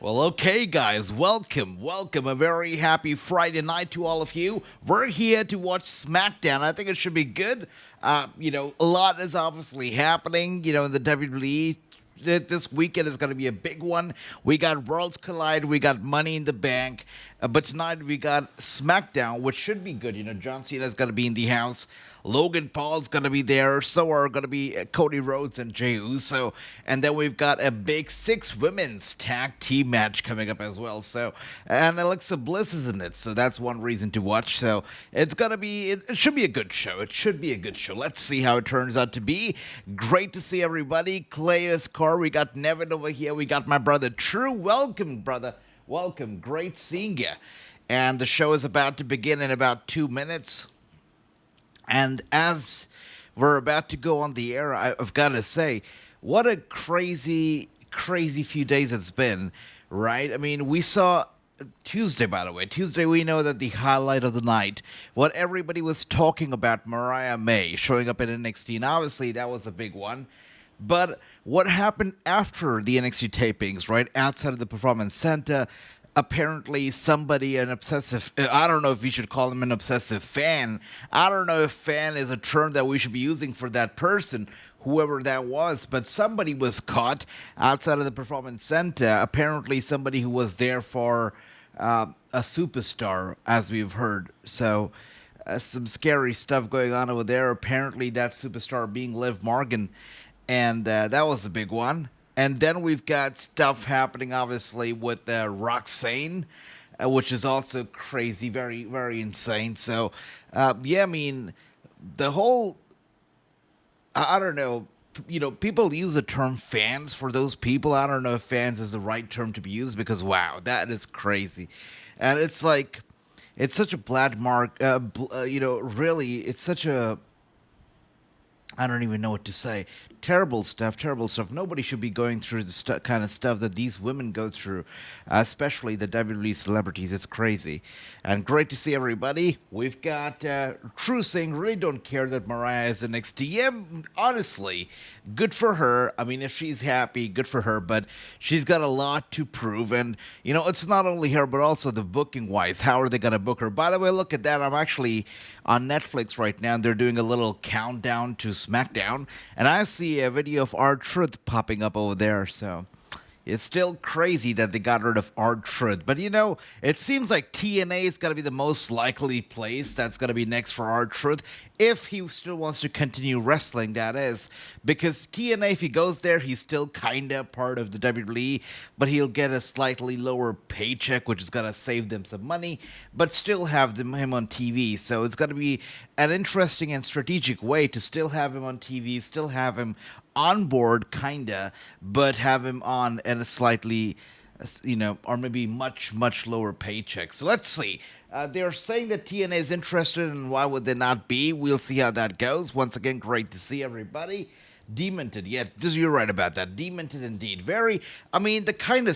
Well, okay, guys, welcome. A very happy Friday night to all of you. We're here to watch SmackDown. I think it should be good. A lot is obviously happening, in the WWE. This weekend is going to be a big one. We got Worlds Collide, we got Money in the Bank, but tonight we got SmackDown, which should be good. John Cena's going to be in the house. Logan Paul's going to be there. So are going to be Cody Rhodes and Jey Uso. And then we've got a big six women's tag team match coming up as well. So, and Alexa Bliss is in it. So that's one reason to watch. So it's going to be, it should be a good show. It should be a good show. Let's see how it turns out to be. Great to see everybody. Clayus Car, we got Nevin over here. We got my brother True. Welcome, brother. Welcome. Great seeing you. And the show is about to begin in about 2 minutes. And as we're about to go on the air, I've got to say, what a crazy few days it's been, right? I mean, we saw Tuesday, by the way. Tuesday, we know that the highlight of the night, what everybody was talking about, Mariah May showing up in NXT, and obviously that was a big one. But what happened after the NXT tapings, right, outside of the Performance Center? Apparently somebody, an obsessive, I don't know if we should call him an obsessive fan. I don't know if fan is a term that we should be using for that person, whoever that was, but somebody was caught outside of the Performance Center. Apparently somebody who was there for a superstar, as we've heard. So some scary stuff going on over there. Apparently that superstar being Liv Morgan, and that was a big one. And then we've got stuff happening, obviously, with Roxanne, which is also crazy, very, very insane. So, I mean, the whole, I don't know, people use the term fans for those people. I don't know if fans is the right term to be used because, wow, that is crazy. And it's like, it's such a bad mark, really, it's such a, I don't even know what to say. Terrible stuff, terrible stuff. Nobody should be going through the kind of stuff that these women go through, especially the WWE celebrities. It's crazy. And great to see everybody. We've got True saying, really don't care that Mariah is in NXT. Yeah, honestly, good for her. I mean, if she's happy, good for her, but she's got a lot to prove. And, it's not only her, but also the booking-wise. How are they going to book her? By the way, look at that. I'm actually on Netflix right now, and they're doing a little countdown to SmackDown. And I see a video of R-Truth popping up over there, so it's still crazy that they got rid of R-Truth. But it seems like TNA is going to be the most likely place that's going to be next for R-Truth, if he still wants to continue wrestling, that is. Because TNA, if he goes there, he's still kind of part of the WWE, but he'll get a slightly lower paycheck, which is going to save them some money, but still have him on TV. So it's going to be an interesting and strategic way to still have him on TV, still have him on board, kinda, but have him on at a slightly, or maybe much lower paycheck. So let's see. They're saying that TNA is interested, and why would they not be? We'll see how that goes. Once again, great to see everybody. Demented, yeah, you're right about that. Demented indeed. Very, I mean, the kind of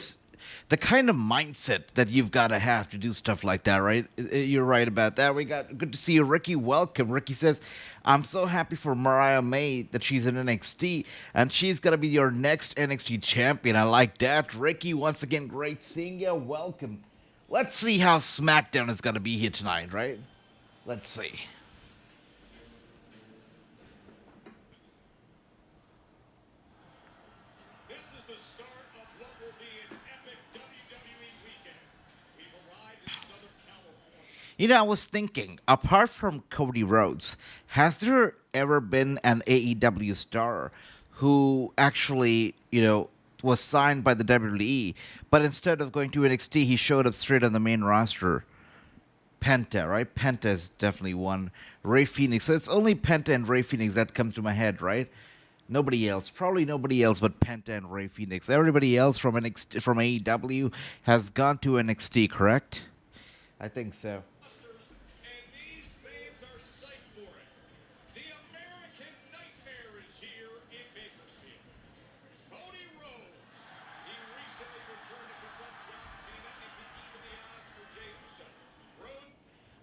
mindset that you've got to have to do stuff like that, right? You're right about that. Good to see you, Ricky. Welcome. Ricky says, I'm so happy for Mariah May that she's in NXT, and she's going to be your next NXT champion. I like that. Ricky, once again, great seeing you. Welcome. Let's see how SmackDown is going to be here tonight, right? Let's see. I was thinking, apart from Cody Rhodes, has there ever been an AEW star who actually, was signed by the WWE, but instead of going to NXT, he showed up straight on the main roster? Penta, right? Penta is definitely one. Ray Phoenix. So it's only Penta and Ray Phoenix that come to my head, right? Nobody else. Probably nobody else but Penta and Ray Phoenix. Everybody else from AEW has gone to NXT, correct? I think so.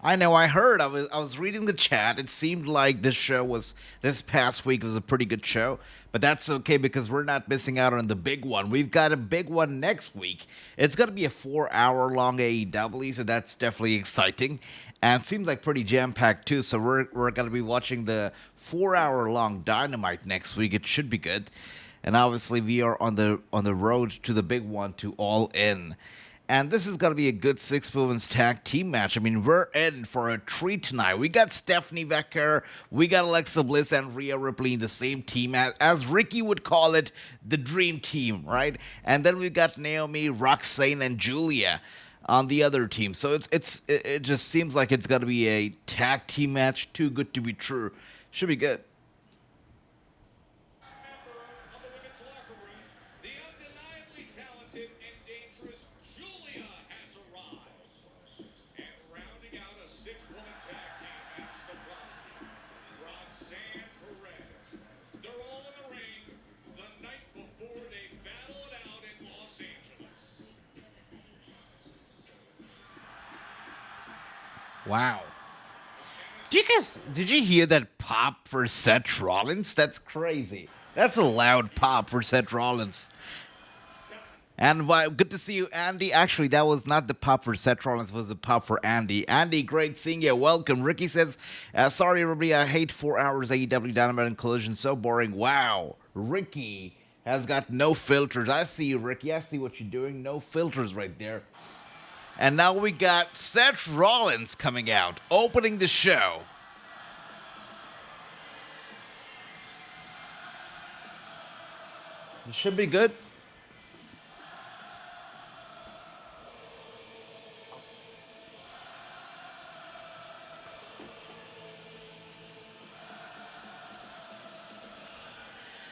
I know. I heard. I was reading the chat. It seemed like this past week was a pretty good show, but that's okay because we're not missing out on the big one. We've got a big one next week. It's gonna be a 4 hour long AEW, so that's definitely exciting, and seems like pretty jam packed too. So we're gonna be watching the 4 hour long Dynamite next week. It should be good, and obviously we are on the road to the big one to All In. And this is going to be a good six women's tag team match. I mean, we're in for a treat tonight. We got Stephanie Vaquer, we got Alexa Bliss, and Rhea Ripley in the same team, as Ricky would call it, the dream team, right? And then we got Naomi, Roxanne, and Giulia on the other team. So it just seems like it's going to be a tag team match. Too good to be true. Should be good. Of the women's locker room, the undeniably talented and dangerous Giulia has arrived. And rounding out a six-woman tag team match, the Blonde Team, Roxanne Perez. They're all in the ring the night before they battle it out in Los Angeles. Wow. Did you hear that pop for Seth Rollins? That's crazy. That's a loud pop for Seth Rollins. And good to see you, Andy. Actually, that was not the pop for Seth Rollins, it was the pop for Andy. Andy, great seeing you. Welcome. Ricky says, sorry, everybody, I hate 4 hours AEW Dynamite and Collision. So boring. Wow. Ricky has got no filters. I see you, Ricky. I see what you're doing. No filters right there. And now we got Seth Rollins coming out, opening the show. It should be good.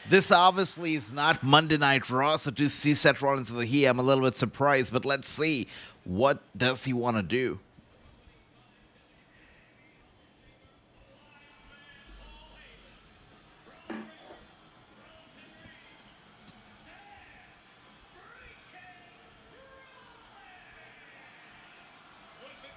This obviously is not Monday Night Raw, so to see Seth Rollins over here, I'm a little bit surprised, but let's see. What does he want to do? Listen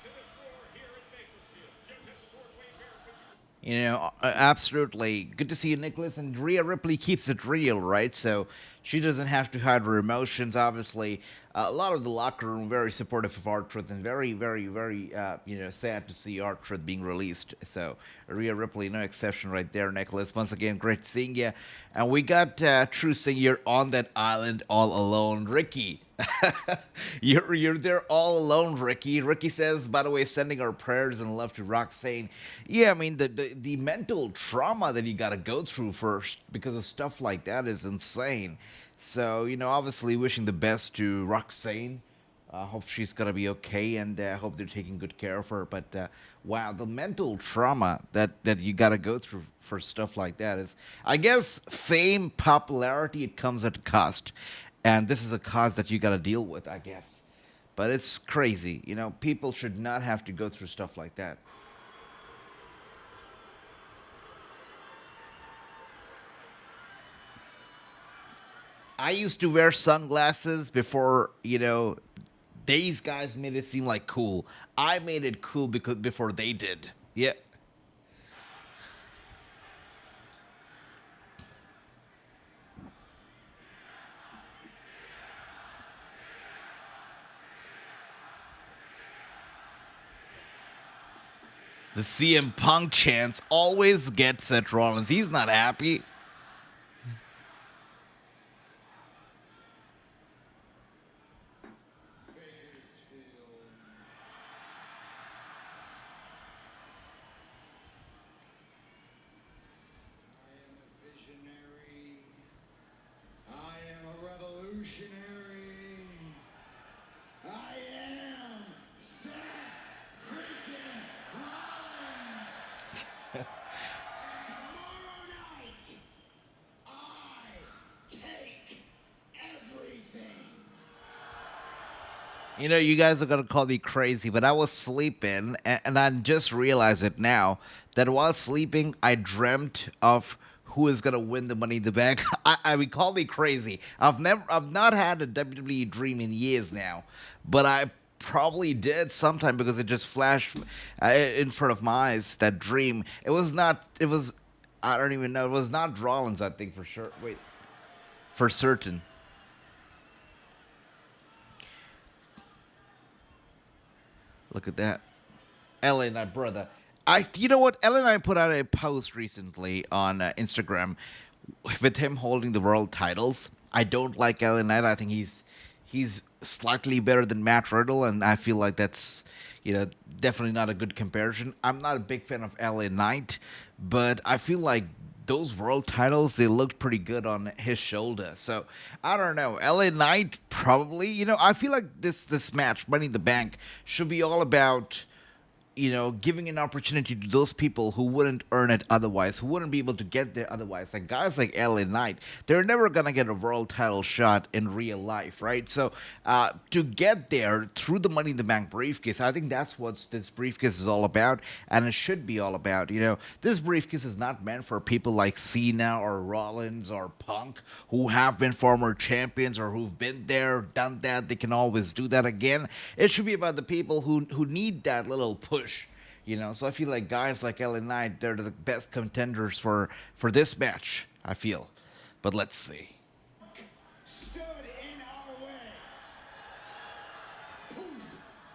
to this roar here in Bakersfield. Jim Tessitore, Wayne Barrett with you. You know, absolutely. Good to see you, Nicholas. And Rhea Ripley keeps it real, right? So she doesn't have to hide her emotions. Obviously, a lot of the locker room very supportive of R-Truth and very, very, very, sad to see R-Truth being released. So Rhea Ripley, no exception right there, Nicholas. Once again, great seeing you. And we got True Singer on that island all alone. Ricky, you're there all alone, Ricky. Ricky says, by the way, sending our prayers and love to Roxanne. Yeah, I mean the mental trauma that you got to go through first because of stuff like that is insane. So obviously wishing the best to Roxanne. Hope she's gonna be okay, and hope they're taking good care of her. But wow, the mental trauma that you gotta go through for stuff like that is, I guess, fame, popularity. It comes at a cost, and this is a cost that you gotta deal with, I guess. But it's crazy, People should not have to go through stuff like that. I used to wear sunglasses before, these guys made it seem like cool. I made it cool because before they did. Yeah. The CM Punk chants always gets Seth Rollins. He's not happy. Revolutionary. I am Seth freaking Rollins. Tomorrow night, I take everything. You guys are gonna call me crazy, but I was sleeping, and I just realized it now that while sleeping, I dreamt of who is gonna win the Money in the Bank. I mean, call me crazy. I've not had a WWE dream in years now, but I probably did sometime because it just flashed in front of my eyes. That dream. It was not. It was. I don't even know. It was not Rollins. I think for sure. Wait, for certain. Look at that. LA Knight, brother. You know what? LA Knight put out a post recently on Instagram with him holding the world titles. I don't like LA Knight. I think he's slightly better than Matt Riddle, and I feel like that's definitely not a good comparison. I'm not a big fan of LA Knight, but I feel like those world titles, they looked pretty good on his shoulder. So I don't know. LA Knight probably. I feel like this match, Money in the Bank, should be all about giving an opportunity to those people who wouldn't earn it otherwise, who wouldn't be able to get there otherwise. Like guys like LA Knight, they're never going to get a world title shot in real life, right? So to get there through the Money in the Bank briefcase, I think that's what this briefcase is all about, and it should be all about. This briefcase is not meant for people like Cena or Rollins or Punk, who have been former champions or who've been there, done that. They can always do that again. It should be about the people who need that little push. So I feel like guys like LA Knight, they're the best contenders for this match, I feel. But let's see. Stood in our way. Poof,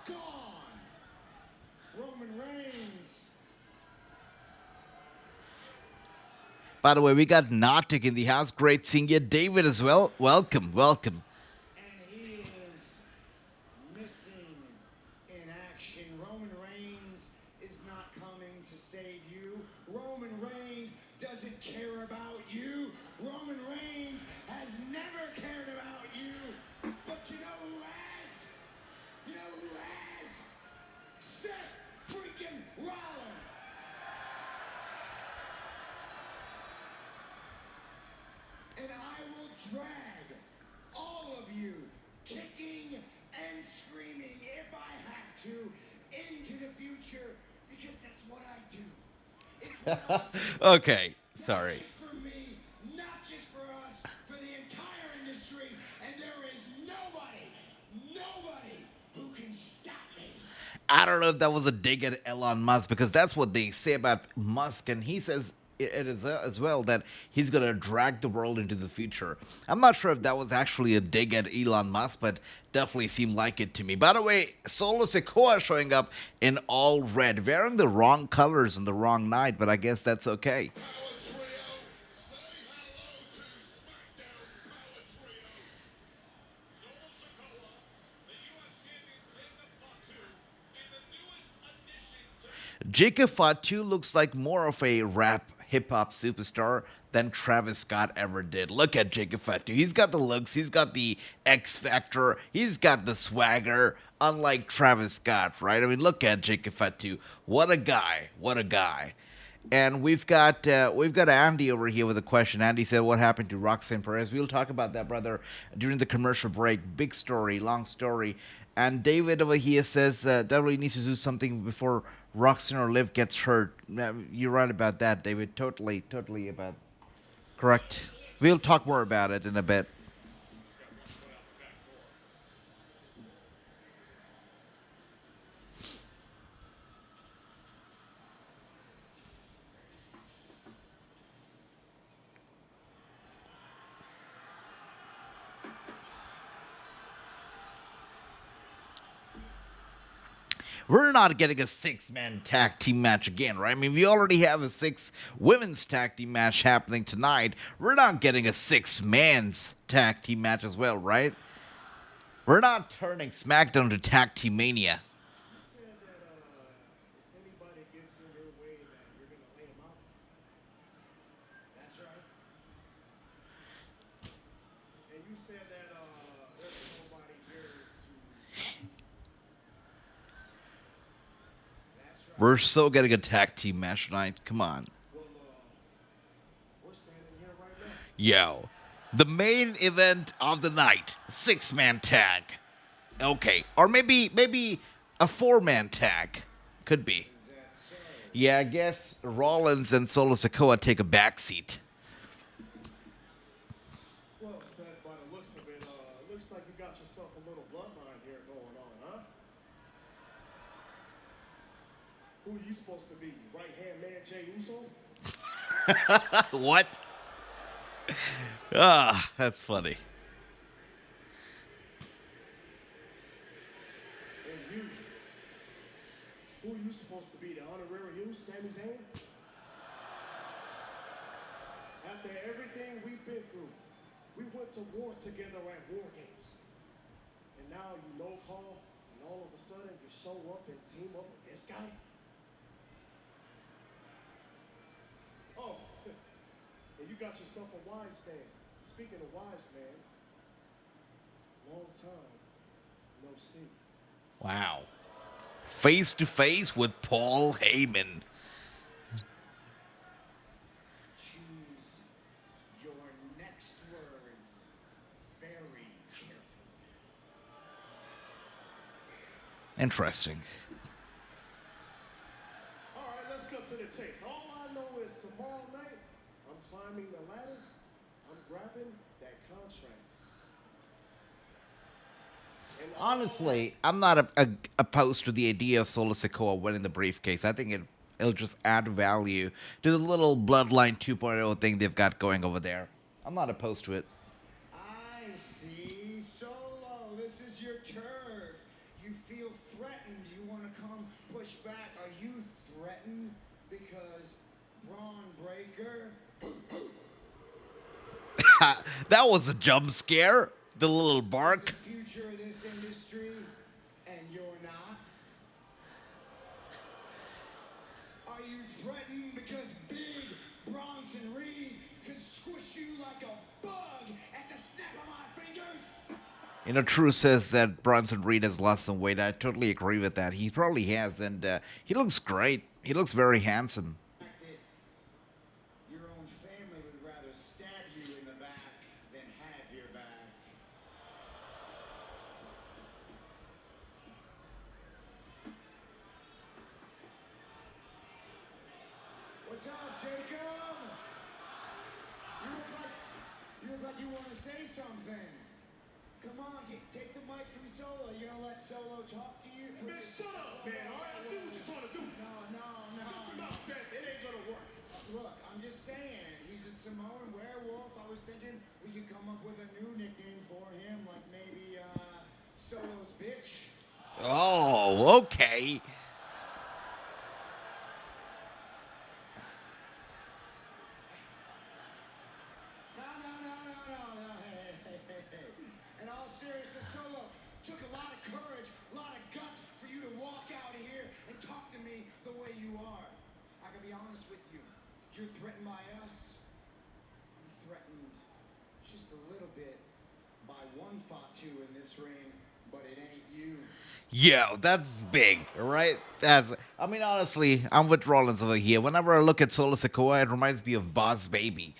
gone. Roman Reigns. By the way, we got Nartic in the house. Great seeing you. David as well. Welcome. And he is missing in action. Roman Reigns is not coming to save you. Roman Reigns doesn't care about you. Roman Reigns has never cared about you. But you know who has? You know who has? Seth freaking Rollins. And I will drag all of you, kicking and screaming if I have to, into the future, because that's what I do. It's what I do. Okay, sorry. Not just for me, not just for us, for the entire industry, and there is nobody who can stop me. I don't know if that was a dig at Elon Musk, because that's what they say about Musk, and he says it is as well that he's going to drag the world into the future. I'm not sure if that was actually a dig at Elon Musk, but definitely seemed like it to me. By the way, Solo Sikoa showing up in all red, wearing the wrong colors on the wrong night, but I guess that's okay. Power Trio, say hello to SmackDown's Power Trio. Solo Sikoa, the U.S. champion Jacob Fatu, and the newest addition to Jacob Fatu looks like more of a rap hip-hop superstar than Travis Scott ever did. Look at Jacob Fatu. He's got the looks, he's got the X factor, he's got the swagger, unlike Travis Scott, right? I mean, look at Jacob Fatu. What a guy. And we've got Andy over here with a question. Andy said, what happened to Roxanne Perez? We'll talk about that, brother, during the commercial break. Big story, long story. And David over here says WWE needs to do something before Roxanne or Liv gets hurt. You're right about that, David. Totally about. Correct. We'll talk more about it in a bit. We're not getting a six-man tag team match again, right? I mean, we already have a six women's tag team match happening tonight. We're not getting a six-man's tag team match as well, right? We're not turning SmackDown to Tag Team Mania. You said that if anybody gets in your way, that you're going to lay them out. That's right. And you said that there's nobody here to. That's right. We're so getting a tag team match tonight. Come on. Well, we're standing here right now. Yo. The main event of the night. Six-man tag. Okay. Or maybe a four-man tag. Could be. Is that so? Yeah, I guess Rollins and Solo Sikoa take a backseat. Well, Seth, by the looks of it, looks like you got yourself a little bloodline here going on, huh? Who you supposed to be? Right hand man Jay Uso? What? Ah, that's funny. And you? Who you supposed to be? The honorary you, Sami Zayn? After everything we've been through, we went to war together at War Games. And now you know Paul, and all of a sudden you show up and team up with this guy? Oh, and you got yourself a wise man. Speaking of wise man, long time, no see. Wow. Face to face with Paul Heyman. Choose your next words very carefully. Interesting. All right, let's cut to the chase. All I know is tomorrow night, I'm climbing the ladder, I'm grabbing that contract. And Honestly, I'm not opposed to the idea of Solo Sikoa winning the briefcase. I think it'll just add value to the little Bloodline 2.0 thing they've got going over there. I'm not opposed to it. I see. Solo, this is your turf. You feel threatened. You want to come push back. Are you threatened because Braun Breaker? That was a jump scare. The little The bark. future of this industry, and you're not? Are you threatened because big Bronson Reed could squish you like a bug at the snap of my fingers? You know, True says that Bronson Reed has lost some weight. I totally agree with that. He probably has, and he looks great. He looks very handsome. Fact that your own family would rather stab you in the back than have your back. What's up, Jacob? You look like you want to say something. Come on, take the mic from Solo. You gonna let Solo talk to you? Man, shut up, man. All right, I see what you're trying to do. No. Shut your mouth, Seth. It ain't gonna work. Look, I'm just saying, he's a Samoan werewolf. I was thinking we could come up with a new nickname for him, like maybe Solo's bitch. Oh, okay. No. Hey. In all seriousness, Solo, took a lot of courage, a lot of guts for you to walk out of here and talk to me the way you are. I can be honest with you. You're threatened by us. You're threatened just a little bit by one Fatu in this ring, but it ain't you. Yo, that's big, right? I mean, honestly, I'm with Rollins over here. Whenever I look at Solo Sikoa, it reminds me of Boss Baby.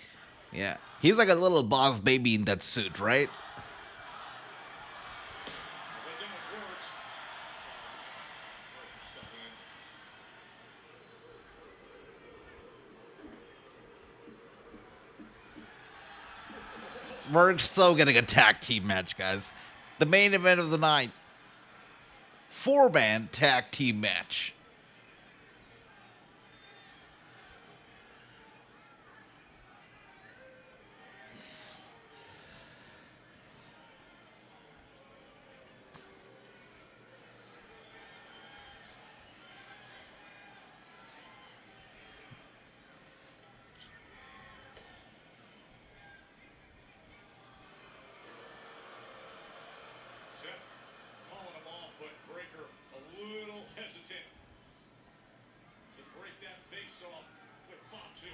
Yeah. He's like a little Boss Baby in that suit, right? They're done with Rhodes. Stepping in. We're so getting a tag team match, guys. The main event of the night. 4-man tag team match. Seth calling him off, but Breaker a little hesitant to break that face off with Fatu.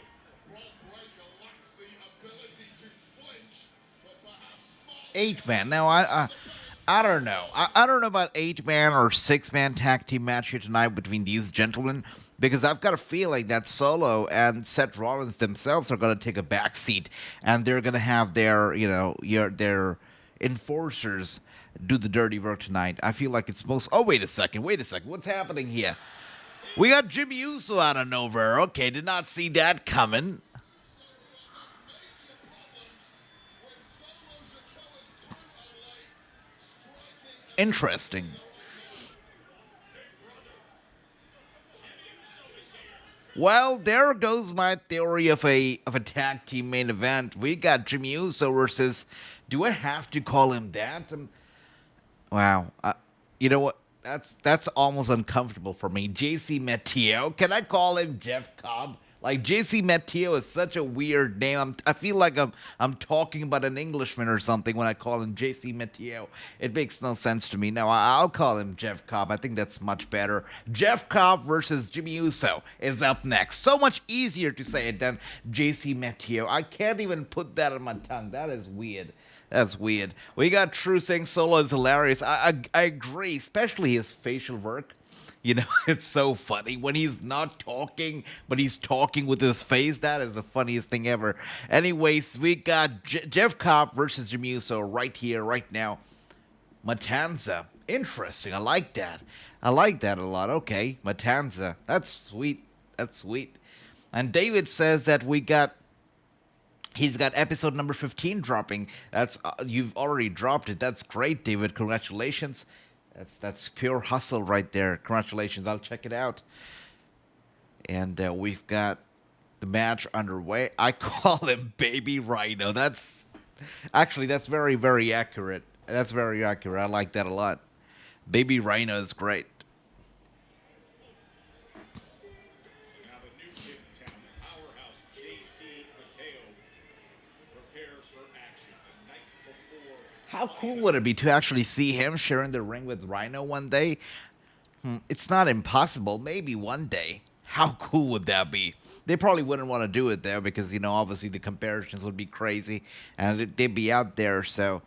Braun Breaker lacks the ability to flinch, but perhaps smart. 8-man. Now, I don't know. I don't know about 8-man or 6-man tag team match here tonight between these gentlemen, because I've got a feeling that Solo and Seth Rollins themselves are going to take a back seat, and they're going to have their, their enforcers do the dirty work tonight. I feel like it's most... Oh, wait a second. What's happening here? We got Jimmy Uso out of nowhere. Okay, did not see that coming. Interesting. Well, there goes my theory of a tag team main event. We got Jimmy Uso versus. Do I have to call him that? Wow. You know what? That's almost uncomfortable for me. JC Mateo. Can I call him Jeff Cobb? Like JC Mateo is such a weird name. I feel like I'm talking about an Englishman or something when I call him JC Mateo. It makes no sense to me. No, I'll call him Jeff Cobb. I think that's much better. Jeff Cobb versus Jimmy Uso is up next. So much easier to say it than JC Mateo. I can't even put that on my tongue. That is weird. That's weird. We got True saying Solo is hilarious. I agree, especially his facial work. You know, it's so funny when he's not talking, but he's talking with his face. That is the funniest thing ever. Anyways, we got Jeff Cobb versus Jimmy Uso right here, right now. Matanza. Interesting. I like that. I like that a lot. Okay, Matanza. That's sweet. That's sweet. And David says that he's got episode number 15 dropping. That's you've already dropped it. That's great, David. Congratulations. That's pure hustle right there. Congratulations. I'll check it out. And we've got the match underway. I call him Baby Rhino. That's very, very accurate. That's very accurate. I like that a lot. Baby Rhino is great. Now the new kid in town, powerhouse JC Mateo, prepares for action the night before. How cool would it be to actually see him sharing the ring with Rhino one day? It's not impossible. Maybe one day. How cool would that be? They probably wouldn't want to do it there because, you know, obviously the comparisons would be crazy and they'd be out there. So,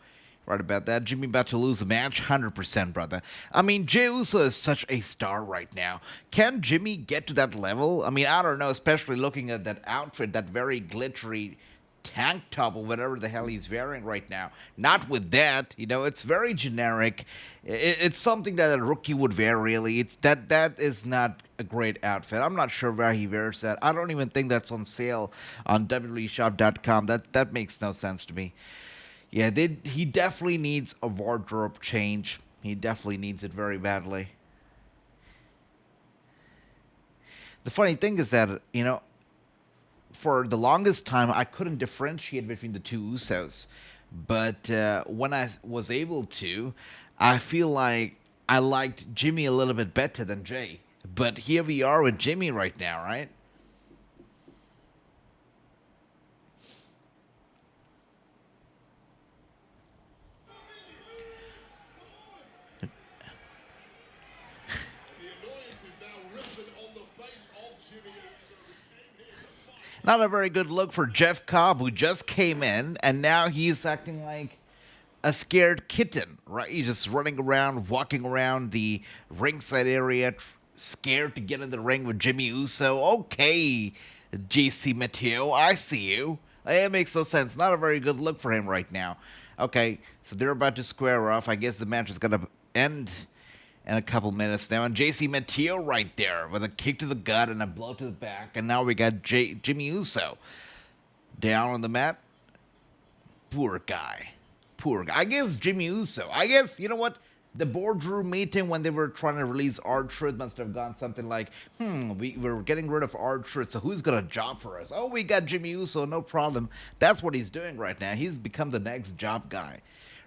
right about that. Jimmy about to lose a match? 100%, brother. I mean, Jey Uso is such a star right now. Can Jimmy get to that level? I mean, I don't know, especially looking at that outfit, that very glittery tank top or whatever the hell he's wearing right now. Not with that, you know, it's very generic. It's something that a rookie would wear, really. That is not a great outfit. I'm not sure where he wears that. I don't even think that's on sale on WWEshop.com. That makes no sense to me. Yeah, he definitely needs a wardrobe change. He definitely needs it very badly. The funny thing is that, you know, for the longest time, I couldn't differentiate between the two Usos. But when I was able to, I feel like I liked Jimmy a little bit better than Jay. But here we are with Jimmy right now, right? The annoyance is now risen on the face of Jimmy Uso, who came here to fight. Not a very good look for Jeff Cobb, who just came in, and now he's acting like a scared kitten, right? He's just running around, walking around the ringside area, scared to get in the ring with Jimmy Uso. Okay, JC Mateo, I see you. It makes no sense. Not a very good look for him right now. Okay, so they're about to square off. I guess the match is going to end in a couple minutes now. And JC Mateo right there with a kick to the gut and a blow to the back. And now we got Jimmy Uso down on the mat. Poor guy. Poor guy. I guess Jimmy Uso. I guess, you know what? The boardroom meeting when they were trying to release R-Truth must have gone something like, we're getting rid of R-Truth, so who's got a job for us? Oh, we got Jimmy Uso, no problem. That's what he's doing right now. He's become the next job guy.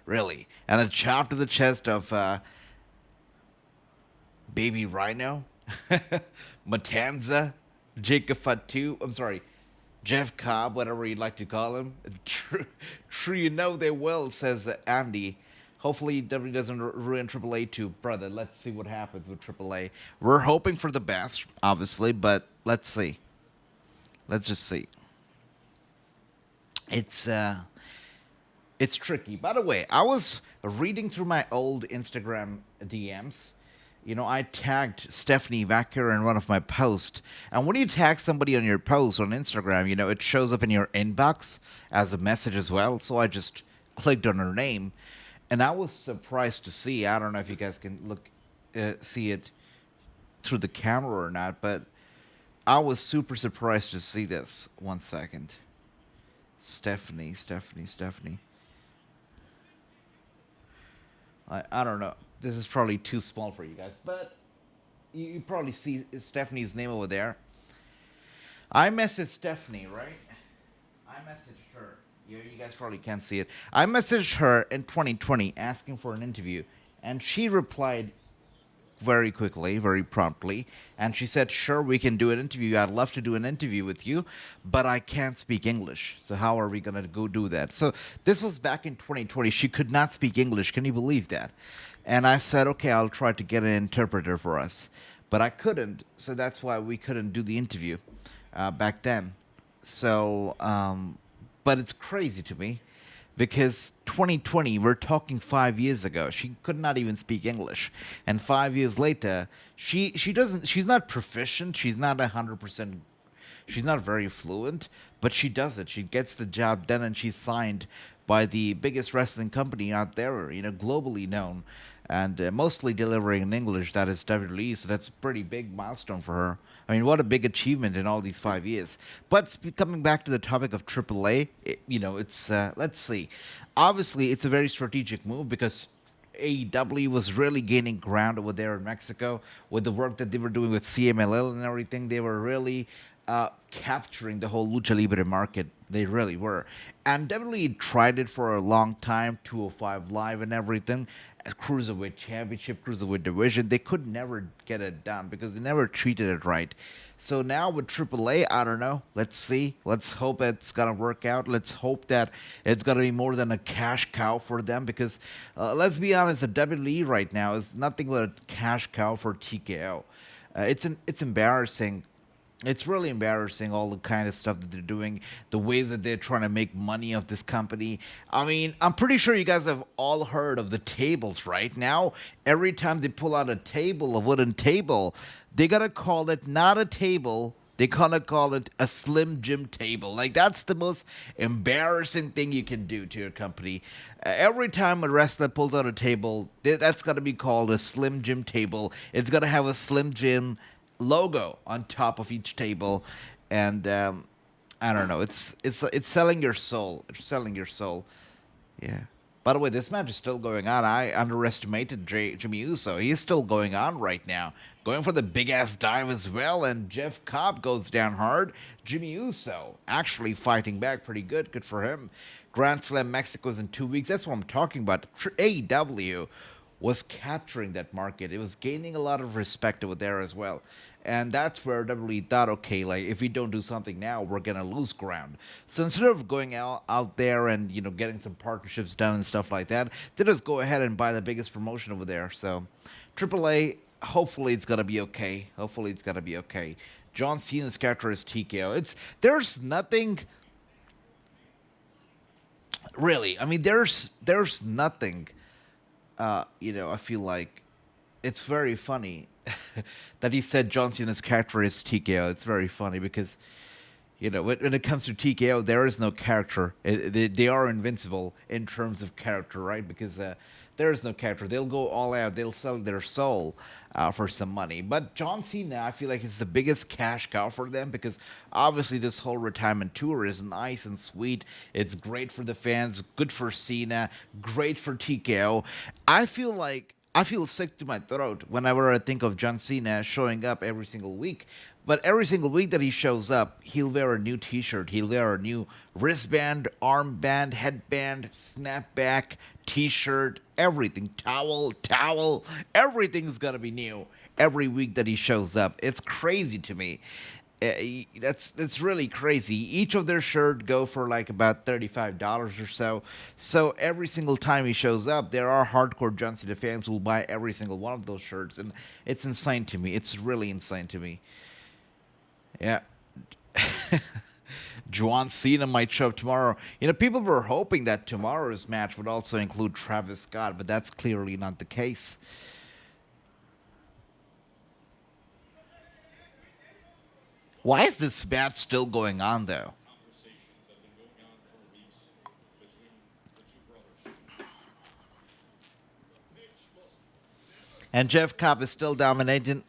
Really. And a chop to the chest of Baby Rhino, Matanza, Jacob Fatu, I'm sorry, Jeff Cobb, whatever you'd like to call him. True, you know they will, says Andy. Hopefully WWE doesn't ruin AAA too, brother. Let's see what happens with AAA. We're hoping for the best, obviously, but let's see. Let's just see. It's tricky. By the way, I was reading through my old Instagram DMs. You know, I tagged Stephanie Vaquer in one of my posts. And when you tag somebody on your post on Instagram, you know, it shows up in your inbox as a message as well. So I just clicked on her name. And I was surprised to see, I don't know if you guys can see it through the camera or not, but I was super surprised to see this. 1 second. Stephanie. I don't know. This is probably too small for you guys, but you probably see Stephanie's name over there. I messaged Stephanie, right? I messaged her. You guys probably can't see it. I messaged her in 2020 asking for an interview, and she replied very quickly, very promptly, and she said, "Sure, we can do an interview. I'd love to do an interview with you, but I can't speak English. So how are we gonna go do that?" So this was back in 2020. She could not speak English. Can you believe that? And I said, "Okay, I'll try to get an interpreter for us," but I couldn't. So that's why we couldn't do the interview back then. So, but it's crazy to me because 2020, we're talking 5 years ago. She could not even speak English, and 5 years later, she doesn't. She's not proficient. She's not 100%. She's not very fluent, but she does it. She gets the job done, and she's signed by the biggest wrestling company out there, globally known, and mostly delivering in English. That is WWE. So that's a pretty big milestone for her. I mean, what a big achievement in all these 5 years. But coming back to the topic of AAA, it's let's see. Obviously, it's a very strategic move because AEW was really gaining ground over there in Mexico with the work that they were doing with CMLL and everything. They were really capturing the whole lucha libre market. They really were. And WWE tried it for a long time, 205 Live and everything, Cruiserweight Championship, Cruiserweight Division. They could never get it done because they never treated it right. So now with AAA, I don't know. Let's see. Let's hope it's going to work out. Let's hope that it's going to be more than a cash cow for them because let's be honest, the WWE right now is nothing but a cash cow for TKO. It's embarrassing. It's really embarrassing, all the kind of stuff that they're doing, the ways that they're trying to make money of this company. I mean, I'm pretty sure you guys have all heard of the tables, right? Now, every time they pull out a wooden table, they gotta call it not a table. They gonna call it a Slim Jim table. Like, that's the most embarrassing thing you can do to your company. Every time a wrestler pulls out a table, that's gonna be called a Slim Jim table. It's gonna have a Slim Jim logo on top of each table, and I don't know. It's selling your soul. It's selling your soul. Yeah. By the way, this match is still going on. I underestimated Jimmy Uso. He's still going on right now, going for the big ass dive as well. And Jeff Cobb goes down hard. Jimmy Uso actually fighting back pretty good. Good for him. Grand Slam Mexico's in 2 weeks. That's what I'm talking about. AEW was capturing that market. It was gaining a lot of respect over there as well. And that's where WWE thought, okay, like, if we don't do something now, we're going to lose ground. So instead of going out there and, getting some partnerships done and stuff like that, they just go ahead and buy the biggest promotion over there. So AAA, hopefully it's going to be okay. Hopefully it's going to be okay. John Cena's character is TKO. There's nothing... Really, I mean, there's nothing... I feel like it's very funny that he said John Cena's character is TKO. It's very funny because, when it comes to TKO, there is no character. They are invincible in terms of character, right? Because there is no character. They'll go all out. They'll sell their soul for some money. But John Cena, I feel like it's the biggest cash cow for them because obviously this whole retirement tour is nice and sweet. It's great for the fans, good for Cena, great for TKO. I feel sick to my throat whenever I think of John Cena showing up every single week. But every single week that he shows up, he'll wear a new t-shirt. He'll wear a new wristband, armband, headband, snapback, t-shirt, everything. Towel. Everything's going to be new every week that he shows up. It's crazy to me. That's really crazy. Each of their shirts go for like about $35 or so. So every single time he shows up, there are hardcore John Cena fans who will buy every single one of those shirts. And it's insane to me. It's really insane to me. Yeah. John Cena might show up tomorrow. People were hoping that tomorrow's match would also include Travis Scott, but that's clearly not the case. Why is this match still going on, though? Conversations have been going on for weeks between the two brothers. And Jeff Cobb is still dominating.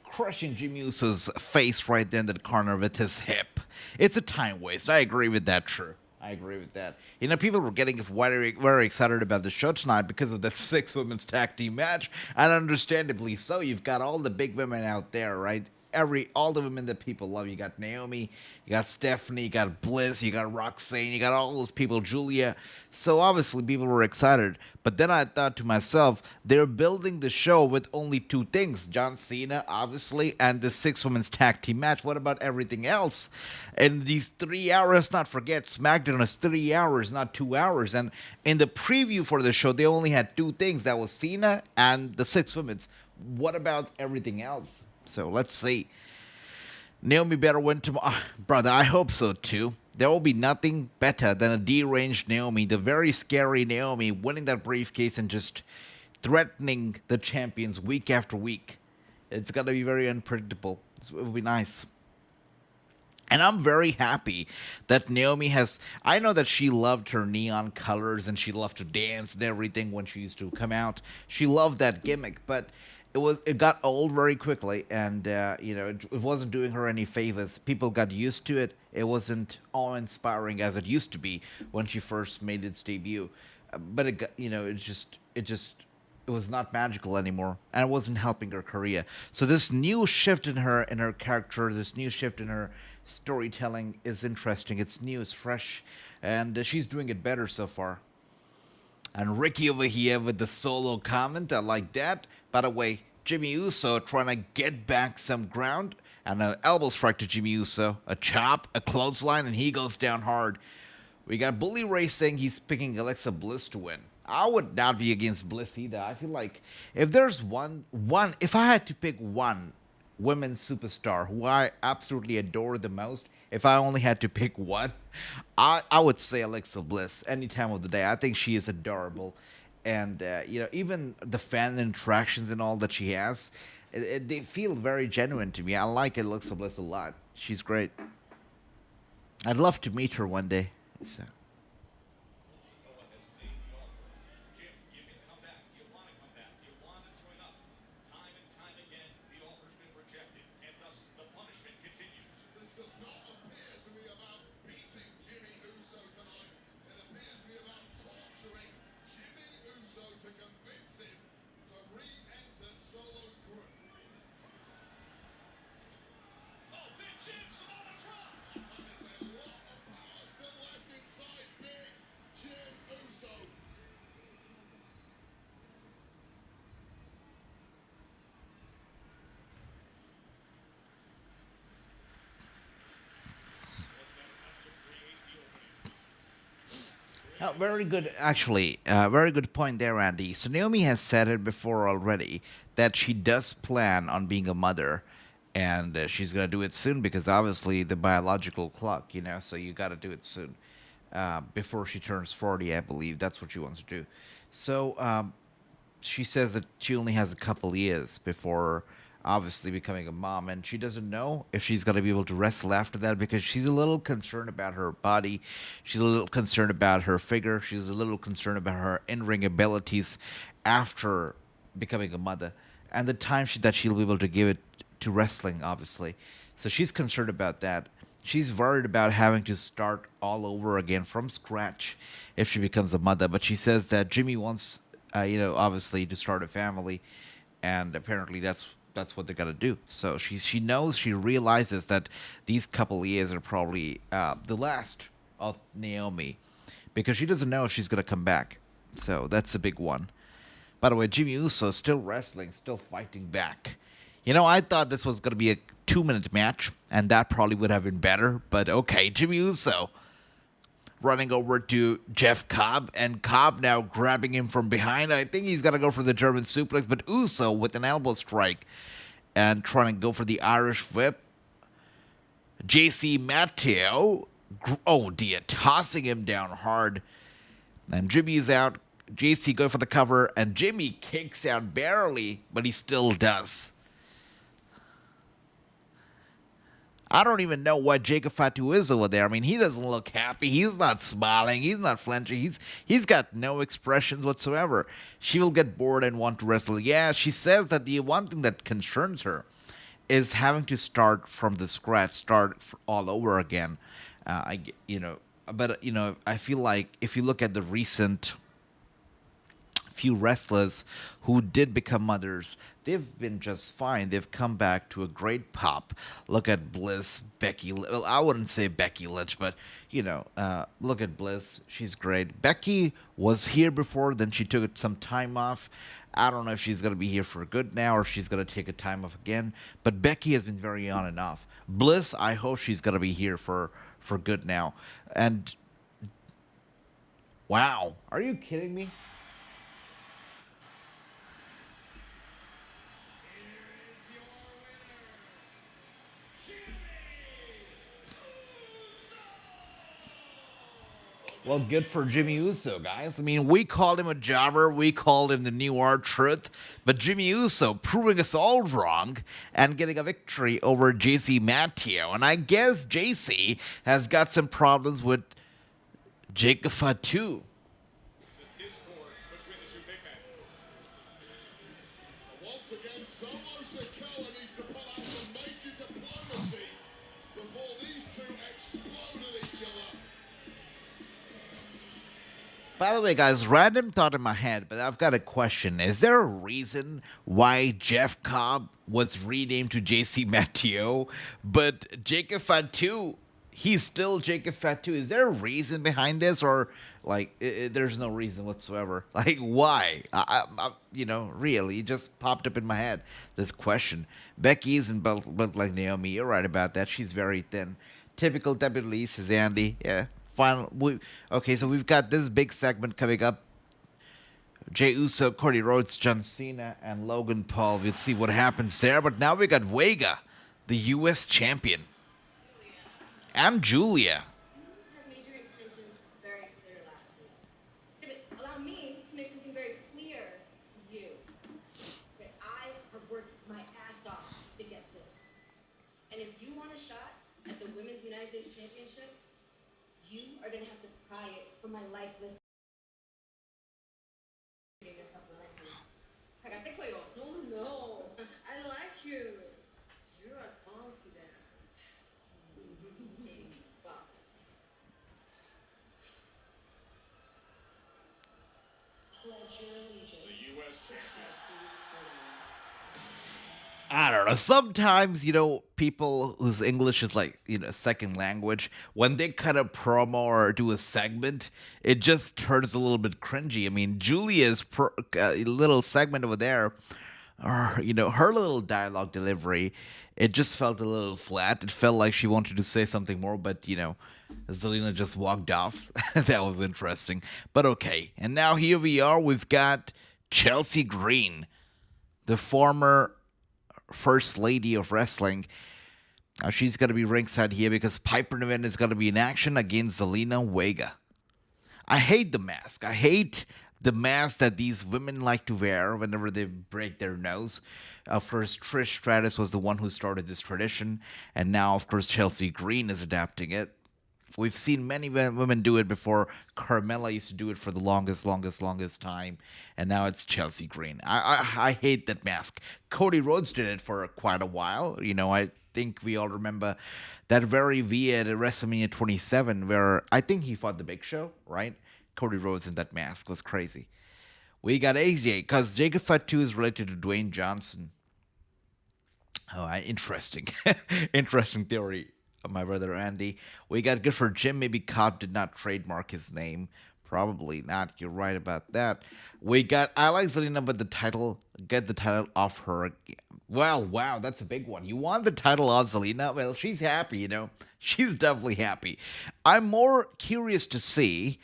Crushing Jimmy Uso's face right there in the corner with his hip. It's a time waste. I agree with that, true. I agree with that. You know, people were getting very, very excited about the show tonight because of that six women's tag team match, and understandably so. You've got all the big women out there, right? All the women that people love. You got Naomi, you got Stephanie, you got Bliss, you got Roxanne, you got all those people, Giulia. So obviously people were excited. But then I thought to myself, they're building the show with only two things: John Cena, obviously, and the six women's tag team match. What about everything else? In these 3 hours, not forget, SmackDown is 3 hours, not 2 hours. And in the preview for the show, they only had two things. That was Cena and the six women's. What about everything else? So let's see. Naomi better win tomorrow. Brother, I hope so too. There will be nothing better than a deranged Naomi, the very scary Naomi, winning that briefcase and just threatening the champions week after week. It's going to be very unpredictable. It will be nice. And I'm very happy that Naomi has. I know that she loved her neon colors and she loved to dance and everything when she used to come out. She loved that gimmick, but it got old very quickly, and it wasn't doing her any favors. People got used to it. It wasn't awe-inspiring as it used to be when she first made its debut. But it was not magical anymore, and it wasn't helping her career. So this new shift in her character, this new shift in her storytelling is interesting. It's new, it's fresh, and she's doing it better so far. And Ricky over here with the solo comment, I like that. By the way, Jimmy Uso trying to get back some ground, and an elbow strike to Jimmy Uso, a chop, a clothesline, and he goes down hard. We got Bully Ray saying he's picking Alexa Bliss to win. I would not be against Bliss either. I feel like if there's if I had to pick one women's superstar who I absolutely adore the most, if I only had to pick one, I would say Alexa Bliss any time of the day. I think she is adorable. And, even the fan interactions and all that she has, they feel very genuine to me. I like Alexa Bliss a lot. She's great. I'd love to meet her one day. So. Jim, you can come back. Do you want to come back? Do you want to join up? Time and time again, the offer's been rejected, and thus the punishment continues. This does not appear to be about beating Jimmy Uso tonight. It appears to be about torturing Jimmy Uso to convince him to re-enter Solo's group. Oh, Big Jim, Samoa drop! There's a lot of power still left inside Big Jim Uso. Very good, actually. Very good point there, Andy. So Naomi has said it before already that she does plan on being a mother, and she's gonna do it soon because obviously the biological clock, so you got to do it soon before she turns 40, I believe. That's what she wants to do. So she says that she only has a couple years before obviously becoming a mom, and she doesn't know if she's going to be able to wrestle after that because she's a little concerned about her body. She's a little concerned about her figure. She's a little concerned about her in-ring abilities after becoming a mother and the time that she'll be able to give it to wrestling, obviously. So she's concerned about that. She's worried about having to start all over again from scratch if she becomes a mother. But she says that Jimmy wants, obviously to start a family, and apparently that's what they're gonna do. So she knows, she realizes that these couple years are probably the last of Naomi, because she doesn't know if she's gonna come back. So that's a big one. By the way, Jimmy Uso still wrestling, still fighting back. I thought this was gonna be a 2-minute match, and that probably would have been better. But okay, Jimmy Uso running over to Jeff Cobb, and Cobb now grabbing him from behind. I think he's going to go for the German suplex, but Uso with an elbow strike and trying to go for the Irish whip. JC Matteo, oh dear, tossing him down hard. And Jimmy's out. JC going for the cover, and Jimmy kicks out barely, but he still does. I don't even know why Jacob Fatu is over there. I mean, he doesn't look happy. He's not smiling. He's not flinching. He's got no expressions whatsoever. She will get bored and want to wrestle. Yeah, she says that the one thing that concerns her is having to start from the scratch, start all over again. but I feel like if you look at the recent few wrestlers who did become mothers, they've been just fine. They've come back to a great pop. Look at Bliss, Becky. Well, I wouldn't say Becky Lynch, but look at Bliss. She's great. Becky was here before, then she took some time off. I don't know if she's gonna be here for good now or she's gonna take a time off again. But Becky has been very on and off. Bliss, I hope she's gonna be here for good now. And wow, are you kidding me? Well, good for Jimmy Uso, guys. I mean, we called him a jobber. We called him the new R-Truth. But Jimmy Uso proving us all wrong and getting a victory over JC Matteo. And I guess JC has got some problems with Jacob Fatu. The discord between the two big men. Once again, Solo Sikoa needs to pull out some major diplomacy before these two explode at each other. By the way, guys, random thought in my head, but I've got a question. Is there a reason why Jeff Cobb was renamed to JC Matteo, but Jacob Fatu, he's still Jacob Fatu? Is there a reason behind this, or there's no reason whatsoever? Like, why? Really, it just popped up in my head, this question. Becky isn't built like Naomi. You're right about that. She's very thin. Typical WWE, says Andy. Yeah. Okay, so we've got this big segment coming up. Jey Uso, Cody Rhodes, John Cena, and Logan Paul. We'll see what happens there. But now we got Vaquer, the U.S. champion. And Giulia. Had major intentions very clear last week. But allow me to make something very clear to you. That I have worked my ass off to get this. And if you want a shot at the Women's United States Championship, you are going to have to pry it from my lifeless. No, no. I like you. You are confident. Wow. Pledge your allegiance. The U.S. champion. I don't know. Sometimes, people whose English is like, second language, when they cut a promo or do a segment, it just turns a little bit cringy. I mean, Julia's little segment over there, or, her little dialogue delivery, it just felt a little flat. It felt like she wanted to say something more, but, Zelina just walked off. That was interesting. But okay. And now here we are. We've got Chelsea Green, the former First Lady of Wrestling. She's going to be ringside here because Piper Niven is going to be in action against Zelina Vega. I hate the mask. I hate the mask that these women like to wear whenever they break their nose. Of course, Trish Stratus was the one who started this tradition, and now, of course, Chelsea Green is adapting it. We've seen many women do it before. Carmella used to do it for the longest time. And now it's Chelsea Green. I hate that mask. Cody Rhodes did it for quite a while. I think we all remember that very weird WrestleMania 27 where I think he fought the Big Show, right? Cody Rhodes in that mask was crazy. We got AJ, because Jacob Fatu is related to Dwayne Johnson. Oh, interesting. Interesting theory. My brother Andy. We got good for Jim. Maybe Cobb did not trademark his name. Probably not. You're right about that. We got I like Zelina, but get the title off her. Well, wow, that's a big one. You want the title off Zelina? Well, she's happy, She's definitely happy. I'm more curious to see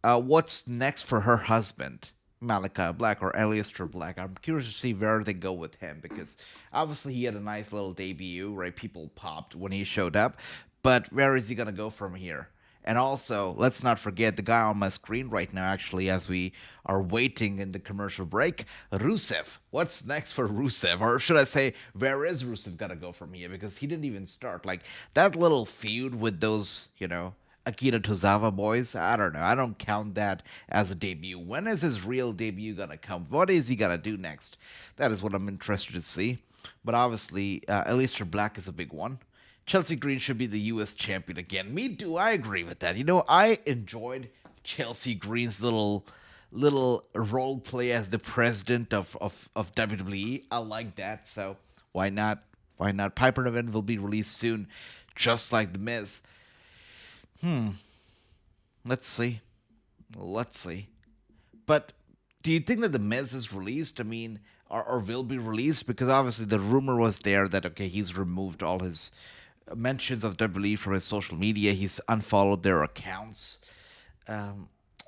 what's next for her husband, Malachi Black or Aleister Black. I'm curious to see where they go with him because obviously he had a nice little debut, right? People popped when he showed up, but where is he going to go from here? And also, let's not forget the guy on my screen right now, actually, as we are waiting in the commercial break, Rusev. What's next for Rusev? Or should I say, where is Rusev going to go from here? Because he didn't even start. Like, that little feud with those, Akira Tozawa boys, I don't know. I don't count that as a debut. When is his real debut going to come? What is he going to do next? That is what I'm interested to see. But obviously, Aleister Black is a big one. Chelsea Green should be the U.S. champion again. Me too. I agree with that. I enjoyed Chelsea Green's little role play as the president of WWE. I like that. So why not? Why not? Piper Niven will be released soon, just like The Miz. Let's see. Let's see. But do you think that The Miz is released? I mean, or will be released? Because obviously the rumor was there that, okay, he's removed all his mentions of WWE from his social media. He's unfollowed their accounts.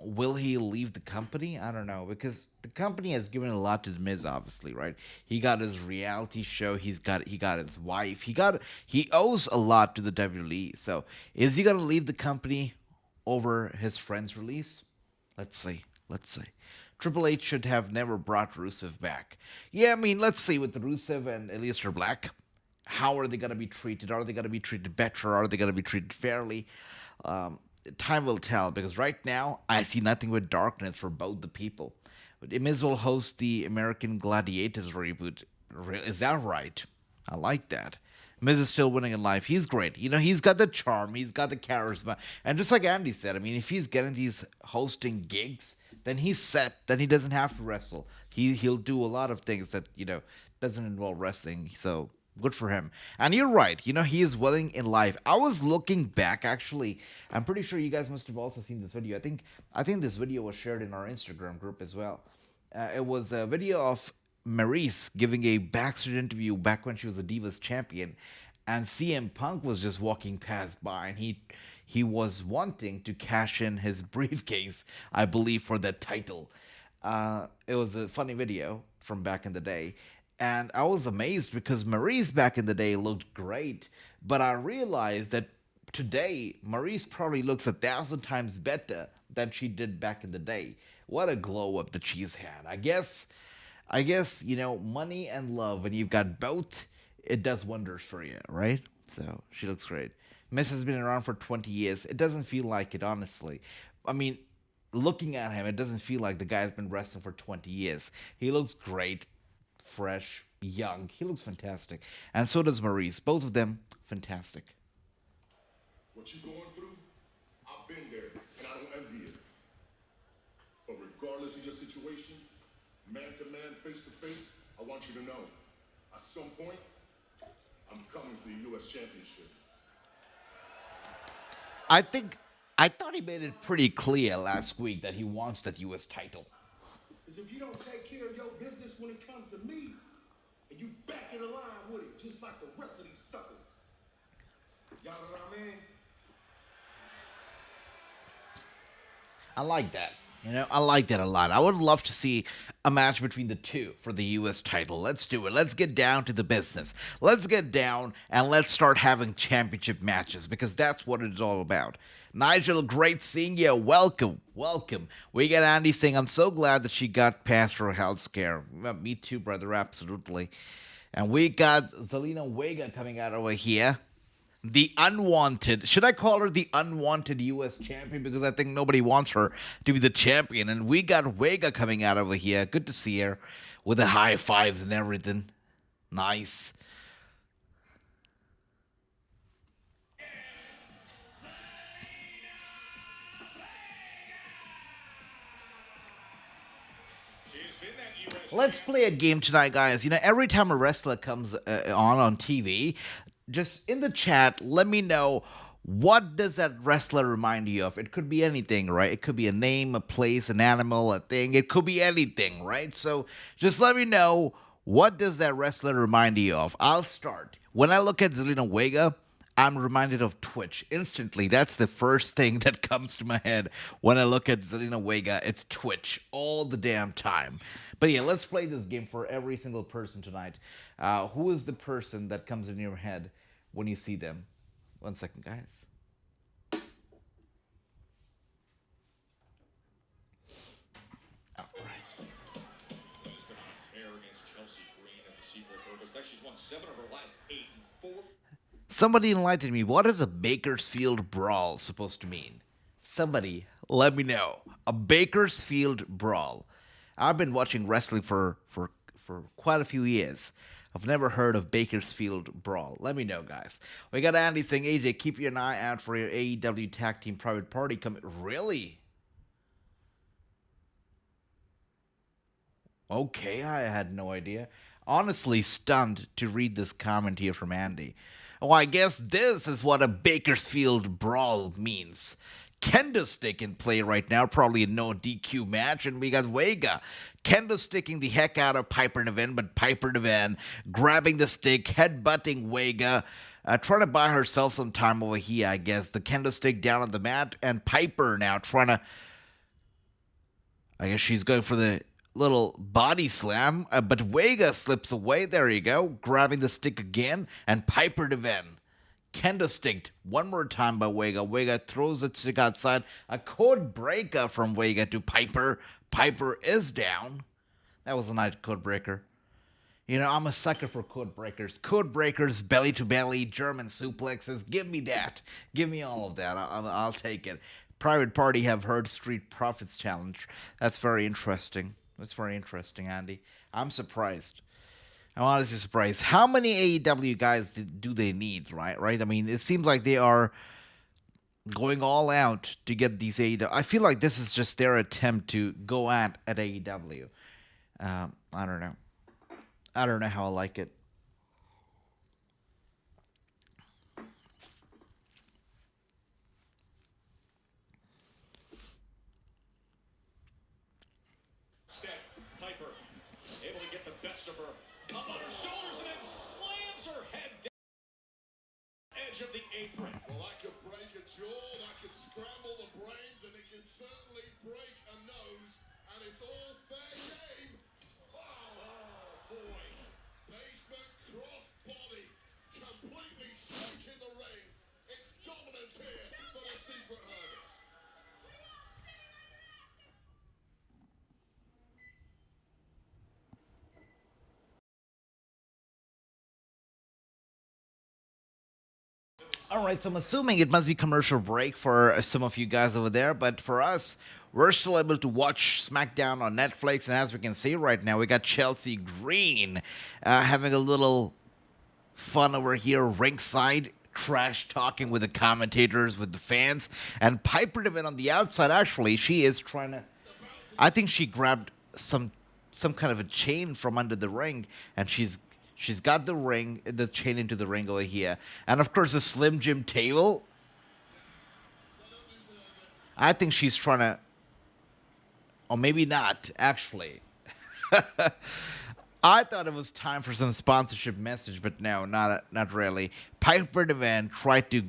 Will he leave the company? I don't know, because the company has given a lot to The Miz, obviously, right? He got his reality show. He got his wife. He owes a lot to the WWE. So is he gonna leave the company over his friend's release? Let's see. Let's see. Triple H should have never brought Rusev back. Yeah, I mean, let's see with Rusev and Aleister Black. How are they going to be treated? Are they going to be treated better? Are they going to be treated fairly? Time will tell, because right now I see nothing but darkness for both the people. But Miz will host the American Gladiators reboot. Is that right? I like that. Miz is still winning in life. He's great. He's got the charm. He's got the charisma. And just like Andy said, I mean, if he's getting these hosting gigs, then he's set. Then he doesn't have to wrestle. He'll do a lot of things that, doesn't involve wrestling. So good for him. And you're right. He is winning in life. I was looking back, actually. I'm pretty sure you guys must have also seen this video. I think this video was shared in our Instagram group as well. It was a video of Maryse giving a backstage interview back when she was a Divas champion, and CM Punk was just walking past by, and he was wanting to cash in his briefcase, I believe, for that title. It was a funny video from back in the day, and I was amazed because Maryse back in the day looked great, but I realized that today Maryse probably looks 1,000 times better than she did back in the day. What a glow up that she's had. I guess, money and love, when you've got both, it does wonders for you, right? So she looks great. Miz has been around for 20 years. It doesn't feel like it, honestly. I mean, looking at him, it doesn't feel like the guy's been wrestling for 20 years. He looks great, fresh, young. He looks fantastic. And so does Maryse. Both of them, fantastic. What you going through, I've been there, and I don't envy it. But regardless of your situation, man to man, face to face, I want you to know, at some point, I'm coming for the U.S. Championship. I thought he made it pretty clear last week that he wants that U.S. title. Because if you don't take care of your business when it comes to me, and you back in the line with it, just like the rest of these suckers. Y'all know what I mean? I like that. I like that a lot. I would love to see a match between the two for the U.S. title. Let's do it. Let's get down to the business. Let's get down and let's start having championship matches, because that's what it's all about. Nigel, great seeing you. Welcome. Welcome. We got Andy saying, I'm so glad that she got past her health scare. Me too, brother. Absolutely. And we got Zelina Vega coming out over here. The unwanted, should I call her the unwanted U.S. champion? Because I think nobody wants her to be the champion. And we got Vega coming out over here. Good to see her with the high fives and everything. Nice. Let's play a game tonight, guys. Every time a wrestler comes on TV, just in the chat, let me know, what does that wrestler remind you of? It could be anything, right? It could be a name, a place, an animal, a thing. It could be anything, right? So just let me know, what does that wrestler remind you of? I'll start. When I look at Zelina Vega, I'm reminded of Twitch instantly. That's the first thing that comes to my head when I look at Zelina Vega. It's Twitch all the damn time. But yeah, let's play this game for every single person tonight. Who is the person that comes in your head when you see them? 1 second, guys. All right. Has been on a tear against Chelsea Green at the Secret Service. She's won 7 of her last 8 and 4. Somebody enlighten me. What is a Bakersfield brawl supposed to mean? Somebody let me know. A Bakersfield brawl. I've been watching wrestling for quite a few years. I've never heard of Bakersfield Brawl. Let me know, guys. We got Andy saying, AJ, keep your eye out for your AEW Tag Team Private Party coming. Really? Okay, I had no idea. Honestly, stunned to read this comment here from Andy. Oh, I guess this is what a Bakersfield Brawl means. Kendo stick in play right now, probably a no DQ match, and we got Vega. Kendo sticking the heck out of Piper Niven, but Piper Niven grabbing the stick, headbutting Vega, trying to buy herself some time over here, I guess. The kendo stick down on the mat, and Piper now trying to, I guess she's going for the little body slam, but Vega slips away. There you go, grabbing the stick again, and Piper Niven kendo sticked one more time by Vega. Vega throws the stick outside. A code breaker from Vega to Piper. Piper is down. That was a nice code breaker. You know, I'm a sucker for code breakers. Code breakers, belly to belly, German suplexes. Give me that. Give me all of that. I'll take it. Private Party have heard Street Profits Challenge. That's very interesting. That's very interesting, Andy. I'm surprised. I'm honestly surprised. How many AEW guys do they need, right? I mean, it seems like they are going all out to get these AEW. I feel like this is just their attempt to go at AEW. I don't know. I don't know how I like it. Step, Piper, able to get the best of her. Up on her shoulders and then slams her head down. Edge of the apron. Well, that could break a jaw, that could scramble the brains, and it can certainly break a nose, and it's all fair game. Wow. Oh, boy. Basement cross body, completely shaking the ring. It's dominance here for the Secret Service. All right, so I'm assuming it must be commercial break for some of you guys over there, but for us, we're still able to watch SmackDown on Netflix, and as we can see right now, we got Chelsea Green having a little fun over here ringside, trash talking with the commentators, with the fans, and Piper Niven on the outside, actually, she is trying to, I think she grabbed some kind of a chain from under the ring, and she's got the chain into the ring over here. And of course, the Slim Jim table. I think she's trying to, or maybe not, actually. I thought it was time for some sponsorship message, but no, not really. Piper Niven tried to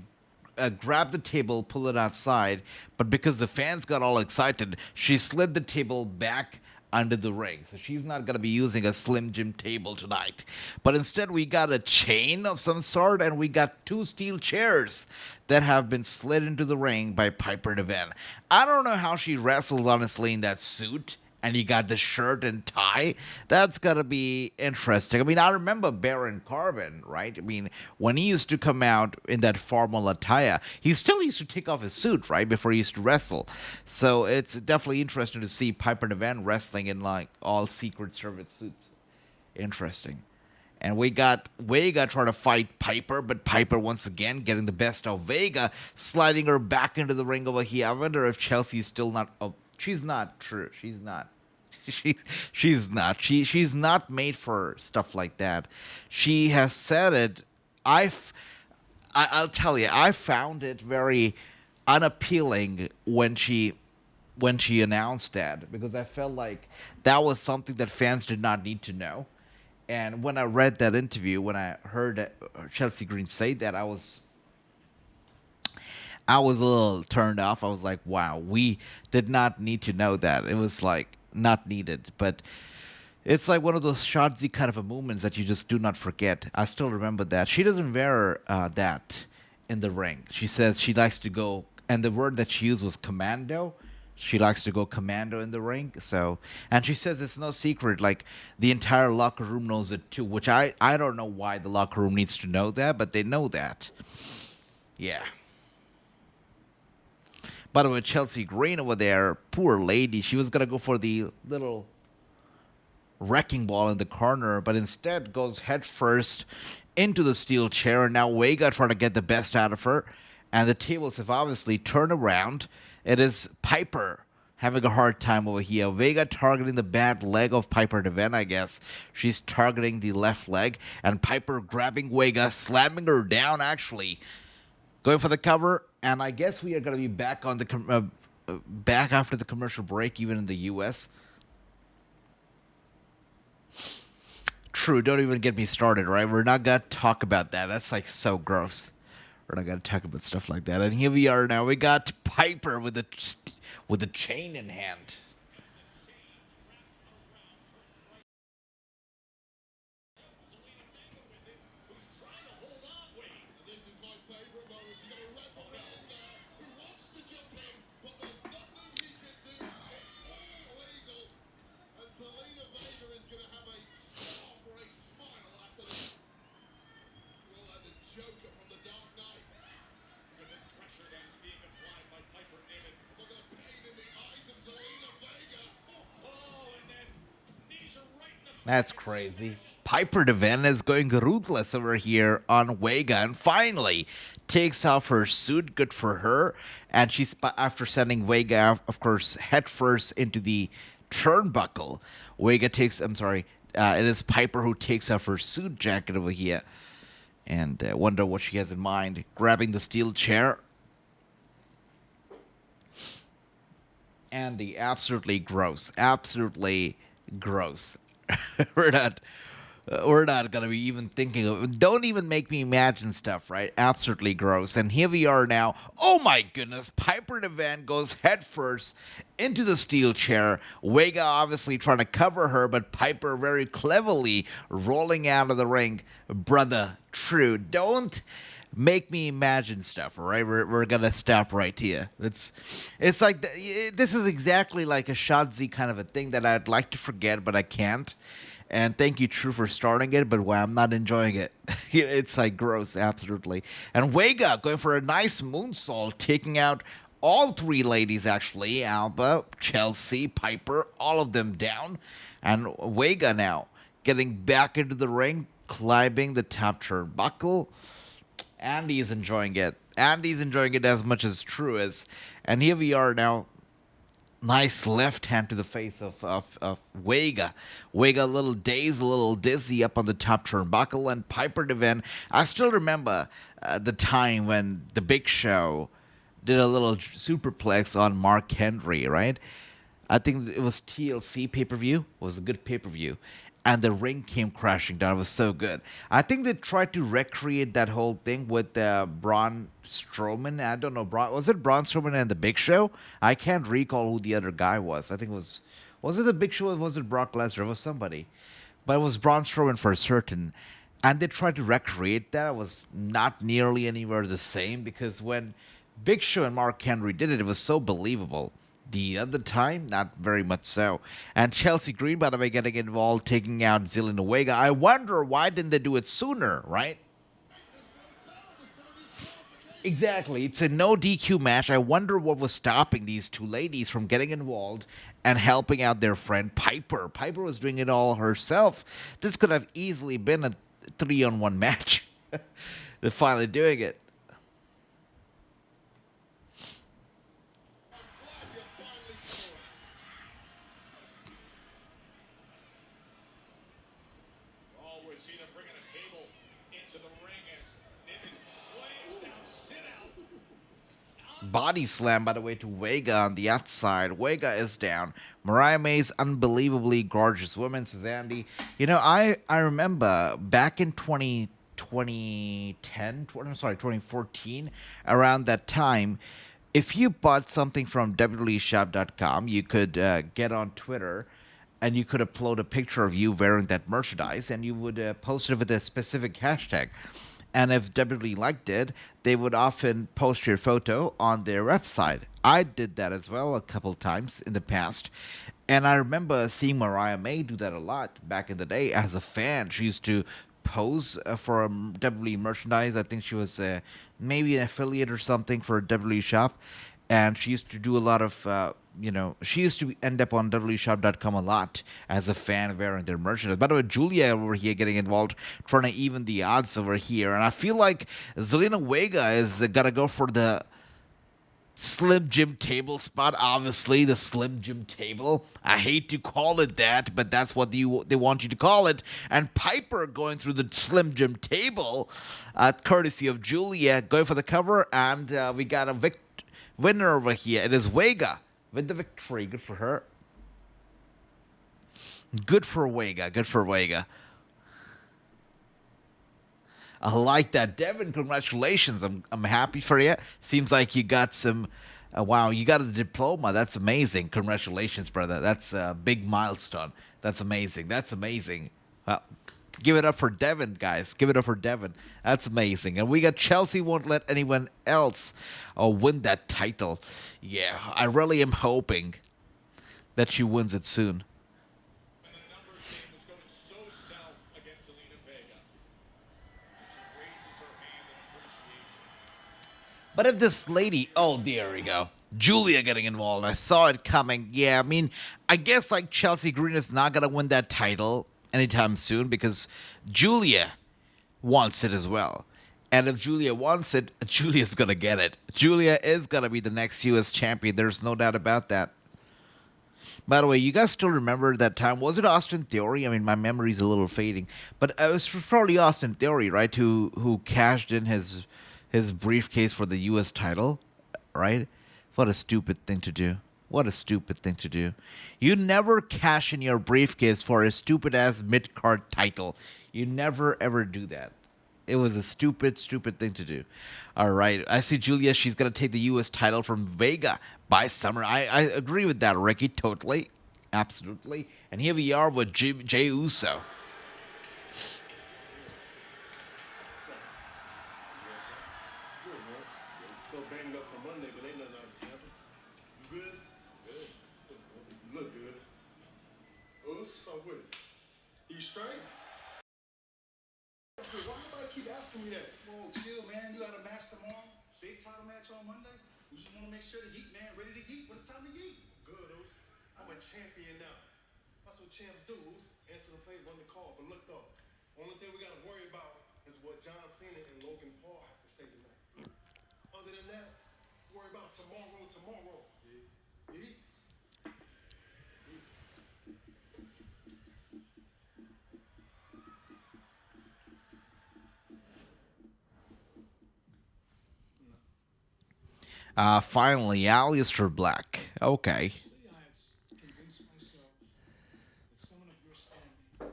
grab the table, pull it outside, but because the fans got all excited, she slid the table back under the ring. So she's not going to be using a Slim Jim table tonight. But instead, we got a chain of some sort, and we got 2 steel chairs that have been slid into the ring by Piper Niven. I don't know how she wrestles, honestly, in that suit. And you got the shirt and tie. That's got to be interesting. I mean, I remember Baron Corbin, right? I mean, when he used to come out in that formal attire, he still used to take off his suit, right, before he used to wrestle. So it's definitely interesting to see Piper Niven wrestling in, like, all Secret Service suits. Interesting. And we got Vega trying to fight Piper, but Piper once again getting the best of Vega, sliding her back into the ring over here. I wonder if Chelsea's still not... Oh, she's not true. She's not. She's not. She's not made for stuff like that. She has said it. I'll tell you, I found it very unappealing when she announced that, because I felt like that was something that fans did not need to know. And when I read that interview, when I heard Chelsea Green say that, I was a little turned off. I was like, wow, we did not need to know that. It was like not needed. But it's like one of those Shotzi kind of a movements that you just do not forget. I still remember that. She doesn't wear that in the ring. She says she likes to go, and the word that she used was commando. She likes to go commando in the ring. So, and she says it's no secret. Like, the entire locker room knows it too, which I don't know why the locker room needs to know that, but they know that. Yeah. By the way, Chelsea Green over there, poor lady, she was going to go for the little wrecking ball in the corner, but instead goes head first into the steel chair. And now Vega trying to get the best out of her. And the tables have obviously turned around. It is Piper having a hard time over here. Vega targeting the bad leg of Piper Deven, I guess. She's targeting the left leg. And Piper grabbing Vega, slamming her down, actually. Going for the cover. And I guess we are going to be back on the back after the commercial break, even in the U.S. True, don't even get me started, right? We're not going to talk about that. That's like so gross. We're not going to talk about stuff like that. And here we are now. We got Piper with the chain in hand. This is my favorite moment. You got a referee there who wants to jump in, but there's nothing he can do. It's all legal. And Zelina Vega is going to have a star for a smile after this. Well, like the Joker from the Dark Knight. With the pressure that is being applied by Piper Niven. Look at the pain in the eyes of Zelina Vega. Oh, and then knees are right in the That's crazy. Piper Deven is going ruthless over here on Vega and finally takes off her suit. Good for her. And she's, after sending Vega, of course, head first into the turnbuckle. Vega takes, it is Piper who takes off her suit jacket over here. And wonder what she has in mind. Grabbing the steel chair. Andy, absolutely gross. Absolutely gross. We're not going to be even thinking of it. Don't even make me imagine stuff, right? Absolutely gross. And here we are now. Oh my goodness. Piper Deven goes head first into the steel chair. Vega obviously trying to cover her, but Piper very cleverly rolling out of the ring. Brother, true. Don't make me imagine stuff, all right? We're going to stop right here. It's like, this is exactly like a Shotzi kind of a thing that I'd like to forget, but I can't. And thank you, True, for starting it, but wow, I'm not enjoying it. It's like gross, absolutely. And Vega going for a nice moonsault, taking out all three ladies, actually. Alba, Chelsea, Piper, all of them down. And Vega now getting back into the ring, climbing the top turnbuckle. Andy's enjoying it. Andy's enjoying it as much as True is. And here we are now. Nice left hand to the face of Vega. Vega a little dazed, a little dizzy up on the top turnbuckle. And Piper Deven, I still remember the time when the Big Show did a little superplex on Mark Henry, right? I think it was TLC pay-per-view. It was a good pay-per-view. And the ring came crashing down. It was so good. I think they tried to recreate that whole thing with Braun Strowman. I don't know. Was it Braun Strowman and the Big Show? I can't recall who the other guy was. I think it was it the Big Show or was it Brock Lesnar? It was somebody. But it was Braun Strowman for certain. And they tried to recreate that. It was not nearly anywhere the same because when Big Show and Mark Henry did it, it was so believable. The other time, not very much so. And Chelsea Green, by the way, getting involved, taking out Zelina Vega. I wonder why didn't they do it sooner, right? Exactly. It's a no DQ match. I wonder what was stopping these two ladies from getting involved and helping out their friend Piper. Piper was doing it all herself. This could have easily been a 3-on-1 match. They're finally doing it. Oh, we're Cena bringing a table into the ring as Niven slams down sit out. Body slam, by the way, to Vega on the outside. Vega is down. Mariah May's unbelievably gorgeous woman, says Andy. You know, I remember back in 2014, around that time, if you bought something from WWEshop.com, you could get on Twitter and you could upload a picture of you wearing that merchandise and you would post it with a specific hashtag. And if WWE liked it, they would often post your photo on their website. I did that as well a couple times in the past. And I remember seeing Mariah May do that a lot back in the day as a fan. She used to pose for WWE merchandise. I think she was maybe an affiliate or something for WWE Shop. And she used to do a lot of she used to end up on WWEshop.com a lot as a fan wearing their merchandise. By the way, Giulia over here getting involved, trying to even the odds over here. And I feel like Zelina Vega is going to go for the Slim Jim table spot. Obviously, the Slim Jim table. I hate to call it that, but that's what they want you to call it. And Piper going through the Slim Jim table, courtesy of Giulia, going for the cover. And we got a winner over here. It is Vega with the victory. Good for her. Good for Vega. Good for Vega. I like that. Devin, congratulations. I'm happy for you. Seems like you got some... wow, you got a diploma. That's amazing. Congratulations, brother. That's a big milestone. That's amazing. That's amazing. Give it up for Devin, guys. Give it up for Devin. That's amazing. And we got Chelsea won't let anyone else win that title. Yeah, I really am hoping that she wins it soon. And the numbers game is going so south against Zelina Vega. She raises her hand in appreciation. But if this lady, oh, there we go. Giulia getting involved. I saw it coming. Yeah, I mean, I guess like Chelsea Green is not going to win that title anytime soon because Giulia wants it as well. And if Giulia wants it, Giulia's going to get it. Giulia is going to be the next U.S. champion. There's no doubt about that. By the way, you guys still remember that time? Was it Austin Theory? I mean, my memory's a little fading. But it was probably Austin Theory, right, who cashed in his briefcase for the U.S. title, right? What a stupid thing to do. What a stupid thing to do. You never cash in your briefcase for a stupid-ass mid-card title. You never, ever do that. It was a stupid, stupid thing to do. All right. I see Giulia. She's going to take the U.S. title from Vega by Summer. I agree with that, Ricky. Totally. Absolutely. And here we are with Jey Uso. Still banged up from Monday, but ain't nothing happened. You good? Good. You look good. What's up with it? You straight? Why nobody keep asking me that? Whoa, chill, man. You got a match tomorrow? Big title match on Monday? We just want to make sure the Yeet man ready to yeet when it's time to yeet. Good, Oos. I'm a champion now. That's what champs do, Oos. Answer the plate, run the call. But look, though, only thing we got to worry about is what John Cena and Logan Paul have to say tonight. Other than that, worry about tomorrow. Yeah. Finally, Aleister Black. Okay. I had convinced myself that someone of your standing,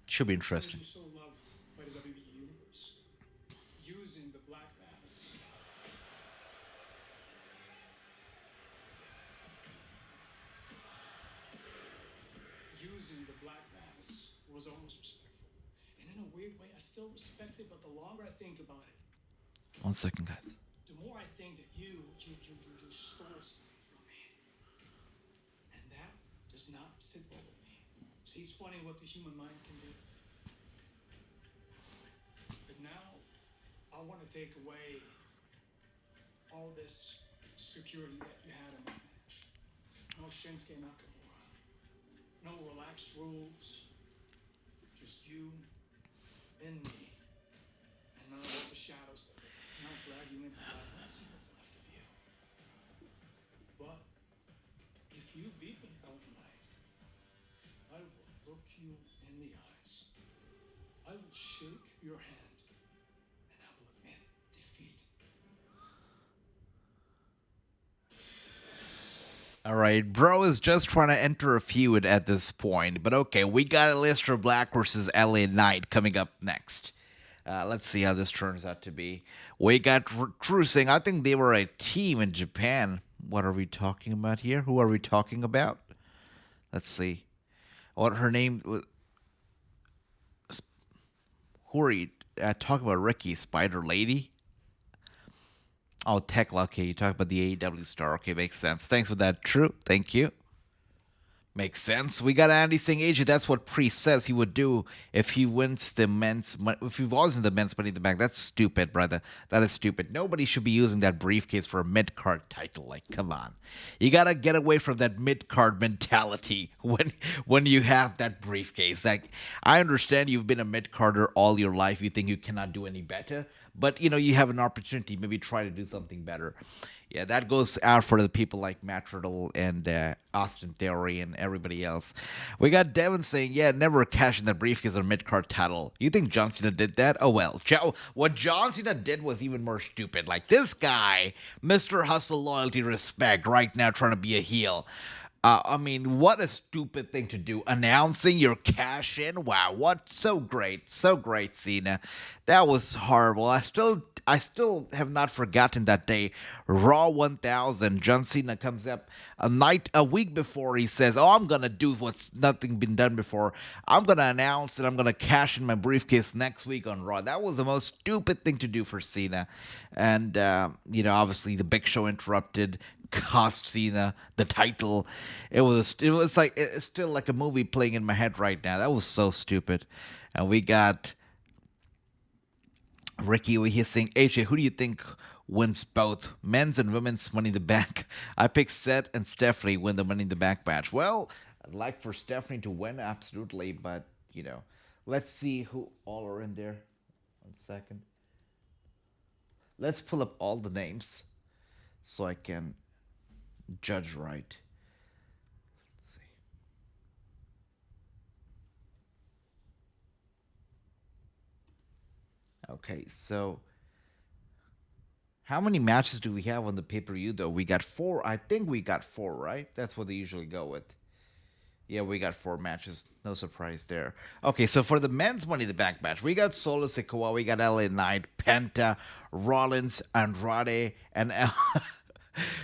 Should be interesting. so loved by the WWE Universe, using the black mass. Using the black mass was almost respectful. And in a weird way, I still respect it, but the longer I think about it, 1 second, guys. the more I think that you stole something from me. And that does not sit well with me. See, it's funny what the human mind can do. But now, I want to take away all this security that you had in my match. No Shinsuke Nakamura. No relaxed rules. Just you and me. And none of the shadows that now drag you into life. Let's see what's left of you. But if you beat me out tonight, I will look you in the eyes. I will shake your hand, and I will admit defeat. All right, bro is just trying to enter a feud at this point. But okay, we got Aleister Black versus LA Knight coming up next. Let's see how this turns out to be. We got Cruising. I think they were a team in Japan. What are we talking about here? Who are we talking about? Let's see. What her name was? Who are you talking about? Ricky, Spider Lady? Oh, Tekla. Okay, you talk about the AEW star. Okay, makes sense. Thanks for that. True. Thank you. Makes sense. We got Andy saying, AJ, that's what Priest says he would do if he wins the if he was in the men's Money in the Bank. That's stupid, brother. That is stupid. Nobody should be using that briefcase for a mid-card title. Like, come on. You got to get away from that mid-card mentality when you have that briefcase. Like, I understand you've been a mid-carder all your life. You think you cannot do any better. But, you have an opportunity. Maybe try to do something better. Yeah, that goes out for the people like Matt Riddle and Austin Theory and everybody else. We got Devin saying, yeah, never cash in that briefcase or mid-card title. You think John Cena did that? Oh, well. What John Cena did was even more stupid. Like, this guy, Mr. Hustle, Loyalty, Respect, right now trying to be a heel. What a stupid thing to do. Announcing your cash in. Wow, what? So great, Cena. That was horrible. I still have not forgotten that day. Raw 1000. John Cena comes up a week before. He says, "Oh, I'm gonna do what's nothing been done before. I'm gonna announce that I'm gonna cash in my briefcase next week on Raw." That was the most stupid thing to do for Cena, and obviously the Big Show interrupted. Cost Cena the title. It's still like a movie playing in my head right now. That was so stupid. And we got Ricky over here saying, AJ, who do you think wins both men's and women's Money in the Bank? I picked Seth and Stephanie win the Money in the Bank match. Well, I'd like for Stephanie to win, absolutely, but let's see who all are in there. 1 second. Let's pull up all the names so I can judge right. Let's see. Okay, so how many matches do we have on the pay-per-view though? We got 4. I think we got 4, right? That's what they usually go with. Yeah, we got 4 matches. No surprise there. Okay, so for the men's Money in the Bank match, we got Solo Sikoa, we got LA Knight, Penta, Rollins, Andrade, and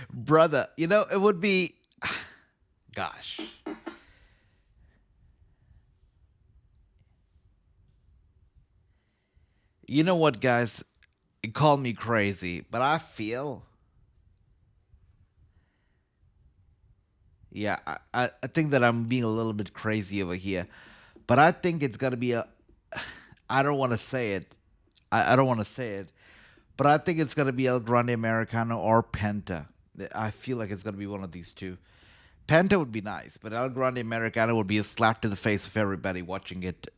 brother, it would be, gosh. You know what, guys? Call me crazy, but I feel, yeah, I think that I'm being a little bit crazy over here, but I think it's gonna be I don't want to say it. I don't want to say it. But I think it's going to be El Grande Americano or Penta. I feel like it's going to be one of these two. Penta would be nice, but El Grande Americano would be a slap to the face of everybody watching it,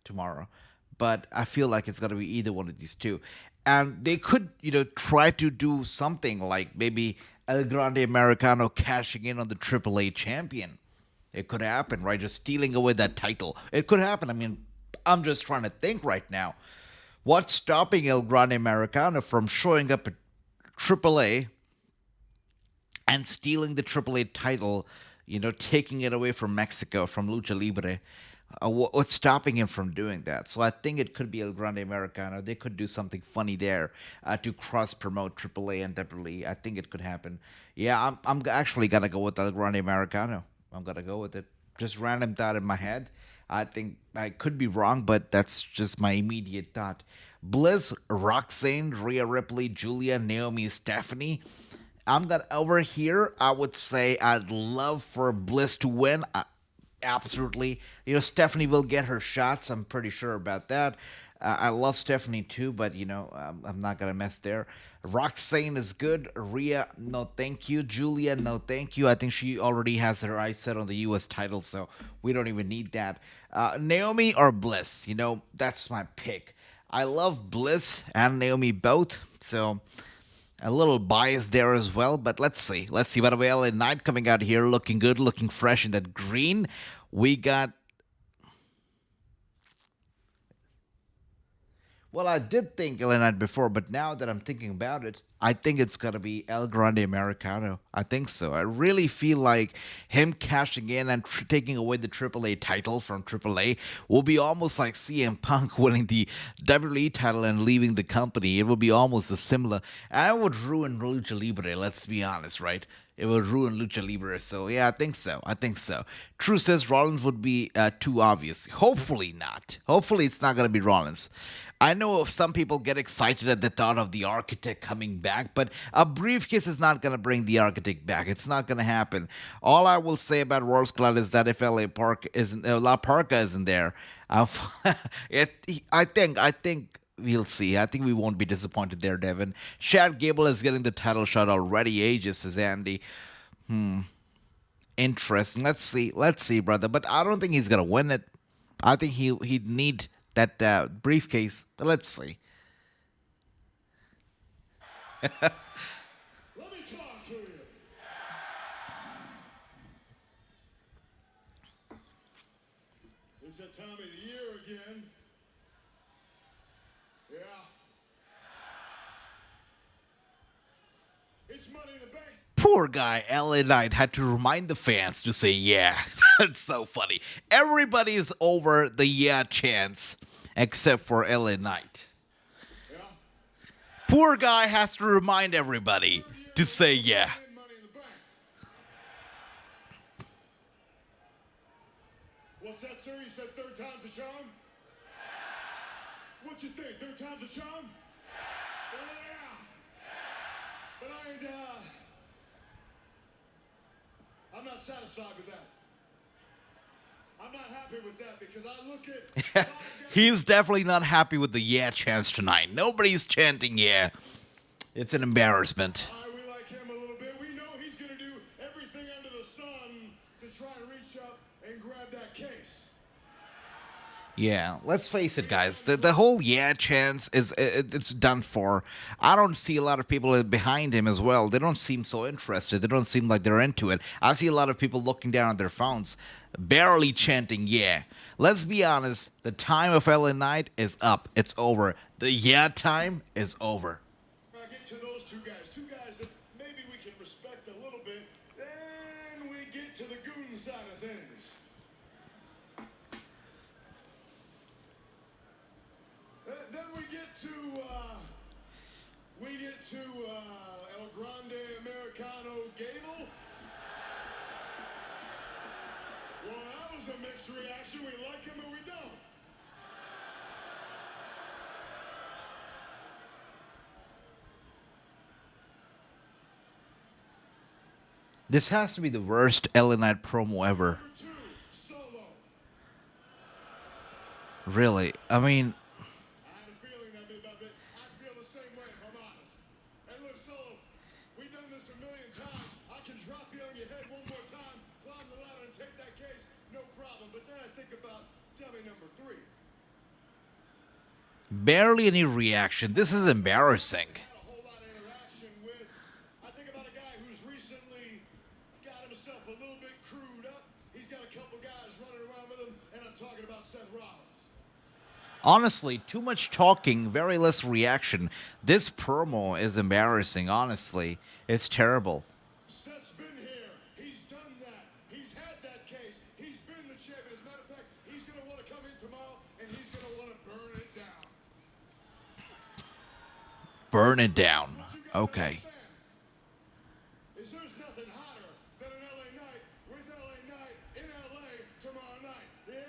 tomorrow. But I feel like it's going to be either one of these two. And they could, try to do something like maybe El Grande Americano cashing in on the AAA champion. It could happen, right? Just stealing away that title. It could happen. I'm just trying to think right now. What's stopping El Grande Americano from showing up at AAA and stealing the AAA title, taking it away from Mexico, from Lucha Libre? What's stopping him from doing that? So I think it could be El Grande Americano. They could do something funny there to cross-promote AAA and WWE. I think it could happen. Yeah, I'm actually going to go with El Grande Americano. I'm going to go with it. Just random thought in my head. I think I could be wrong, but that's just my immediate thought. Bliss, Roxanne, Rhea, Ripley, Giulia, Naomi, Stephanie. Over here, I would say I'd love for Bliss to win. Absolutely. Stephanie will get her shots. I'm pretty sure about that. I love Stephanie too, but, I'm not going to mess there. Roxanne is good. Rhea, no thank you. Giulia, no thank you. I think she already has her eyes set on the U.S. title, so we don't even need that. Naomi or Bliss, that's my pick. I love Bliss and Naomi both, so a little biased there as well, but let's see. By the way, LA Knight coming out here looking good, looking fresh in that green. We got... Well, I did think LA Knight before, but now that I'm thinking about it, I think it's going to be El Grande Americano. I think so. I really feel like him cashing in and taking away the AAA title from AAA will be almost like CM Punk winning the WWE title and leaving the company. It will be almost as similar. And it would ruin Lucha Libre, let's be honest, right? It would ruin Lucha Libre. So, yeah, I think so. True says Rollins would be too obvious. Hopefully not. Hopefully it's not going to be Rollins. I know some people get excited at the thought of the architect coming back, but a briefcase is not going to bring the architect back. It's not going to happen. All I will say about Rose Club is that if La Parka isn't there, I think we'll see. I think we won't be disappointed there, Devin. Chad Gable is getting the title shot already. Ages, says Andy. Interesting. Let's see, brother. But I don't think he's gonna win it. I think he'd need that briefcase. But let's see. Let me talk to you. It's that time of the year again. Yeah. It's Money in the Bank. Poor guy, LA Knight had to remind the fans to say yeah. That's so funny. Everybody's over the yeah chance except for LA Knight. Yeah. Poor guy has to remind everybody to say yeah. Money in the Bank. What's that, sir? You said third time's a charm? What you think? Third time's a charm? Yeah. But I'm not satisfied with that. I'm not happy with that because I look at... He's definitely not happy with the yeah chance tonight. Nobody's chanting yeah. It's an embarrassment. We like him a little bit. We know he's going to do everything under the sun to try and reach up and grab that case. Yeah, let's face it, guys. The whole yeah chance it's done for. I don't see a lot of people behind him as well. They don't seem so interested. They don't seem like they're into it. I see a lot of people looking down at their phones, barely chanting yeah. Let's be honest. The time of LA Knight is up. It's over. The yeah time is over. I get to those two guys that maybe we can respect a little bit. Then we get to the goon side of things. Then we get to El Grande Americano Gable. Well, that was a mixed reaction. We like him or we don't. This has to be the worst LA Knight promo ever. Number 2, Solo. Really. I mean, I had a feeling that I'd feel the same way if I'm honest. And look, Solo, we've done this a million times. I can drop you on your head one more time, climb the ladder and take that case, no problem. But then I think about dummy number 3. barely any reaction. This is embarrassing. Had a whole lot of interaction with. I think about a guy who's recently got himself a little bit crewed up. He's got a couple guys running around with him, and I'm talking about Seth Rollins. Honestly, too much talking, very less reaction. This promo is embarrassing, honestly. It's terrible. Seth's been here. He's done that. He's had that case. He's been the champion. As a matter of fact, he's going to want to come in tomorrow, and he's going to want to burn it down. Burn it down. What you gotta Okay. understand is there's nothing hotter than an LA Knight with LA Knight in LA tomorrow night. Yeah.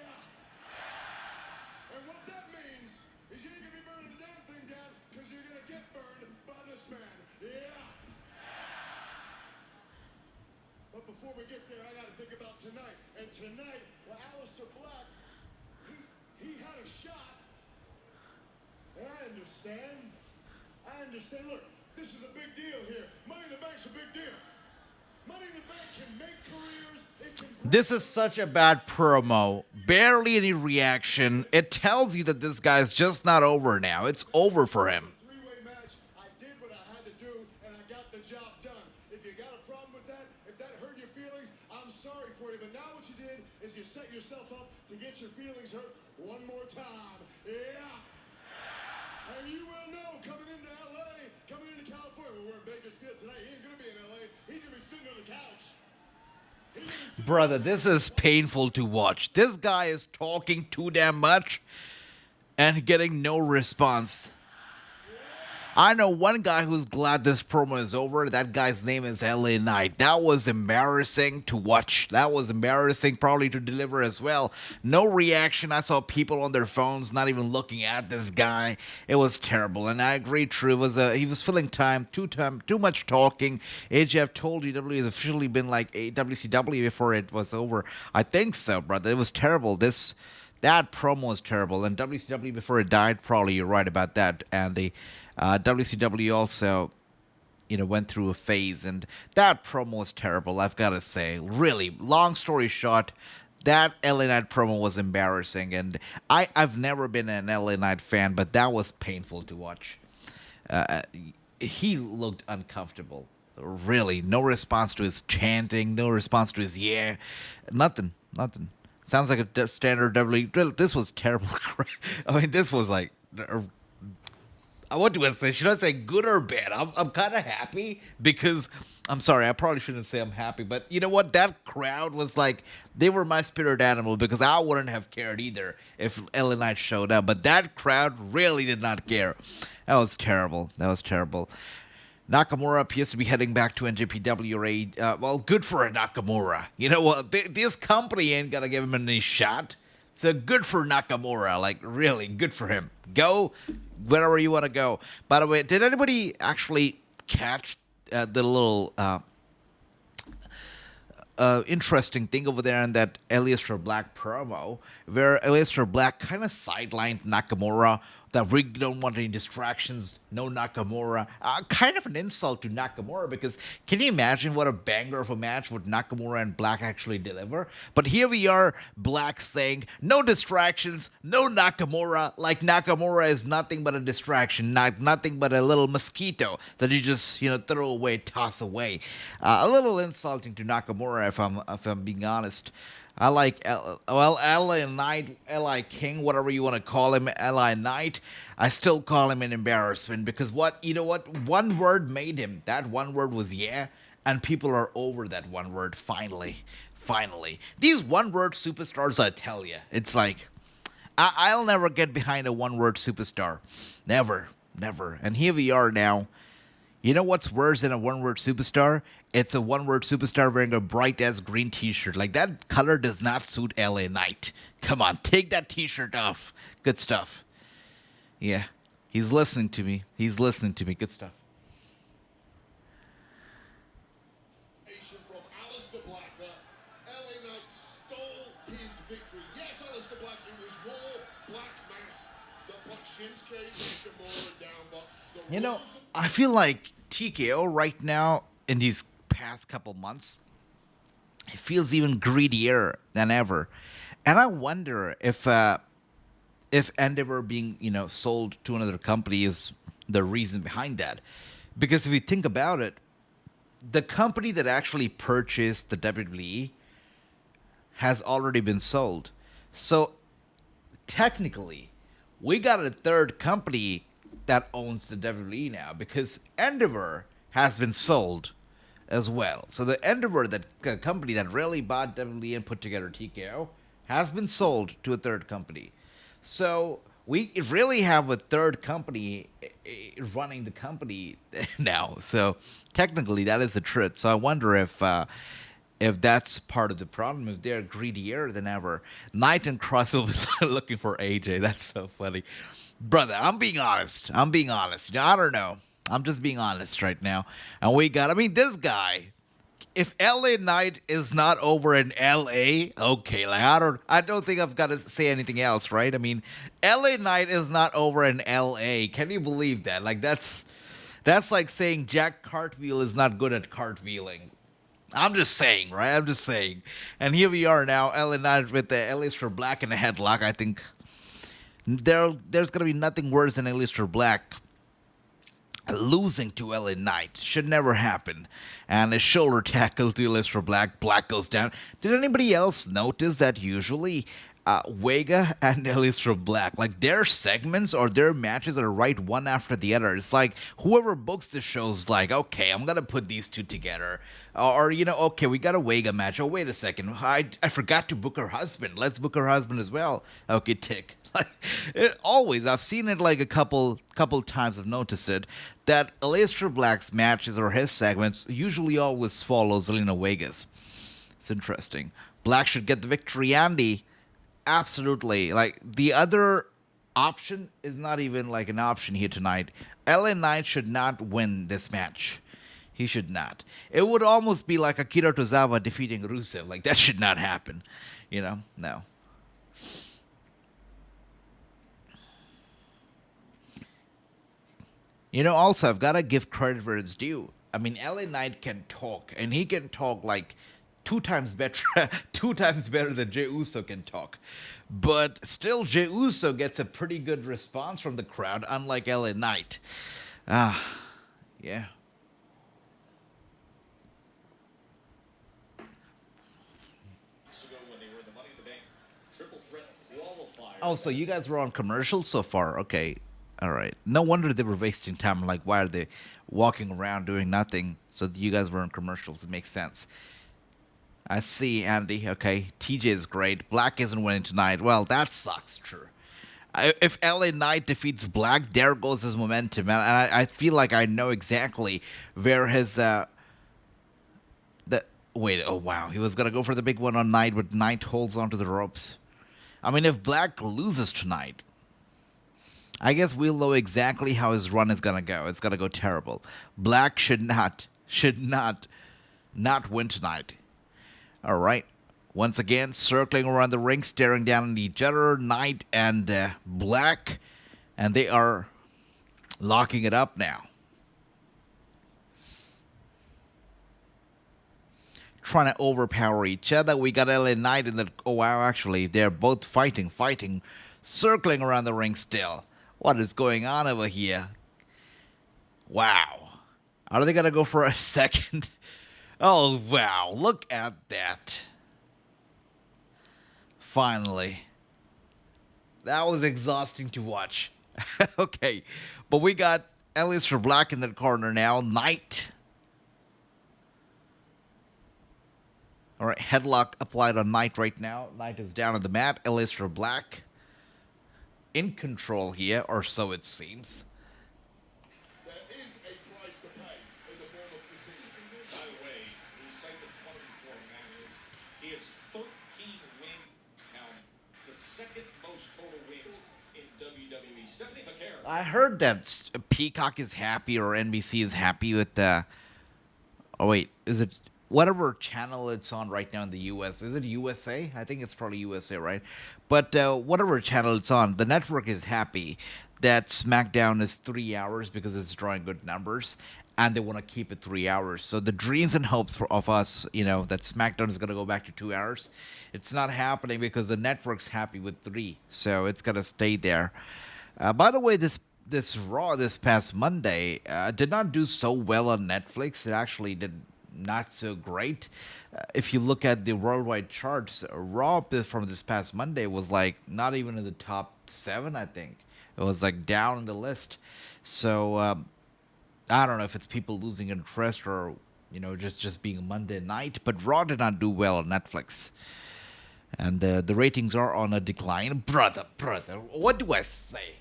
And what that means is you ain't gonna be burning the damn thing down because you're gonna get burned by this man. Yeah. But before we get there, I gotta think about tonight. And tonight, well, Aleister Black, he had a shot. And I understand. Look, this is a big deal here. Money in the Bank's a big deal. Money in the Bank can make careers. It can. This is such a bad promo. Barely any reaction. It tells you that this guy's just not over now. It's over for him. Three-way match. I did what I had to do, and I got the job done. If you got a problem with that, if that hurt your feelings, I'm sorry for you. But now what you did is you set yourself up to get your feelings hurt one more time. Yeah. And you will know coming into LA, coming into California. We're in Bakersfield tonight. He ain't gonna be in LA. He's gonna be sitting on the couch. He's gonna be sitting Brother, this is painful to watch. This guy is talking too damn much and getting no response. I know one guy who's glad this promo is over. That guy's name is LA Knight. That was embarrassing to watch. That was embarrassing probably to deliver as well. No reaction. I saw people on their phones not even looking at this guy. It was terrible. And I agree, true. He was filling too much talking. AJ, I've told you, WWE has officially been like a WCW before it was over. I think so, brother. It was terrible. That promo was terrible. And WCW before it died, probably you're right about that. And the WCW also, went through a phase. And that promo was terrible, I've got to say. Really, long story short, that LA Knight promo was embarrassing. And I've never been an LA Knight fan, but that was painful to watch. He looked uncomfortable. Really, no response to his chanting, no response to his nothing. Sounds like a standard WWE. This was terrible. I mean, this was like, what do I say? Should I say good or bad? I'm kind of happy because, I'm sorry, I probably shouldn't say I'm happy, but you know what? That crowd was like, they were my spirit animal because I wouldn't have cared either if LA Knight showed up. But that crowd really did not care. That was terrible. Nakamura appears to be heading back to NJPW. Well, good for Nakamura. You know what? This company ain't gonna give him any shot. So good for Nakamura. Like, really, good for him. Go wherever you want to go. By the way, did anybody actually catch the little interesting thing over there in that Aleister Black promo where Aleister Black kind of sidelined Nakamura, that we don't want any distractions, no Nakamura. Kind of an insult to Nakamura because can you imagine what a banger of a match would Nakamura and Black actually deliver? But here we are, Black saying, no distractions, no Nakamura, like Nakamura is nothing but a distraction, nothing but a little mosquito that you just, throw away, toss away. A little insulting to Nakamura if I'm being honest. I like, LA Knight, LA King, whatever you want to call him, LA Knight. I still call him an embarrassment because one word made him. That one word was and people are over that one word finally. These one-word superstars, I tell you, it's like, I'll never get behind a one-word superstar. Never. And here we are now. You know what's worse than a one-word superstar? It's a one-word superstar wearing a bright-ass green t-shirt. Like, that color does not suit LA Knight. Come on, take that t-shirt off. Good stuff. Yeah, he's listening to me. Good stuff. From Aleister Black, LA Knight stole his victory. Yes, Aleister Black, it was your black mass that put Shinsuke Nakamura down, but the I feel like TKO right now, in these past couple months, it feels even greedier than ever. And I wonder if Endeavor being, sold to another company is the reason behind that. Because if you think about it, the company that actually purchased the WWE has already been sold. So technically, we got a third company that owns the WWE now because Endeavor has been sold as well. So the Endeavor, that company that really bought WWE and put together TKO, has been sold to a third company. So we really have a third company running the company now. So technically that is the truth. So I wonder if that's part of the problem, if they're greedier than ever. Knight and Cross will be looking for AJ. That's so funny. Brother, I'm being honest. I don't know. I'm just being honest right now. And this guy, if LA Knight is not over in LA, okay, like I don't think I've got to say anything else, right? I mean, LA Knight is not over in LA. Can you believe that? Like that's like saying Jack Cartwheel is not good at cartwheeling. I'm just saying, right? And here we are now, LA Knight with the Aleister Black in a headlock. I think there's going to be nothing worse than Aleister Black losing to LA Knight. Should never happen. And a shoulder tackle to Aleister Black. Black goes down. Did anybody else notice that usually Vega and Aleister Black, like their segments or their matches are right one after the other. It's like whoever books the show's like, okay, I'm gonna put these two together, or okay, we got a Vega match. Oh, wait a second, I forgot to book her husband. Let's book her husband as well. Okay, tick. Like always, I've seen it like a couple times. I've noticed it that Aleister Black's matches or his segments usually always follow Zelina Vega's. It's interesting. Black should get the victory, Andy. Absolutely. Like, the other option is not even like an option here tonight. LA Knight should not win this match. He should not. It would almost be like Akira Tozawa defeating Rusev. Like, that should not happen. No. Also, I've got to give credit where it's due. I mean, LA Knight can talk, and he can talk like two times better than Jey Uso can talk. But still, Jey Uso gets a pretty good response from the crowd, unlike LA Knight. Yeah. Oh, so you guys were on commercials so far? Okay. All right. No wonder they were wasting time. Like, why are they walking around doing nothing? So you guys were on commercials. It makes sense. I see, Andy. Okay, TJ is great. Black isn't winning tonight. Well, that sucks. True. If LA Knight defeats Black, there goes his momentum, and I feel like I know exactly where his wait. Oh wow, he was gonna go for the big one on Knight, but Knight holds onto the ropes. I mean, if Black loses tonight, I guess we'll know exactly how his run is gonna go. It's gonna go terrible. Black should not win tonight. All right. Once again, circling around the ring, staring down at each other, Knight and Black, and they are locking it up now. Trying to overpower each other. We got LA Knight in the... Oh, wow, actually, they're both fighting, circling around the ring still. What is going on over here? Wow. Are they going to go for a second? Oh, wow. Look at that. Finally. That was exhausting to watch. Okay. But we got Aleister Black in the corner now. Knight. All right. Headlock applied on Knight right now. Knight is down on the mat. Aleister Black in control here, or so it seems. There is a price to pay in the form of fatigue. By the way, we cite the 24 matches. He has 13 wins. Now, it's the second most total wins in WWE. Stephanie Vaquer. I heard that Peacock is happy or NBC is happy with the... Oh, wait. Is it... Whatever channel it's on right now in the U.S. Is it USA? I think it's probably USA, right? But whatever channel it's on, the network is happy that SmackDown is 3 hours because it's drawing good numbers, and they want to keep it 3 hours. So the dreams and hopes of us, that SmackDown is going to go back to 2 hours, it's not happening because the network's happy with 3. So it's going to stay there. By the way, this Raw this past Monday did not do so well on Netflix. It actually did not so great. If you look at the worldwide charts, Raw from this past Monday was like not even in the top 7, I think. It was like down in the list. So I don't know if it's people losing interest or just being a Monday night, but Raw did not do well on Netflix. And the ratings are on a decline. Brother, what do I say?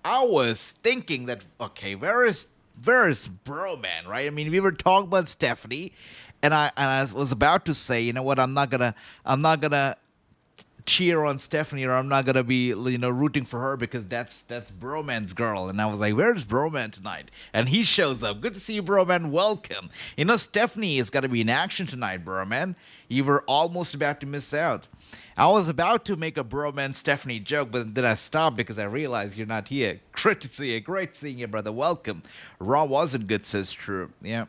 I was thinking that, okay, where is Bro-Man, right? I mean, we were talking about Stephanie, and I was about to say, you know what, I'm not gonna cheer on Stephanie, or I'm not gonna be rooting for her because that's Bro-Man's girl. And I was like, where's Bro-Man tonight? And he shows up. Good to see you, Bro-Man. Welcome. Stephanie is gonna be in action tonight, Bro-Man. You were almost about to miss out. I was about to make a Bro-Man Stephanie joke, but then I stopped because I realized you're not here. Great to see you. Great seeing you, brother. Welcome. Raw wasn't good, says True. Yeah.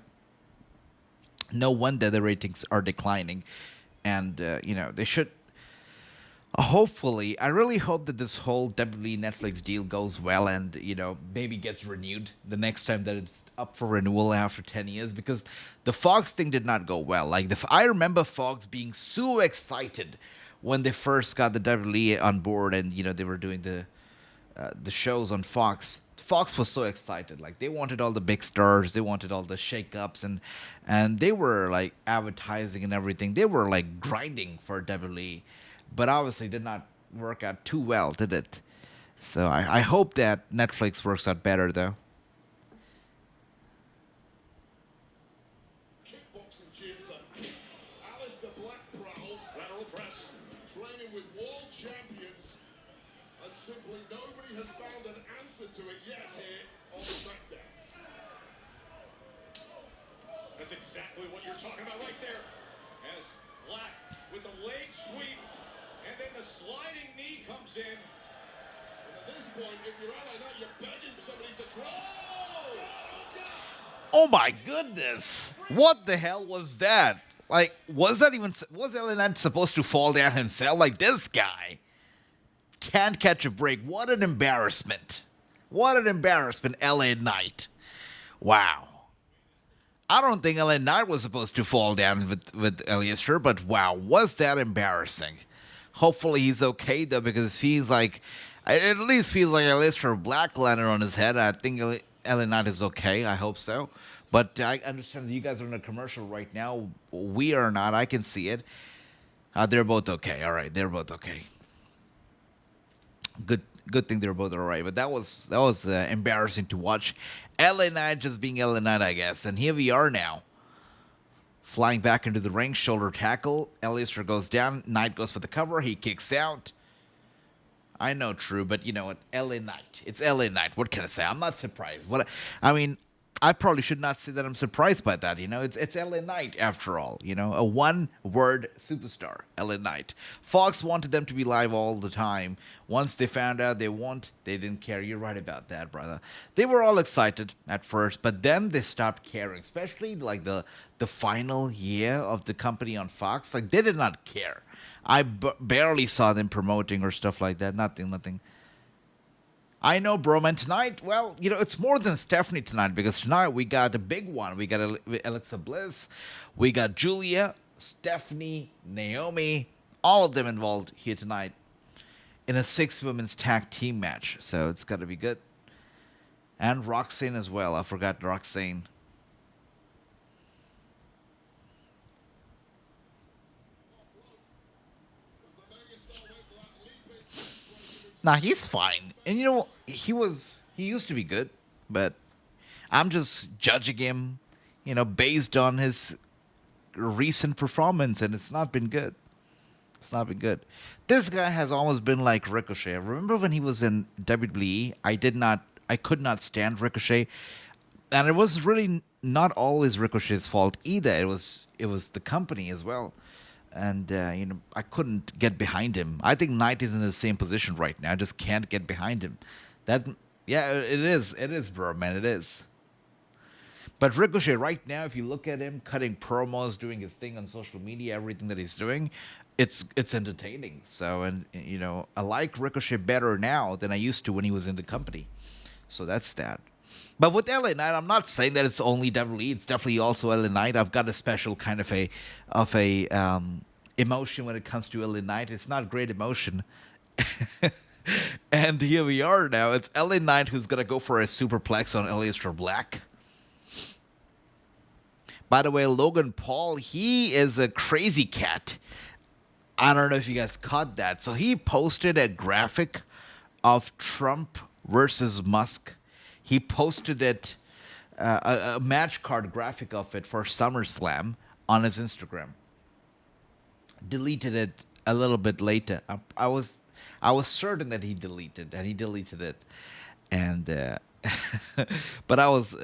No wonder the ratings are declining. And, they should... Hopefully, I really hope that this whole WWE Netflix deal goes well and, maybe gets renewed the next time that it's up for renewal after 10 years, because the Fox thing did not go well. Like, I remember Fox being so excited when they first got the WWE on board, and they were doing the shows on Fox. Fox was so excited. Like, they wanted all the big stars, they wanted all the shakeups, and they were like advertising and everything. They were like grinding for WWE, but obviously did not work out too well, did it? So I hope that Netflix works out better, though. Kickboxing gyms that Alistair Black prowls, lateral press, training with world champions, and simply nobody has found an answer to it yet here on SmackDown. That's exactly what you're talking about right there. As Black with the leg sweep, and then the sliding knee comes in. And at this point, if you're LA Knight, you're begging somebody to grow. Oh my goodness! What the hell was that? Like, was LA Knight supposed to fall down himself? Like, this guy can't catch a break. What an embarrassment! What an embarrassment, LA Knight. Wow. I don't think LA Knight was supposed to fall down with Alistair, but wow, was that embarrassing. Hopefully he's okay, though, because it feels like, it at least feels like Alistair Black landed on his head. I think LA Knight is okay. I hope so. But I understand that you guys are in a commercial right now. We are not. I can see it. They're both okay. All right, they're both okay. Good thing they're both all right. But that was embarrassing to watch. LA Knight just being LA Knight, I guess. And here we are now. Flying back into the ring, shoulder tackle. Alistair goes down. Knight goes for the cover. He kicks out. I know, true, but you know what? LA Knight. It's LA Knight. What can I say? I'm not surprised. I probably should not say that I'm surprised by that. It's LA Knight after all. A one-word superstar, LA Knight. Fox wanted them to be live all the time. Once they found out they didn't care. You're right about that, brother. They were all excited at first, but then they stopped caring. Especially like the final year of the company on Fox. Like, they did not care. I barely saw them promoting or stuff like that. Nothing. I know, bro, man. Tonight, well, it's more than Stephanie tonight, because tonight we got a big one. We got Alexa Bliss. We got Giulia, Stephanie, Naomi, all of them involved here tonight in a 6-women's tag team match. So it's got to be good. And Roxanne as well. I forgot Roxanne. Nah, he's fine. And he used to be good, but I'm just judging him, based on his recent performance, and it's not been good. It's not been good. This guy has almost been like Ricochet. Remember when he was in WWE? I could not stand Ricochet. And it was really not always Ricochet's fault either. It was the company as well. And, I couldn't get behind him. I think Knight is in the same position right now. I just can't get behind him. It is. It is, bro, man. It is. But Ricochet right now, if you look at him cutting promos, doing his thing on social media, everything that he's doing, it's entertaining. So, and, I like Ricochet better now than I used to when he was in the company. So that's that. But with LA Knight, I'm not saying that it's only WWE. It's definitely also LA Knight. I've got a special kind of a emotion when it comes to LA Knight. It's not great emotion. And here we are now. It's LA Knight who's gonna go for a superplex on Aleister Black. By the way, Logan Paul, he is a crazy cat. I don't know if you guys caught that. So he posted a graphic of Trump versus Musk. He posted it, a match card graphic of it for SummerSlam on his Instagram. Deleted it a little bit later. I was certain that he deleted it, and but I was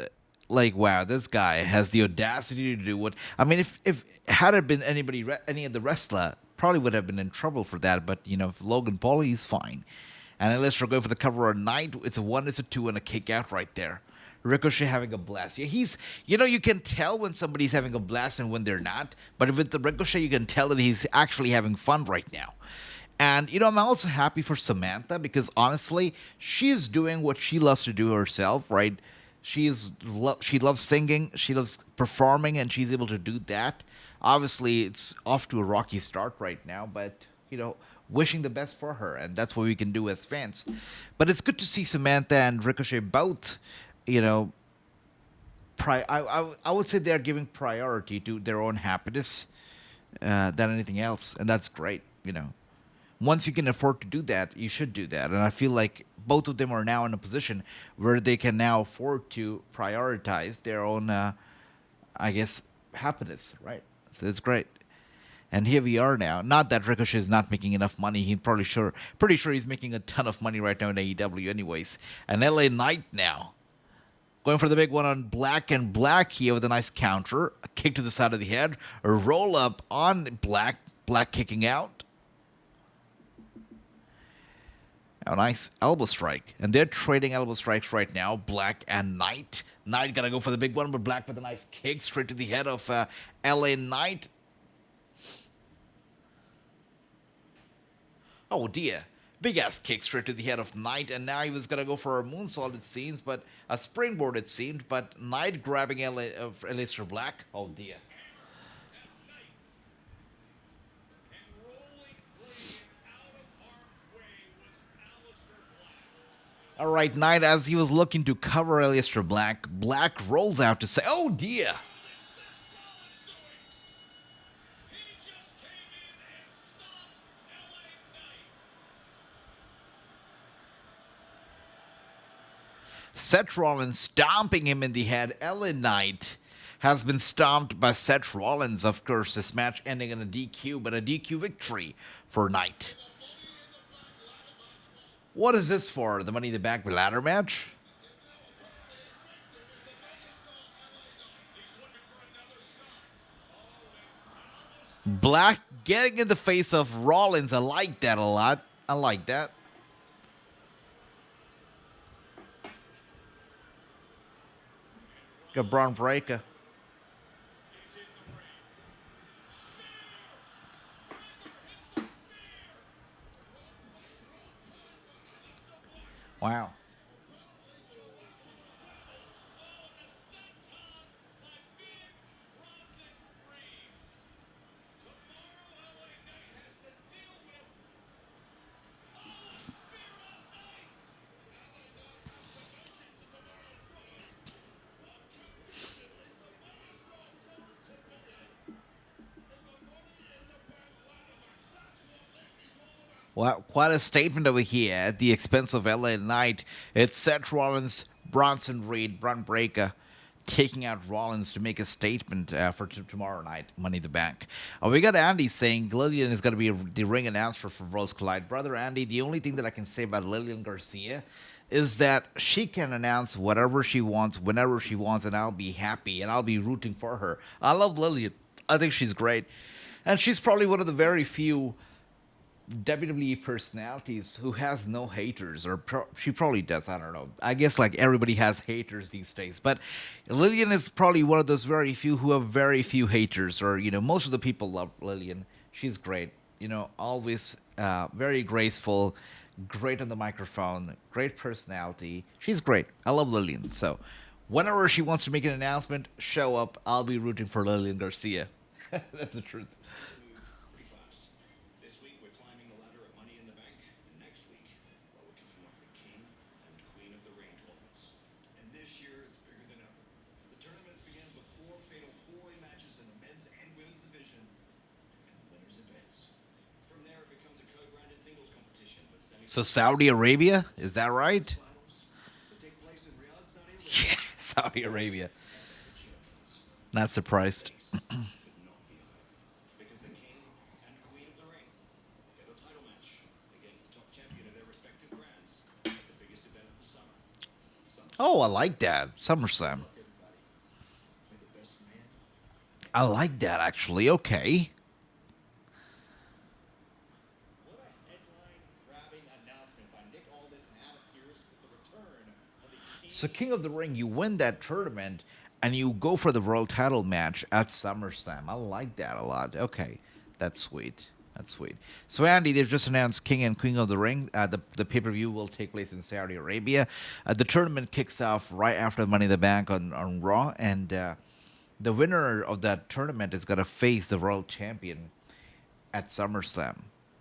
like, wow, this guy has the audacity to do what. I mean, if had it been any of the wrestler, probably would have been in trouble for that. But if Logan Paul, he's fine. And unless we're going for the cover of Night, it's a 1, it's a 2, and a kick out right there. Ricochet having a blast. Yeah, he's, you can tell when somebody's having a blast and when they're not. But with the Ricochet, you can tell that he's actually having fun right now. And, I'm also happy for Samantha because, honestly, she's doing what she loves to do herself, right? She loves singing, she loves performing, and she's able to do that. Obviously, it's off to a rocky start right now, but wishing the best for her, and that's what we can do as fans. But it's good to see Samantha and Ricochet both, you know, I would say they're giving priority to their own happiness than anything else, and that's great. Once you can afford to do that, you should do that, and I feel like both of them are now in a position where they can now afford to prioritize their own, I guess, happiness, right? So it's great. And here we are now. Not that Ricochet is not making enough money. He's pretty sure he's making a ton of money right now in AEW anyways. And LA Knight now. Going for the big one on Black and Black here with a nice counter. A kick to the side of the head. A roll up on Black. Black kicking out. A nice elbow strike. And they're trading elbow strikes right now. Black and Knight. Knight gonna go for the big one, but Black with a nice kick straight to the head of LA Knight. Oh dear. Big ass kick straight to the head of Knight, and now he was gonna go for a moonsault, it seems, but a springboard it seemed, but Knight grabbing Aleister Black. Oh dear. All right, Knight, as he was looking to cover Aleister Black, Black rolls out to say, oh dear. Seth Rollins stomping him in the head. LA Knight has been stomped by Seth Rollins. Of course, this match ending in a DQ, but a DQ victory for Knight. What is this for? The Money in the Bank ladder match? Black getting in the face of Rollins. I like that a lot. I like that. Got Braun Breaker. Wow. Well, quite a statement over here at the expense of LA Knight. It's Seth Rollins, Bronson Reed, Braun Breaker taking out Rollins to make a statement for tomorrow night, Money in the Bank. We got Andy saying Lillian is going to be the ring announcer for Rose Collide. Brother Andy, the only thing that I can say about Lillian Garcia is that she can announce whatever she wants, whenever she wants, and I'll be happy, and I'll be rooting for her. I love Lillian. I think she's great. And she's probably one of the very few WWE personalities who has no haters, or she probably does, I don't know. I guess like everybody has haters these days, but Lillian is probably one of those very few who have very few haters, or most of the people love Lillian. She's great, always very graceful, great on the microphone, great personality. She's great. I love Lillian. So whenever she wants to make an announcement, show up. I'll be rooting for Lillian Garcia. That's the truth. So Saudi Arabia, is that right? Yeah, Saudi Arabia. Not surprised. Oh, I like that. SummerSlam. I like that, actually. Okay. So King of the Ring, you win that tournament, and you go for the world title match at SummerSlam. I like that a lot. Okay, that's sweet. That's sweet. So Andy, they've just announced King and Queen of the Ring. The pay-per-view will take place in Saudi Arabia. The tournament kicks off right after Money in the Bank on Raw, and the winner of that tournament is going to face the world champion at SummerSlam.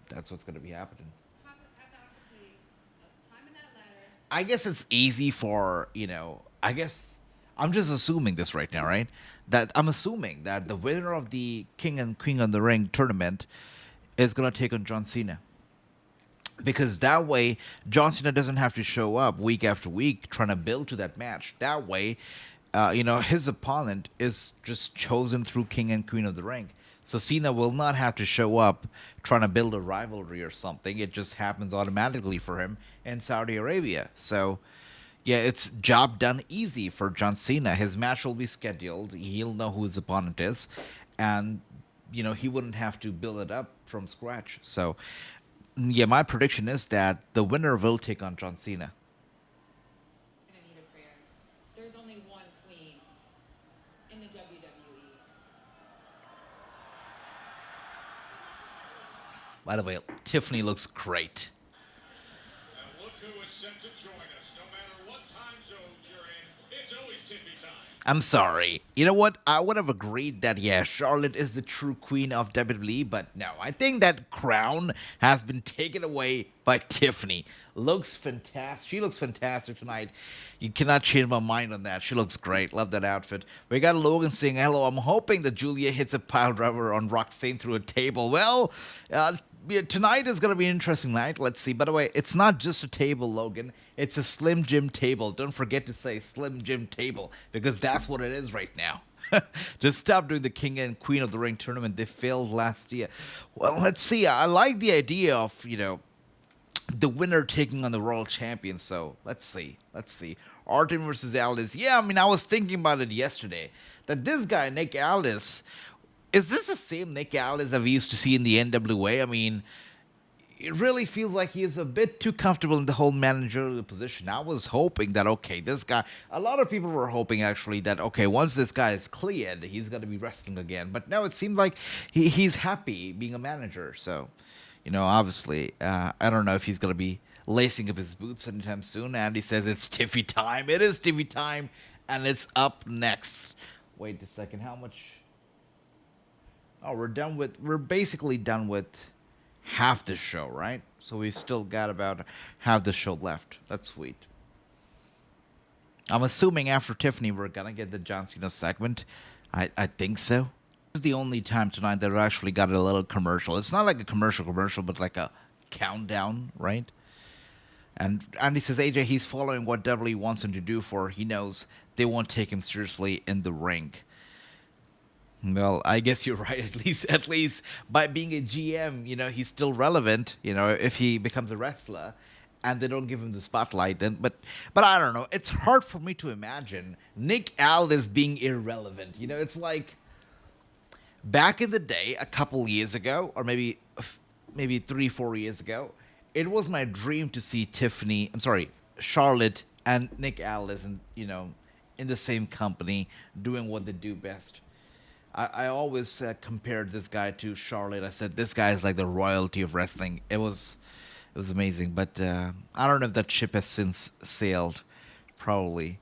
That's what's going to be happening. Have the opportunity of climbing that ladder. I guess it's easy for, I guess I'm just assuming this right now, right? That I'm assuming that the winner of the King and Queen of the Ring tournament is going to take on John Cena. Because that way, John Cena doesn't have to show up week after week trying to build to that match. That way, his opponent is just chosen through King and Queen of the Ring. So Cena will not have to show up trying to build a rivalry or something. It just happens automatically for him in Saudi Arabia. So, yeah, it's job done easy for John Cena. His match will be scheduled. He'll know who his opponent is. And, he wouldn't have to build it up from scratch. So, yeah, my prediction is that the winner will take on John Cena. I'm gonna need a prayer. There's only one queen in the WWE. By the way, Tiffany looks great. And look who is set to join us. No matter what time zone you're in, it's always Tiffy time. I'm sorry. You know what? I would have agreed that, yeah, Charlotte is the true queen of WWE, but no. I think that crown has been taken away by Tiffany. Looks fantastic. She looks fantastic tonight. You cannot change my mind on that. She looks great. Love that outfit. We got Logan saying hello. I'm hoping that Giulia hits a pile driver on Roxanne through a table. Well, yeah, tonight is going to be an interesting night. Let's see. By the way, it's not just a table, Logan. It's a Slim Jim table. Don't forget to say Slim Jim table, because that's what it is right now. Just stop doing the King and Queen of the Ring tournament. They failed last year. Well, let's see. I like the idea of, the winner taking on the world champion. So let's see. Orton versus Aldis. Yeah, I was thinking about it yesterday. That this guy, Nick Aldis, is this the same Nick Aldis that we used to see in the NWA? It really feels like he is a bit too comfortable in the whole managerial position. I was hoping that, okay, this guy, a lot of people were hoping actually that, okay, once this guy is cleared, he's going to be wrestling again. But no, it seems like he's happy being a manager. So, obviously, I don't know if he's going to be lacing up his boots anytime soon. Andy says it's Tiffy time. It is Tiffy time, and it's up next. Wait a second, how much? Oh, we're basically done with half the show, right? So we've still got about half the show left. That's sweet. I'm assuming after Tiffany, we're gonna get the John Cena segment. I think so. This is the only time tonight that we actually got a little commercial. It's not like a commercial, but like a countdown, right? And Andy says, AJ, he's following what WWE wants him to do, for he knows they won't take him seriously in the ring. Well, I guess you're right. At least by being a GM, he's still relevant. If he becomes a wrestler, and they don't give him the spotlight, then. But I don't know. It's hard for me to imagine Nick Aldis being irrelevant. It's like back in the day, a couple years ago, or maybe 3-4 years ago, it was my dream to see Charlotte and Nick Aldis, and in the same company doing what they do best. I always compared this guy to Charlotte. I said, this guy is like the royalty of wrestling. It was amazing. But I don't know if that ship has since sailed. Probably.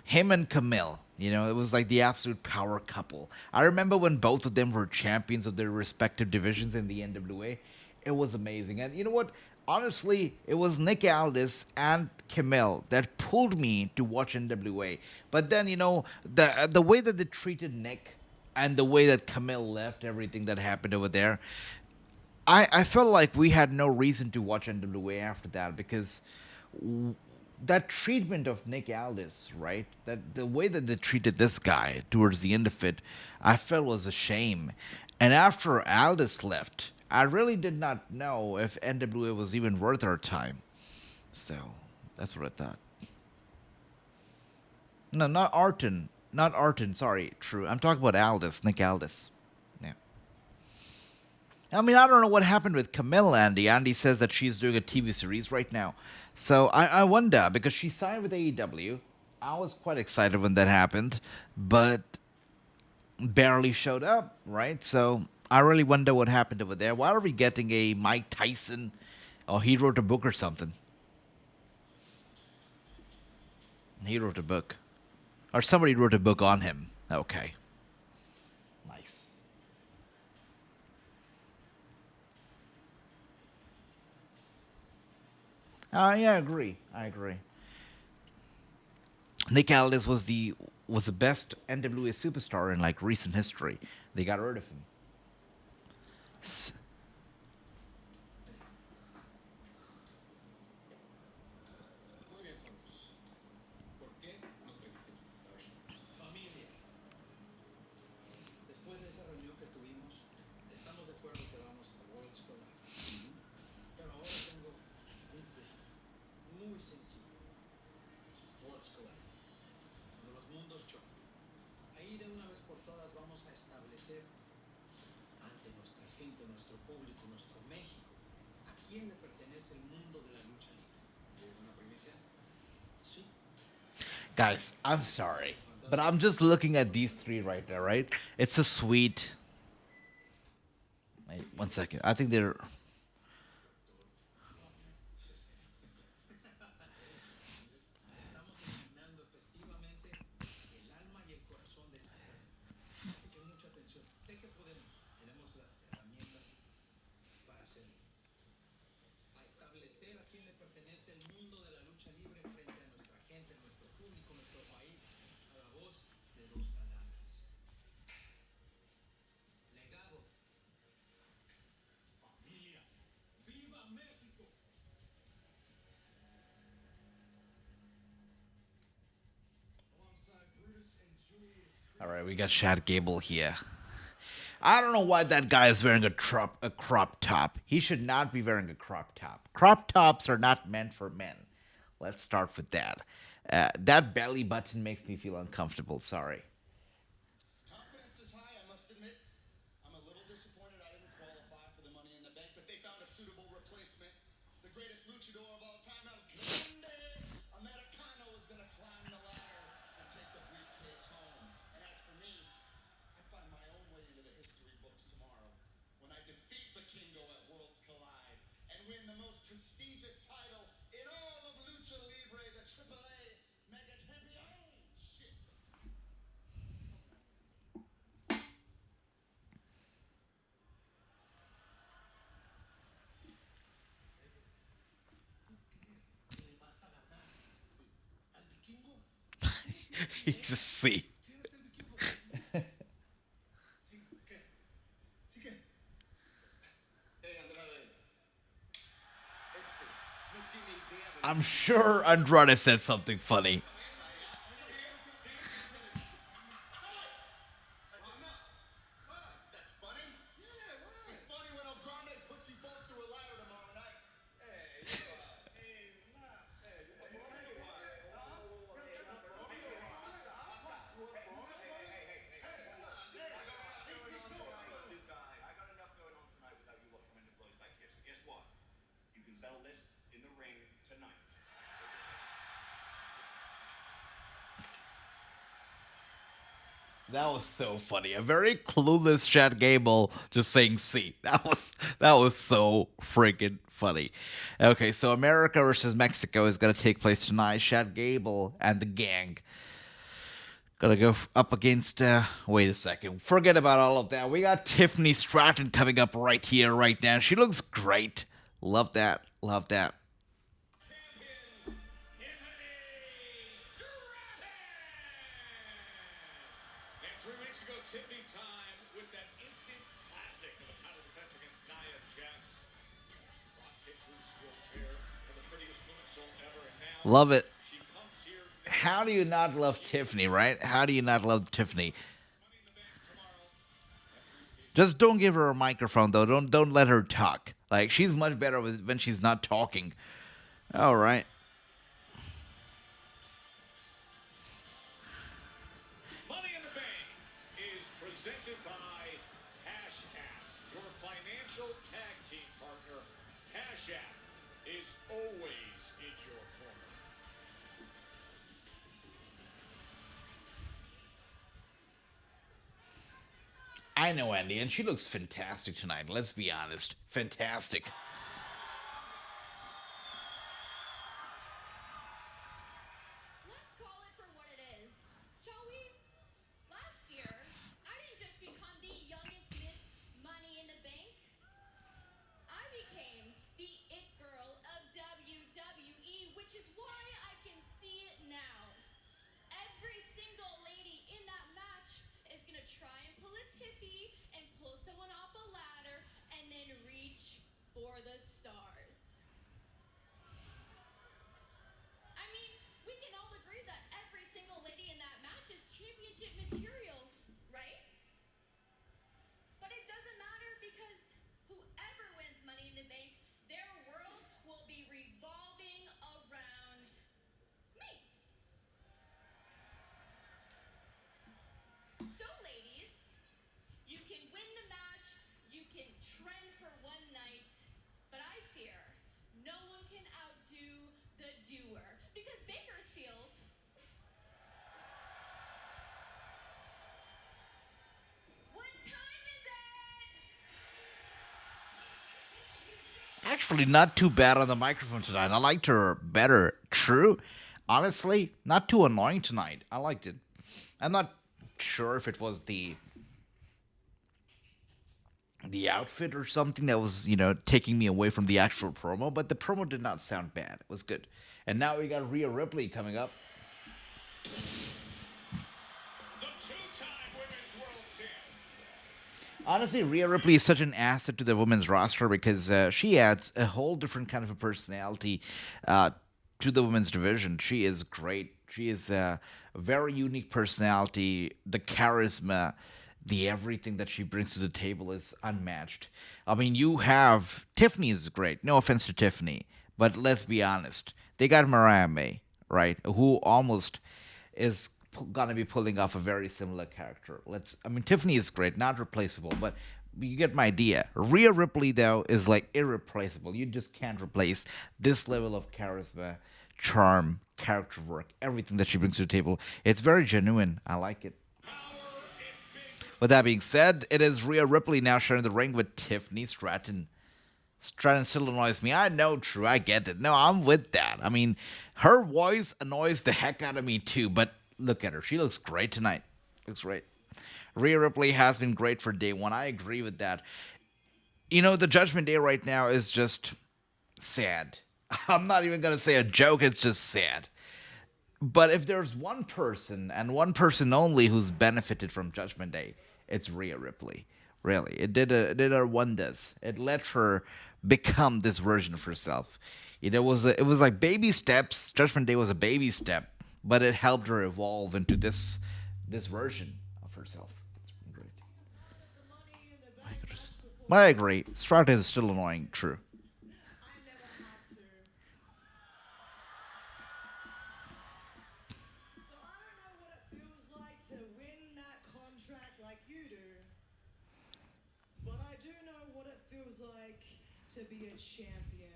Him and Camille, it was like the absolute power couple. I remember when both of them were champions of their respective divisions in the NWA. It was amazing. And you know what? Honestly, it was Nick Aldis and Camille that pulled me to watch NWA. But then, the way that they treated Nick, and the way that Camille left, everything that happened over there, I felt like we had no reason to watch NWA after that, because that treatment of Nick Aldis, right? That the way that they treated this guy towards the end of it, I felt was a shame. And after Aldis left, I really did not know if NWA was even worth our time. So that's what I thought. No, not Orton. Not Orton, sorry, true. I'm talking about Aldis, Nick Aldis. Yeah. I don't know what happened with Camille, Andy. Andy says that she's doing a TV series right now. So I wonder, because she signed with AEW. I was quite excited when that happened, but barely showed up, right? So I really wonder what happened over there. Why are we getting a Mike Tyson, or he wrote a book or something? He wrote a book. Or somebody wrote a book on him. Okay. Nice. Yeah, I agree. I agree. Nick Aldis was the best NWA superstar in like recent history. They got rid of him. S- Muy bien, Santos. ¿Por qué nos trajiste aquí? Familia. Después de esa reunión que tuvimos, estamos de acuerdo que vamos a Worlds Collide. Pero ahora tengo un plan muy sencillo. Worlds Collide. Cuando los mundos chocan. Ahí de una vez por todas vamos a establecer ante nuestra gente, nuestro público, nuestro México, a quién le pertenece el mundo de la lucha libre. ¿Es una primicia? Sí. Guys, I'm sorry, but I'm just looking at these three right there, right? It's a sweet. Wait, 1 second. I think they're. Estamos eliminando efectivamente el alma y el corazón de esa casa. Así que mucha atención. Sé que podemos, tenemos las herramientas para hacerlo. A establecer a quién le pertenece el mundo de la lucha libre frente a nuestra gente, nuestro público, nuestro país, a la voz de dos palabras. Legado. Familia. ¡Viva México! Alongside Brutus and Giulia's All right, we got Chad Gable here. I don't know why that guy is wearing a crop top. He should not be wearing a crop top. Crop tops are not meant for men. Let's start with that. That belly button makes me feel uncomfortable. Sorry. Confidence is high, I must admit. I'm a little disappointed I didn't qualify for the Money in the Bank, but they found a suitable replacement. The greatest luchador of all time, El Grande Americano, is going to climb the ladder and take the briefcase home. And as for me, I find my own way into the history books tomorrow when I defeat the Kingo at Worlds Collide and win the most prestigious title in all of Lucha Libre, the AAA Mega Champion. Shit. ¿Qué le vas a ganar? ¿Al vikingo? He's a C. ¿Quién es el vikingo? ¿Sí? ¿Qué? ¿Sí qué? Hey, Andrade. No tiene idea de I'm sure Andrade said something funny. That's funny? Yeah, why? It's funny when El Grande puts you both through a ladder tomorrow night. I got enough going on tonight without you lot coming to blows back here. So guess what? You can settle this in the ring tonight. That was so funny. A very clueless Chad Gable just saying C. That was so freaking funny. Okay, so America versus Mexico is gonna take place tonight. Chad Gable and the gang gonna go up against. Wait a second. Forget about all of that. We got Tiffany Stratton coming up right here, right now. She looks great. Love that. Love that. Champion, Tiffany Stratton! And 3 weeks ago, Tiffany time with that instant classic of a title defense against Nia Jax. Rock kick through steel chair for the prettiest moonsault ever, and now Love it. she comes here. How do you not love Tiffany, right? How do you not love Tiffany? Money in the Bank tomorrow. Just don't give her a microphone, though. Don't let her talk. Like, she's much better when she's not talking. All right. Money in the Bank is presented by Cash App, your financial tag team partner. Cash App is always in your corner. I know Andy, and she looks fantastic tonight. Let's be honest. Fantastic. Let's call it for what it is, shall we? Last year, I didn't just become the youngest Miss Money in the Bank. I became the it girl of WWE for the stars. I mean, we can all agree that every single lady in that match is championship material, right? But it doesn't matter because whoever wins Money in the Bank, their world will be revolving around me. So, ladies, you can win the match, you can trend for one night, but I fear no one can outdo the doer. Because Bakersfield, what time is it? Actually, not too bad on the microphone tonight. I liked her better. True. Honestly, not too annoying tonight. I liked it. I'm not sure if it was the outfit or something that was, taking me away from the actual promo, but the promo did not sound bad. It was good. And now we got Rhea Ripley coming up. The two-time women's world champ. Honestly, Rhea Ripley is such an asset to the women's roster because she adds a whole different kind of a personality to the women's division. She is great. She is a very unique personality. The charisma, the everything that she brings to the table is unmatched. I mean, you have Tiffany is great. No offense to Tiffany, but let's be honest. They got Mariah May, right? Who almost is gonna be pulling off a very similar character. Tiffany is great, not replaceable, but you get my idea. Rhea Ripley though is like irreplaceable. You just can't replace this level of charisma, charm, character work, everything that she brings to the table. It's very genuine. I like it. With that being said, it is Rhea Ripley now sharing the ring with Tiffany Stratton. Stratton still annoys me. I know, true. I get it. No, I'm with that. I mean, her voice annoys the heck out of me too, but look at her. She looks great tonight. Looks great. Rhea Ripley has been great for day one. I agree with that. The Judgment Day right now is just sad. I'm not even going to say a joke. It's just sad. But if there's one person and one person only who's benefited from Judgment Day, it's Rhea Ripley. Really, it did her wonders. It let her become this version of herself. It was like baby steps. Judgment Day was a baby step, but it helped her evolve into this version of herself. It's been great. My goodness. But I agree. Stratton is still annoying. True. To be a champion.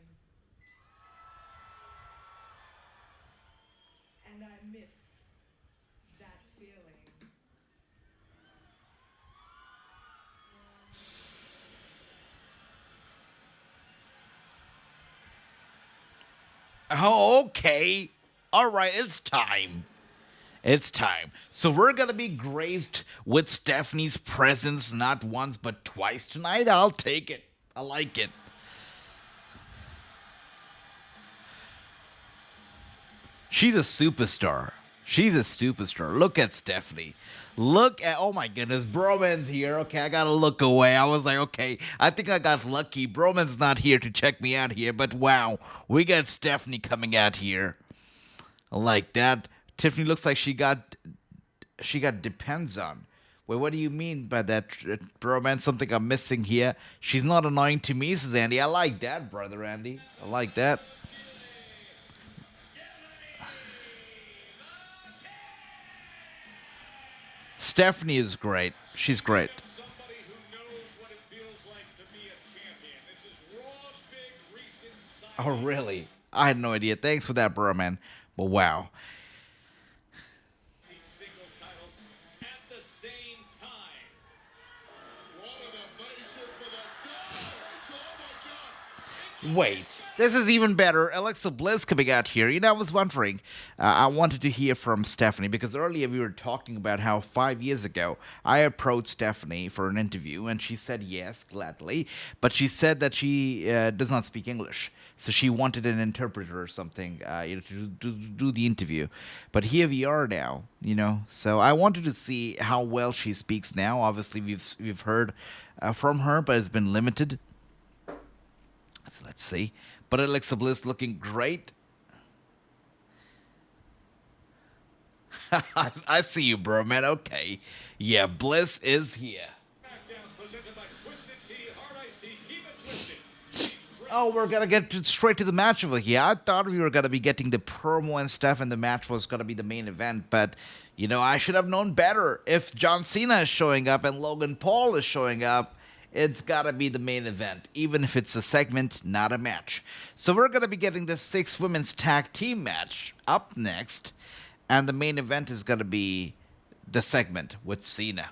And I miss that feeling. Oh, okay. All right, it's time. It's time. So we're going to be graced with Stephanie's presence not once but twice tonight. I'll take it. I like it. She's a superstar. She's a superstar. Look at Stephanie. Look at, oh my goodness, Broman's here. Okay, I gotta look away. I was like, okay, I think I got lucky. Broman's not here to check me out here, but wow, we got Stephanie coming out here. I like that. Tiffany looks like she got depends on. Wait, what do you mean by that, Broman? Something I'm missing here. She's not annoying to me, says Andy. I like that, brother Andy. I like that. Stephanie is great. She's great. Somebody who knows what it feels like to be a champion. This is Raw's big recent signing. Oh, really? I had no idea. Thanks for that, bro, man. But wow. Singles titles at the same time. What an ovation for the Dodge! Oh my God! Wait. This is even better. Alexa Bliss coming out here. I was wondering. I wanted to hear from Stephanie because earlier we were talking about how 5 years ago I approached Stephanie for an interview and she said yes, gladly. But she said that she does not speak English. So she wanted an interpreter or something to do the interview. But here we are now, So I wanted to see how well she speaks now. Obviously, we've heard from her, but it's been limited. So let's see. But Alexa Bliss looking great. I see you, bro, man. Okay. Yeah, Bliss is here. SmackDown presented by Twisted Tea, Hard Iced Tea. Keep it twisted. Oh, we're gonna get straight to the match over here. I thought we were gonna be getting the promo and stuff, and the match was gonna be the main event. But you know, I should have known better. If John Cena is showing up and Logan Paul is showing up, it's gotta be the main event, even if it's a segment, not a match. So we're gonna be getting the 6 women's tag team match up next, and the main event is gonna be the segment with Cena.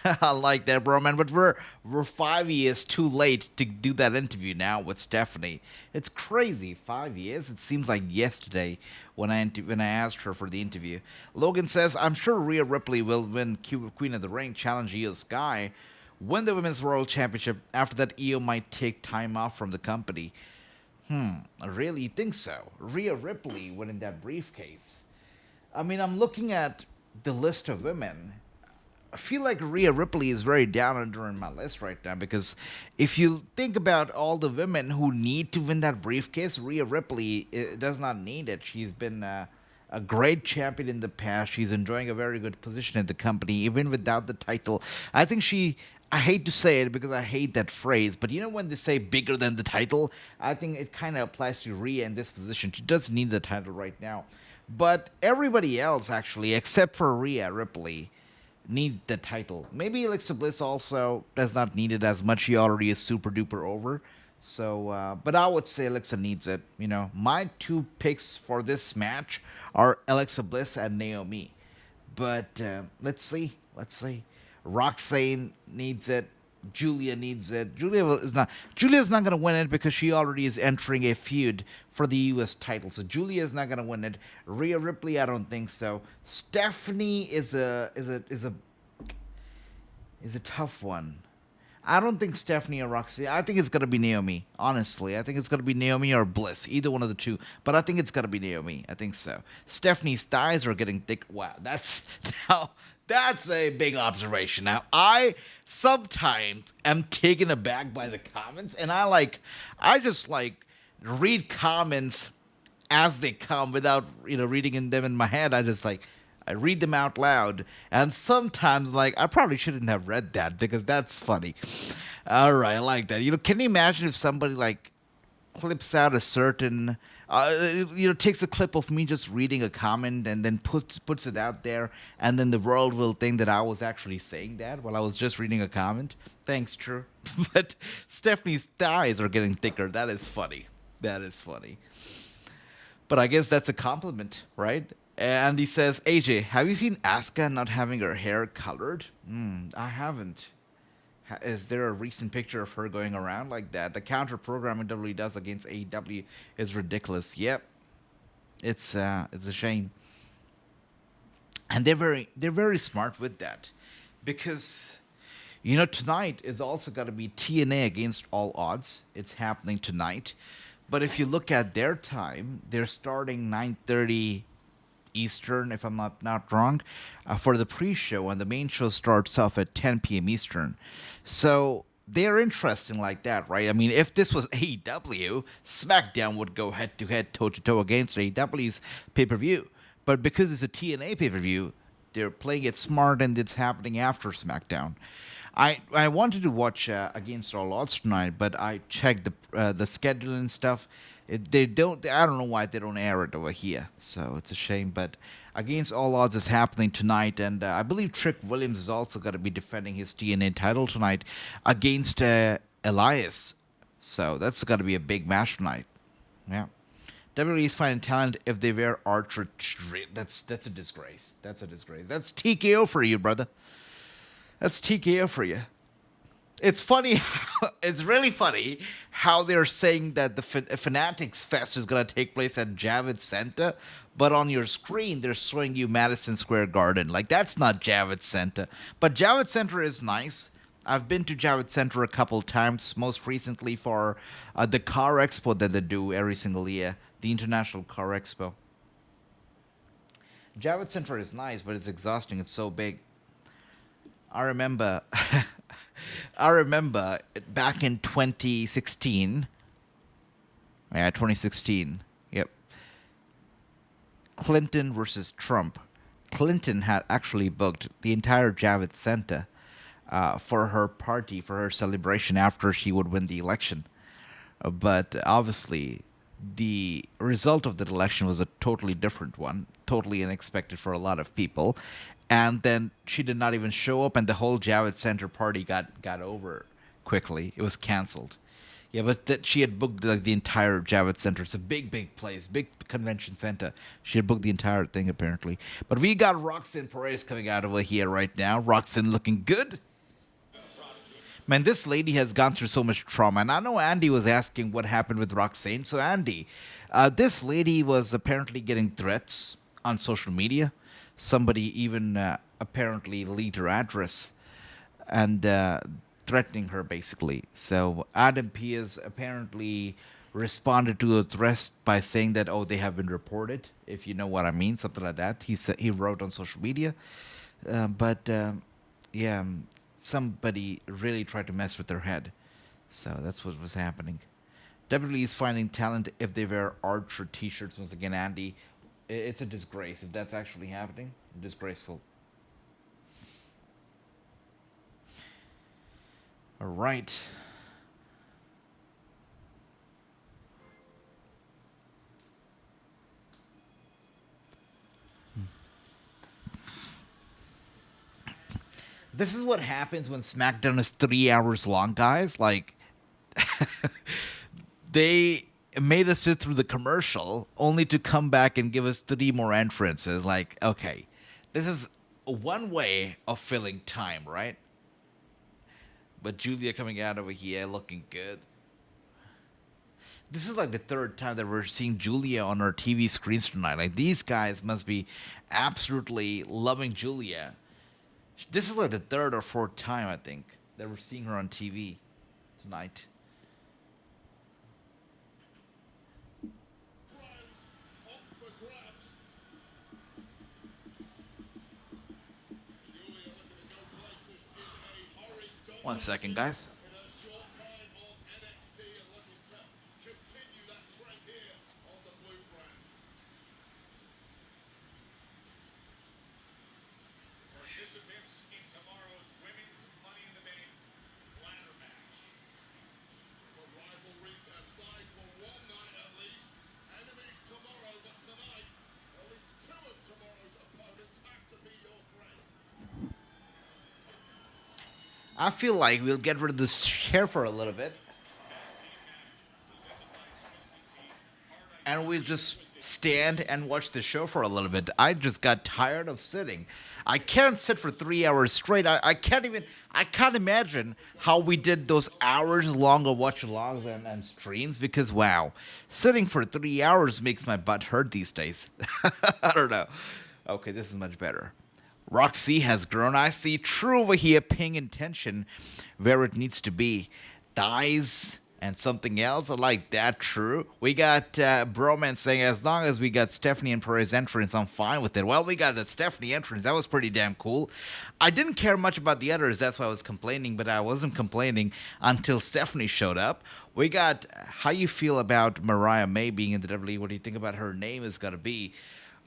I like that, bro, man. But we're 5 years too late to do that interview now with Stephanie. It's crazy. 5 years. It seems like yesterday when I asked her for the interview. Logan says, "I'm sure Rhea Ripley will win Queen of the Ring, challenge Io Sky, win the Women's World Championship. After that, Io might take time off from the company." Really? You think so? Rhea Ripley winning that briefcase. I mean, I'm looking at the list of women. I feel like Rhea Ripley is very down under in my list right now, because if you think about all the women who need to win that briefcase, Rhea Ripley does not need it. She's been a great champion in the past. She's enjoying a very good position in the company, even without the title. I think I hate to say it because I hate that phrase, but you know when they say bigger than the title, I think it kind of applies to Rhea in this position. She doesn't need the title right now. But everybody else, actually, except for Rhea Ripley, need the title. Maybe Alexa Bliss also does not need it as much. She already is super duper over. So, but I would say Alexa needs it. You know, my 2 picks for this match are Alexa Bliss and Naomi. But let's see. Roxanne needs it. Giulia needs it. Giulia's not going to win it because she already is entering a feud for the U.S. title. So Giulia is not going to win it. Rhea Ripley, I don't think so. Stephanie is a tough one. I don't think Stephanie or Roxy. I think it's going to be Naomi, honestly. I think it's going to be Naomi or Bliss, either one of the two. But I think it's going to be Naomi. I think so. Stephanie's thighs are getting thick. Wow, that's a big observation. Now, I sometimes am taken aback by the comments, and I just read comments as they come without, reading them in my head. I read them out loud, and sometimes, I probably shouldn't have read that because that's funny. All right, I like that. Can you imagine if somebody, clips out a certain, takes a clip of me just reading a comment and then puts it out there, and then the world will think that I was actually saying that while I was just reading a comment? Thanks, True. But Stephanie's thighs are getting thicker. That is funny. But I guess that's a compliment, right? And he says, AJ, have you seen Asuka not having her hair colored? I haven't. Is there a recent picture of her going around like that? The counter programming WWE does against AEW is ridiculous. Yep. It's a shame. And they're very smart with that. Because, tonight is also going to be TNA Against All Odds. It's happening tonight. But if you look at their time, they're starting 9:30 Eastern, if I'm not wrong, for the pre-show, and the main show starts off at 10 p.m. Eastern. So they're interesting like that, right? I mean, if this was AEW, SmackDown would go head-to-head, toe-to-toe against AEW's pay-per-view. But because it's a TNA pay-per-view, they're playing it smart, and it's happening after SmackDown. I wanted to watch Against All Odds tonight, but I checked the schedule and stuff. I don't know why they don't air it over here, so it's a shame. But Against All Odds is happening tonight, and I believe Trick Williams is also going to be defending his TNA title tonight against Elias. So that's going to be a big match tonight. Yeah. WWE is finding talent if they wear Archer. That's a disgrace. That's That's TKO for you, brother. That's TKO for you. It's funny. It's really funny how they're saying that the Fanatics Fest is going to take place at Javits Center, but on your screen they're showing you Madison Square Garden. That's not Javits Center. But Javits Center is nice. I've been to Javits Center a couple times, most recently for the Car Expo that they do every single year, the International Car Expo. Javits Center is nice, but it's exhausting. It's so big. I remember, I remember back in 2016. Yeah, 2016. Yep. Clinton versus Trump. Clinton had actually booked the entire Javits Center for her party, for her celebration after she would win the election. But obviously, the result of the election was a totally different one, totally unexpected for a lot of people. And then she did not even show up, and the whole Javits Center party got over quickly. It was canceled. Yeah, but she had booked like the entire Javits Center. It's a big place, big convention center. She had booked the entire thing apparently. But we got Roxanne Perez coming out over here right now. Roxanne looking good. Man, this lady has gone through so much trauma. And I know Andy was asking what happened with Roxanne. So Andy, this lady was apparently getting threats on social media. Somebody even apparently leaked her address and threatening her basically. So Adam Pierce apparently responded to the threat by saying that, oh, they have been reported, if you know what I mean, something like that. He said, he wrote on social media. Yeah, somebody really tried to mess with their head. So that's what was happening. WWE is finding talent if they wear Archer t-shirts. Once again, Andy, it's a disgrace if that's actually happening. Disgraceful. All right. This is what happens when SmackDown is 3 hours long, guys. Like, they made us sit through the commercial only to come back and give us 3 more entrances. Like, okay, this is one way of filling time, right? But Giulia coming out over here looking good. This is like the 3rd time that we're seeing Giulia on our TV screens tonight. Like, these guys must be absolutely loving Giulia. This is like the 3rd or 4th time, I think, that we're seeing her on TV tonight. One second, guys. Participants in tomorrow's Women's Money in the Bank ladder match. For rivalries aside for one night at least. Enemies tomorrow, but tonight, at least 2 of tomorrow's opponents have to be your friend. I feel like we'll get rid of this chair for a little bit. And we'll just stand and watch the show for a little bit. I just got tired of sitting. I can't sit for 3 hours straight. I can't imagine how we did those hours long of watch-alongs and streams because, wow, sitting for 3 hours makes my butt hurt these days. I don't know. Okay, this is much better. Roxy has grown. I see True over here paying attention where it needs to be. Thighs and something else. I like that, True. We got Broman saying, as long as we got Stephanie and Perez entrance, I'm fine with it. Well, we got that Stephanie entrance. That was pretty damn cool. I didn't care much about the others. That's why I was complaining, but I wasn't complaining until Stephanie showed up. We got how you feel about Mariah May being in the WWE. What do you think about her name is going to be?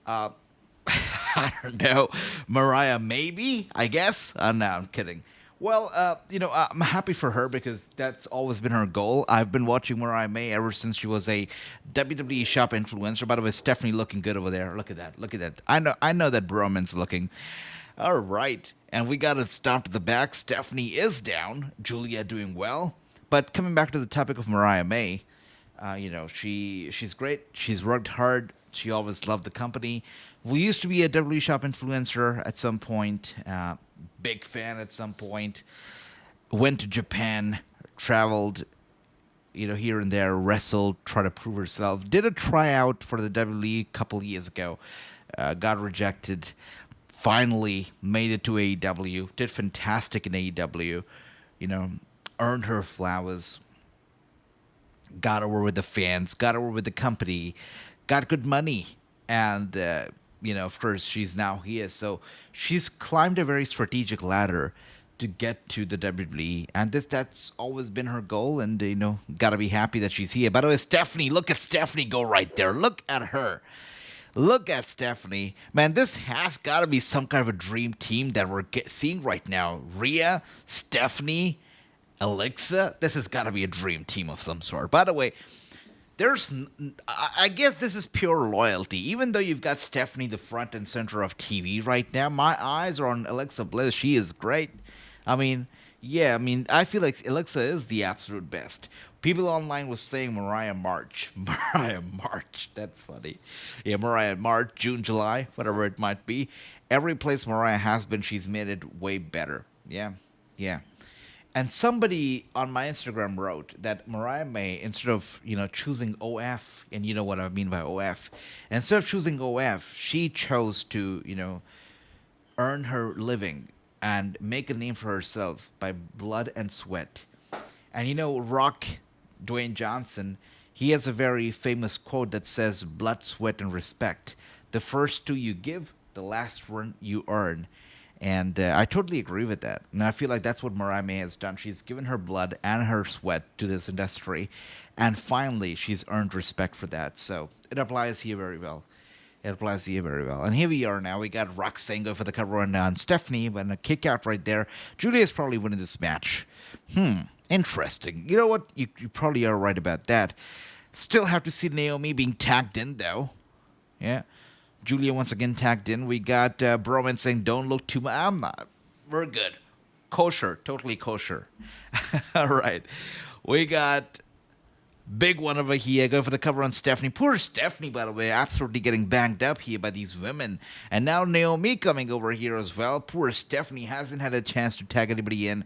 I don't know. Mariah Maybe, I guess? No, I'm kidding. Well, I'm happy for her because that's always been her goal. I've been watching Mariah May ever since she was a WWE shop influencer. By the way, Stephanie looking good over there. Look at that. Look at that. I know that Broman's looking. All right. And we got it stomped to the back. Stephanie is down. Giulia doing well. But coming back to the topic of Mariah May, she's great. She's worked hard. She always loved the company. We used to be a WWE shop influencer at some point. Big fan at some point. Went to Japan, traveled, here and there, wrestled, tried to prove herself. Did a tryout for the WWE a couple years ago. Got rejected. Finally made it to AEW. Did fantastic in AEW. Earned her flowers. Got over with the fans. Got over with the company. Got good money. And, of course, she's now here. So she's climbed a very strategic ladder to get to the WWE, and that's always been her goal. And gotta be happy that she's here. By the way, Stephanie, look at Stephanie go right there. Look at her. Look at Stephanie. Man, this has got to be some kind of a dream team that we're seeing right now. Rhea, Stephanie, Alexa. This has got to be a dream team of some sort. By the way, I guess this is pure loyalty. Even though you've got Stephanie the front and center of TV right now, my eyes are on Alexa Bliss. She is great. I mean, I feel like Alexa is the absolute best. People online was saying Mariah March. Mariah March. That's funny. Yeah, Mariah March, June, July, whatever it might be. Every place Mariah has been, she's made it way better. Yeah. And somebody on my Instagram wrote that Mariah May, instead of, choosing OF, and you know what I mean by OF, instead of choosing OF, she chose to, earn her living and make a name for herself by blood and sweat. And Rock, Dwayne Johnson, he has a very famous quote that says, blood, sweat, and respect. The first two you give, the last one you earn. And I totally agree with that. And I feel like that's what Mariah May has done. She's given her blood and her sweat to this industry. And finally, she's earned respect for that. So it applies here very well. And here we are now. We got Roxanne go for the cover on Stephanie, but a kick out right there. Giulia is probably winning this match. Interesting. You know what? You probably are right about that. Still have to see Naomi being tagged in, though. Yeah. Giulia once again tagged in. We got Broman saying, don't look too much. I'm not. We're good. Kosher. Totally kosher. All right. We got big one over here. Going for the cover on Stephanie. Poor Stephanie, by the way. Absolutely getting banged up here by these women. And now Naomi coming over here as well. Poor Stephanie hasn't had a chance to tag anybody in.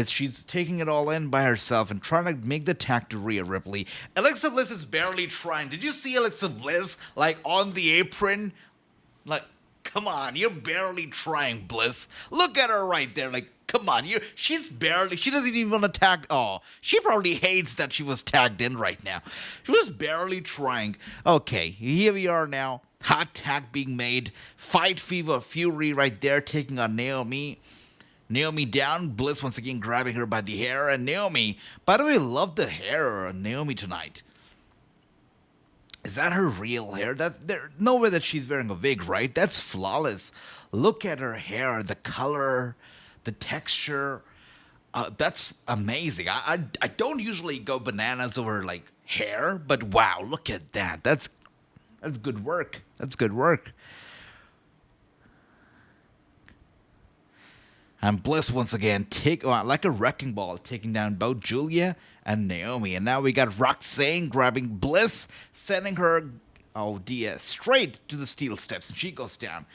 She's taking it all in by herself and trying to make the tag to Rhea Ripley. Alexa Bliss is barely trying. Did you see Alexa Bliss, on the apron? Come on, you're barely trying, Bliss. Look at her right there. Come on, she doesn't even want to tag. Oh, she probably hates that she was tagged in right now. She was barely trying. Okay, here we are now. Hot tag being made. Fight Fever Fury right there taking on Naomi. Naomi down. Bliss once again grabbing her by the hair. And Naomi, by the way, love the hair on Naomi tonight. Is that her real hair? There's no way that she's wearing a wig, right? That's flawless. Look at her hair, the color, the texture. That's amazing. I don't usually go bananas over hair, but wow, look at that. That's good work. That's good work. And Bliss once again like a wrecking ball, taking down both Giulia and Naomi. And now we got Roxanne grabbing Bliss, sending her, straight to the steel steps. And she goes down.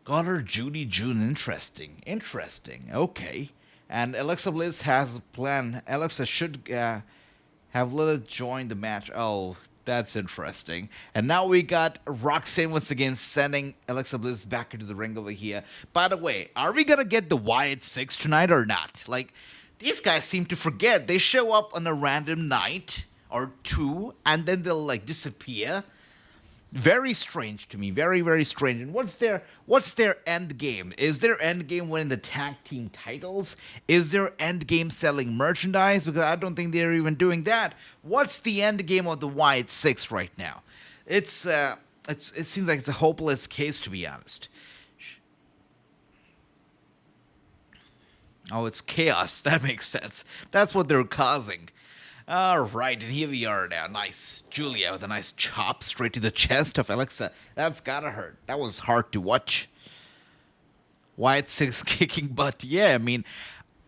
Got her Judy June. Interesting. Okay. And Alexa Bliss has a plan. Alexa should have Lilith join the match. Oh, that's interesting. And now we got Roxanne once again sending Alexa Bliss back into the ring over here. By the way, are we going to get the Wyatt 6 tonight or not? These guys seem to forget. They show up on a random night or two, and then they'll disappear. Very strange to me. Very, very strange. And what's their end game? Is their end game winning the tag team titles? Is their end game selling merchandise? Because I don't think they're even doing that. What's the end game of the Wyatt 6 right now? It seems like it's a hopeless case, to be honest. Oh, it's chaos. That makes sense. That's what they're causing. All right, and here we are now. Nice. Giulia with a nice chop straight to the chest of Alexa. That's gotta hurt. That was hard to watch. Wyatt 6 kicking butt. Yeah, I mean,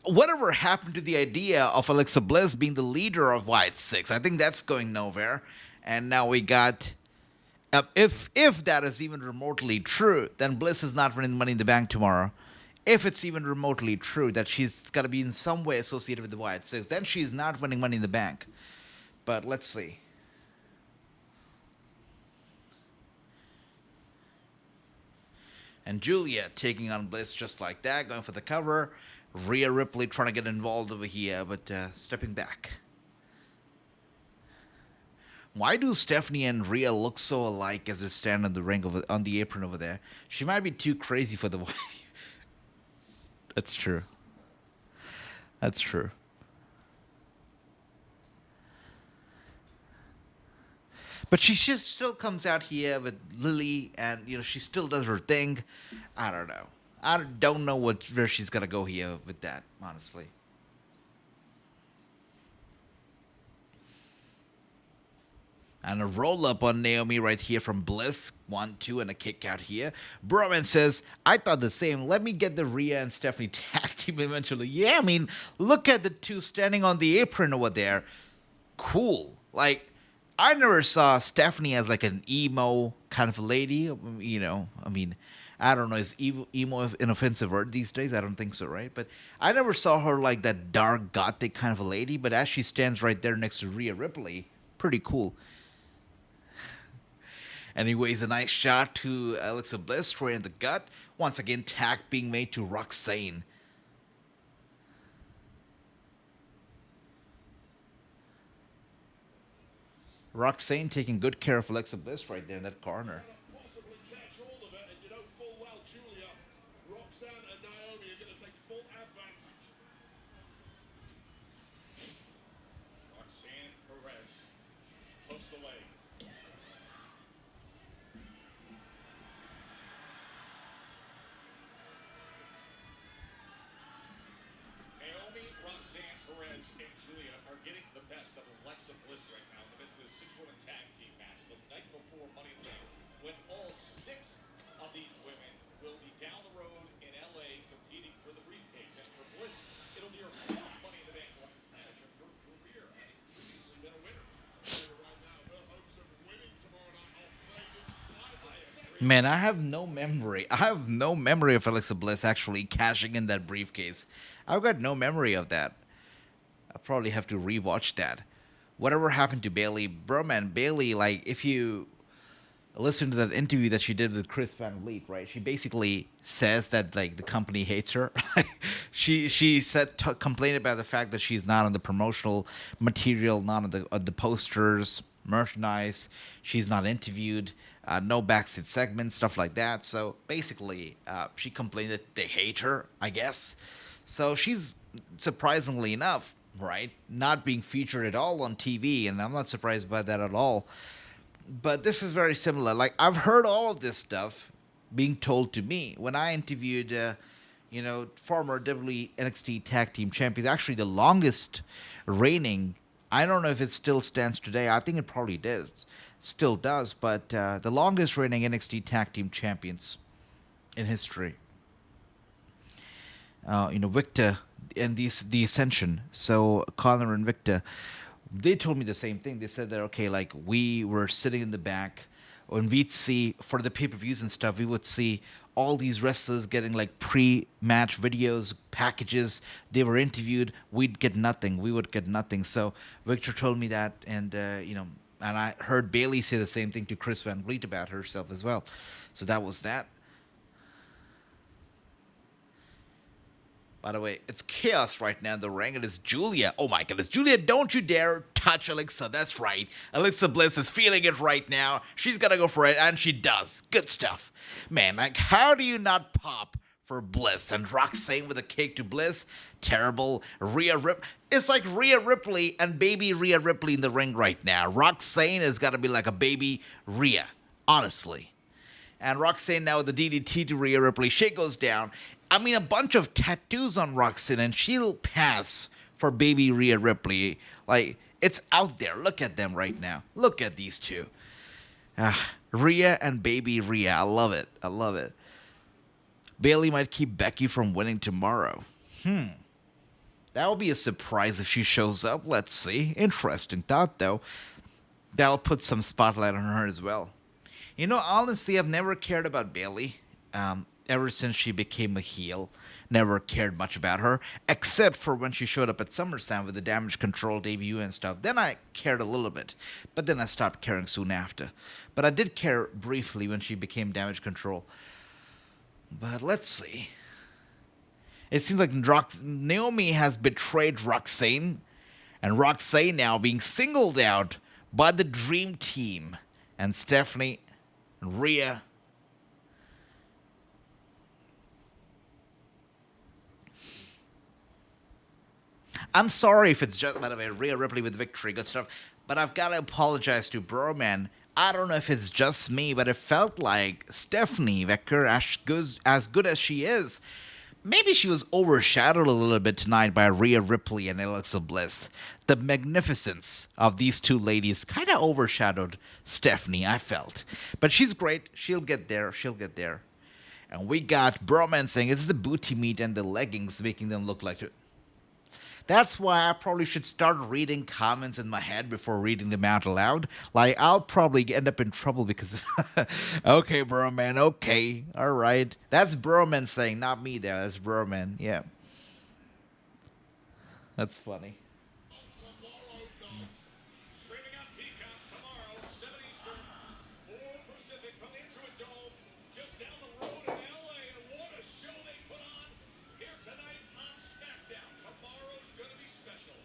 whatever happened to the idea of Alexa Bliss being the leader of Wyatt 6? I think that's going nowhere. And now we got... if that is even remotely true, then Bliss is not winning Money in the Bank tomorrow. If it's even remotely true that she's got to be in some way associated with the Wyatt 6, then she's not winning Money in the Bank. But let's see. And Giulia taking on Bliss just like that, going for the cover. Rhea Ripley trying to get involved over here, but stepping back. Why do Stephanie and Rhea look so alike as they stand on the ring on the apron over there? She might be too crazy for the That's true. That's true. But she still comes out here with Lily, and she still does her thing. I don't know. I don't know where she's gonna go here with that, honestly. And a roll up on Naomi right here from Bliss. 1-2 and a kick out here. Broman says, I thought the same. Let me get the Rhea and Stephanie tag team eventually. Yeah, I mean, look at the two standing on the apron over there. Cool. Like, I never saw Stephanie as like an emo kind of a lady. I mean, I don't know, is emo an offensive word these days? I don't think so, right? But I never saw her like that dark gothic kind of a lady. But as she stands right there next to Rhea Ripley, pretty cool. Anyways, a nice shot to Alexa Bliss straight in the gut. Once again, tag being made to Roxanne. Roxanne taking good care of Alexa Bliss right there in that corner. Possibly catch all of it, and you know full well, Giulia, Roxanne, and Naomi are going to take full advantage. Roxanne Perez hooks the leg. Naomi, Roxanne Perez, and Giulia are getting the best of Alexa Bliss right now in the midst of the six-woman tag team match the night before Money in the Bank, when all six of these women will be down the road in LA competing for the briefcase. And for Bliss, it'll be her fourth Money in the Bank match of her career, having previously been a winner. Right now, her hopes of winning tomorrow night are fading by the second. Man, I have no memory. I have no memory of Alexa Bliss actually cashing in that briefcase. I've got no memory of that. I'll probably have to rewatch that. Whatever happened to Bailey? Bro, man, Bailey, like, if you listen to that interview that she did with Chris Van Vliet, right? She basically says that, like, the company hates her. she said, complained about the fact that she's not on the promotional material, not on the posters, merchandise. She's not interviewed. No backstage segments, stuff like that. So basically, she complained that they hate her, I guess. So she's, surprisingly enough, right, not being featured at all on TV, and I'm not surprised by that at all. But this is very similar. Like, I've heard all of this stuff being told to me when I interviewed, former WWE NXT Tag Team Champions, actually the longest reigning. I don't know if it still stands today. I think it probably does. Still does, but the longest reigning NXT Tag Team Champions in history. Victor and the Ascension. So Connor and Victor, they told me the same thing. They said that, okay, like, we were sitting in the back when we'd see, for the pay-per-views and stuff, we would see all these wrestlers getting like pre-match videos, packages. They were interviewed. We'd get nothing. We would get nothing. So Victor told me that, and and I heard Bailey say the same thing to Chris Van Vliet about herself as well. So that was that. By the way, it's chaos right now in the ring. It is Giulia. Oh my goodness. Giulia, don't you dare touch Alexa. That's right. Alexa Bliss is feeling it right now. She's going to go for it, and she does. Good stuff. Man, like, how do you not pop for Bliss? And Roxanne with a kick to Bliss. Terrible. It's like Rhea Ripley and baby Rhea Ripley in the ring right now. Roxanne has got to be like a baby Rhea, honestly. And Roxanne now with the DDT to Rhea Ripley. She goes down. I mean, a bunch of tattoos on Roxanne, and she'll pass for baby Rhea Ripley. Like, it's out there. Look at them right now. Look at these two. Rhea and baby Rhea. I love it. I love it. Bailey might keep Becky from winning tomorrow. That would be a surprise if she shows up. Let's see. Interesting thought, though. That'll put some spotlight on her as well. Honestly, I've never cared about Bailey. Ever since she became a heel, never cared much about her, except for when she showed up at SummerSlam with the Damage Control debut and stuff. Then I cared a little bit, but then I stopped caring soon after. But I did care briefly when she became Damage Control. But let's see. It seems like Naomi has betrayed Roxanne, and Roxanne now being singled out by the Dream Team, and Stephanie and Rhea. I'm sorry if it's just, by the way, Rhea Ripley with victory, good stuff. But I've got to apologize to Broman. I don't know if it's just me, but it felt like Stephanie Vaquer, as good as she is, maybe she was overshadowed a little bit tonight by Rhea Ripley and Alexa Bliss. The magnificence of these two ladies kind of overshadowed Stephanie, I felt. But she's great. She'll get there. She'll get there. And we got Broman saying it's the booty meat and the leggings making them look like it. That's why I probably should start reading comments in my head before reading them out loud. Like, I'll probably end up in trouble because... Okay, Broman, okay. All right. That's Broman saying, not me there. That's Broman, yeah. That's funny. Streaming on Peacock tomorrow, 7 Eastern, 4 Pacific from the Intuit Dome, just down the road in LA. And what a show they put on here tonight on SmackDown. Tomorrow's going to be special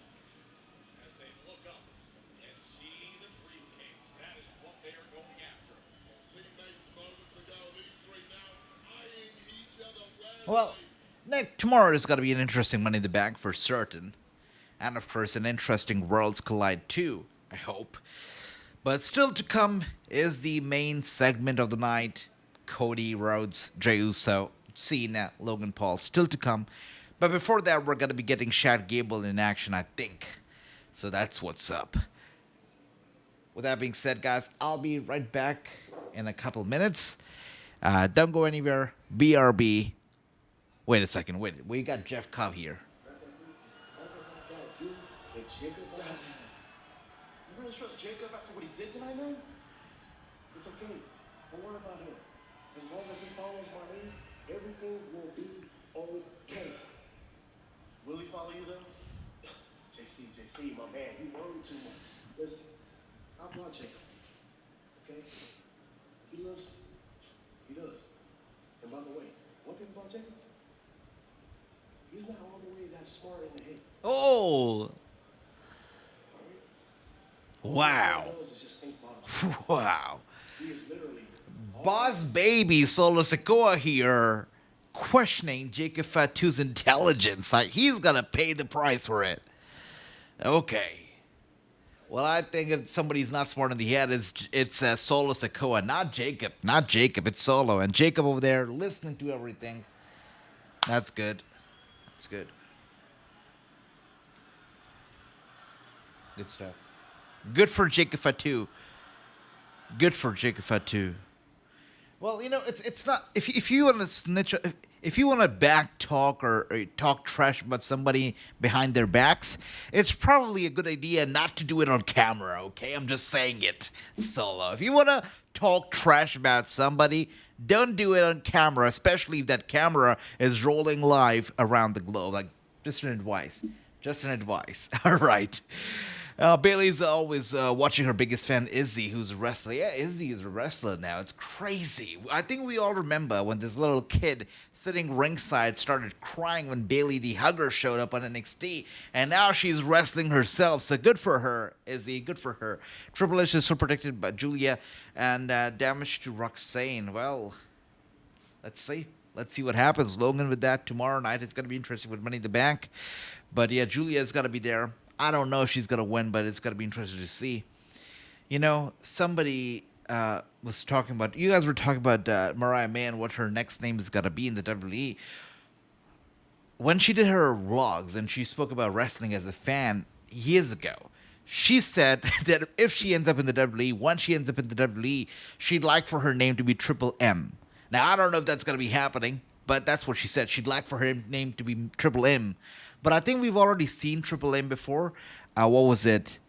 as they look up and see the briefcase. That is what they are going after. Teammates moments ago, these three now eyeing each other Well, tomorrow is going to be an interesting Money in the Bank for certain. And, of course, an interesting Worlds Collide too, I hope. But still to come is the main segment of the night. Cody, Rhodes, Jey Uso, Cena, Logan Paul, still to come. But before that, we're going to be getting Chad Gable in action, I think. So that's what's up. With that being said, guys, I'll be right back in a couple minutes. Don't go anywhere. BRB. Wait a second. Wait. We got Jeff Cobb here. Jacob, you really trust Jacob after what he did tonight, man? It's okay. Don't worry about him. As long as he follows my lead, everything will be okay. Will he follow you, though? JC, my man, you worry too much. Listen, I brought Jacob, okay? He loves me. He does. And by the way, one thing about Jacob, he's not all the way that smart in the head. Oh! Wow. Wow. Boss Baby Solo Sikoa here questioning Jacob Fatu's intelligence. Like, he's going to pay the price for it. Okay. Well, I think if somebody's not smart in the head, it's Solo Sikoa, not Jacob. Not Jacob, it's Solo. And Jacob over there listening to everything. That's good. That's good. Good stuff. Good for Jacob Fatu. Good for Jacob Fatu. Well, you know, it's not if you want to snitch, if you want to back talk or talk trash about somebody behind their backs, it's probably a good idea not to do it on camera. Okay, I'm just saying it, Solo. If you want to talk trash about somebody, don't do it on camera, especially if that camera is rolling live around the globe. Like, just an advice. Just an advice. All right. Bailey's always watching her biggest fan, Izzy, who's a wrestler. Yeah, Izzy is a wrestler now. It's crazy. I think we all remember when this little kid sitting ringside started crying when Bailey the Hugger showed up on NXT. And now she's wrestling herself. So good for her, Izzy. Good for her. Triple H is so protected by Giulia and damage to Roxanne. Well, let's see. Let's see what happens. Logan with that tomorrow night. It's going to be interesting with Money in the Bank. But yeah, Giulia's got to be there. I don't know if she's going to win, but it's going to be interesting to see. You know, somebody was talking about, you guys were talking about Mariah May and what her next name is going to be in the WWE. When she did her vlogs and she spoke about wrestling as a fan years ago, she said that if she ends up in the WWE, once she ends up in the WWE, she'd like for her name to be Triple M. Now, I don't know if that's going to be happening, but that's what she said. She'd like for her name to be Triple M. But I think we've already seen Triple M before. What was it?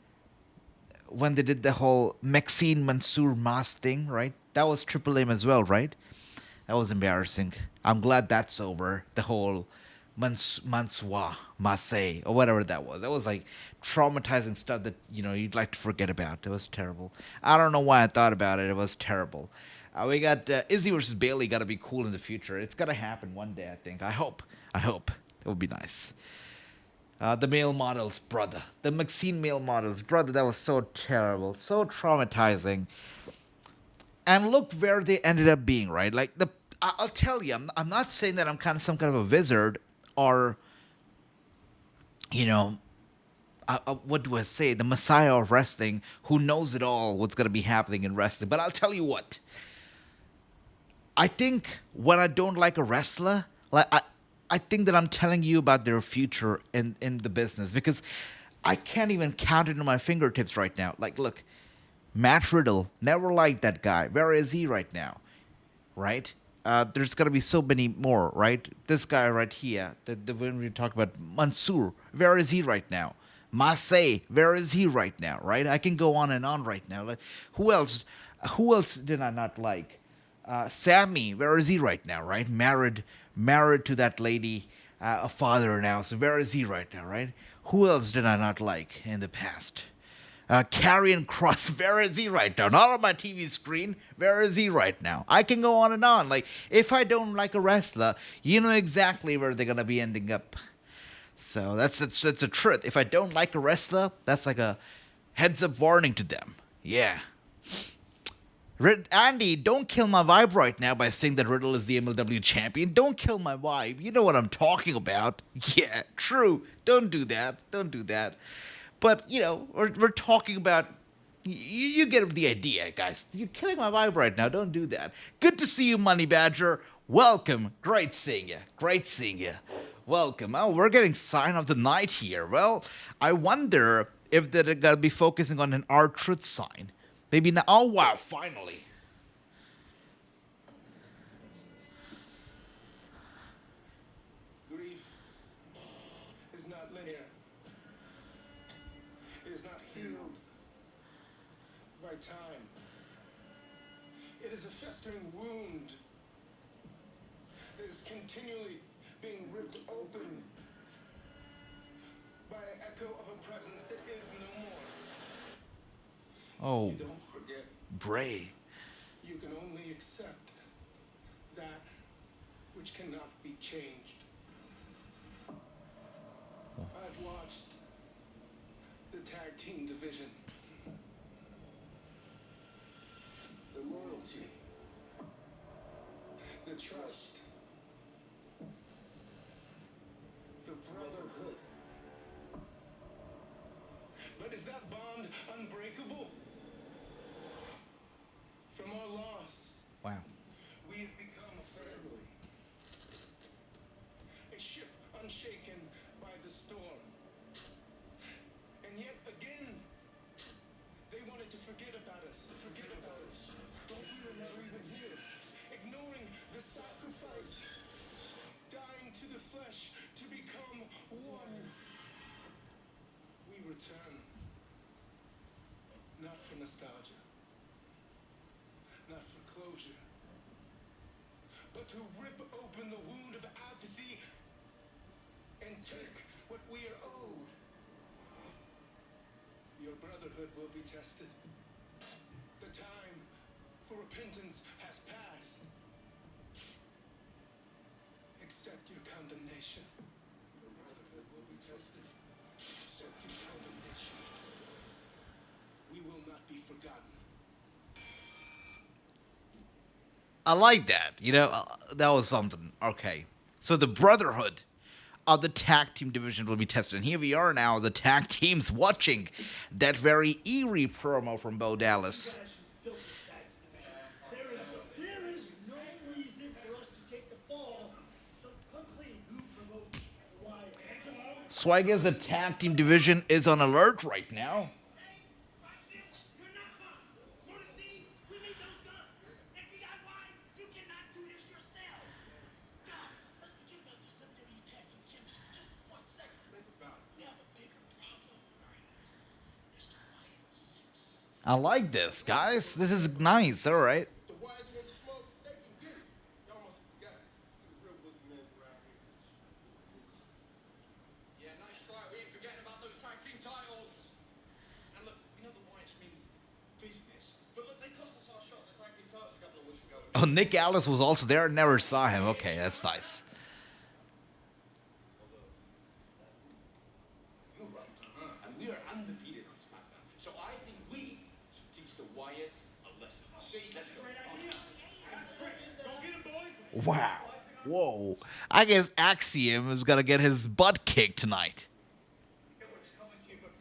When they did the whole Maxine Mansour mask thing, right? That was Triple M as well, right? That was embarrassing. I'm glad that's over. The whole Mansour, Marseille, or whatever that was. That was like traumatizing stuff that, you know, you'd like to forget about. It was terrible. I don't know why I thought about it. It was terrible. We got Izzy versus Bailey. Got to be cool in the future. It's got to happen one day, I think. I hope. It would be nice. The male models, brother. The Maxine male models, brother. That was so terrible. So traumatizing. And look where they ended up being, right? Like, I'll tell you, I'm not saying that I'm kind of some kind of a wizard or, you know, what do I say? The Messiah of wrestling, who knows it all, what's gonna be happening in wrestling. But I'll tell you what. I think when I don't like a wrestler, like I think that I'm telling you about their future in the business because I can't even count it on my fingertips right now. Like, look, Matt Riddle, never liked that guy. Where is he right now? Right? There's gonna be so many more, right? This guy right here, when we talk about Mansoor, where is he right now? Masay, where is he right now? Right? I can go on and on right now. Like, who else? Who else did I not like? Sammy, where is he right now? Right? Married to that lady, a father now. So where is he right now? Right? Who else did I not like in the past? Karrion Kross, where is he right now? Not on my TV screen. Where is he right now? I can go on and on. Like, if I don't like a wrestler, you know exactly where they're gonna be ending up. So that's a truth. If I don't like a wrestler, that's like a heads up warning to them. Yeah. Andy, don't kill my vibe right now by saying that Riddle is the MLW champion. Don't kill my vibe. You know what I'm talking about. Yeah, true. Don't do that. Don't do that. But, you know, we're talking about... You get the idea, guys. You're killing my vibe right now. Don't do that. Good to see you, Money Badger. Welcome. Great seeing you. Great seeing you. Welcome. Oh, we're getting sign of the night here. Well, I wonder if they're going to be focusing on an R-Truth sign. Maybe now. Oh, wow. Finally. Grief is not linear. It is not healed by time. It is a festering wound that is continually being ripped open by an echo of a presence that is no more. Oh, You don't forget. Bray. You can only accept that which cannot be changed. I've watched the tag team division, the loyalty, the trust, the brotherhood. But is that bond unbreakable? From our loss, Wow. we have become a family. A ship unshaken by the storm. And yet again, they wanted to forget about us. But we were never even here. Ignoring the sacrifice. Dying to the flesh to become one. We return. Not for nostalgia. Not for closure, but to rip open the wound of apathy and take what we are owed. Your brotherhood will be tested. The time for repentance has passed. Accept your condemnation. Your brotherhood will be tested. Accept your condemnation. We will not be forgotten. I like that. You know, that was something. Okay. So the Brotherhood of the tag team division will be tested. And here we are now, the tag teams watching that very eerie promo from Bo Dallas. There is no reason for us to take the fall. So quickly, you provoke why. So I guess the tag team division is on alert right now. I like this, guys. This is nice. All right. The Wyatts want the smoke, they can get it. Y'all must have forgot. The real boogeyman's around here. Yeah, nice try. We ain't forgetting about those tag team titles. And look, we know the Wyatts mean business, but look, they cost us our shot at the tag team titles a couple of weeks ago. Oh, Nick Aldis was also there. Never saw him. Okay, that's nice. You're right. And we are undefeated on SmackDown. So I think we should teach the Wyatts a lesson. See, let's go. Wow. Whoa. I guess Axiom is going to get his butt kicked tonight. What's coming to you, but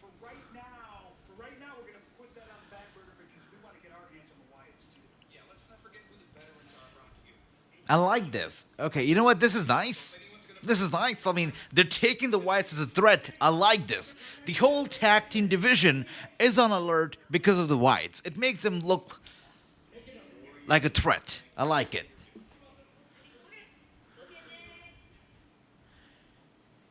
I like this. Okay, you know what? This is nice. This is nice. I mean, they're taking the Whites as a threat. I like this. The whole tag team division is on alert because of the Whites. It makes them look like a threat. I like it.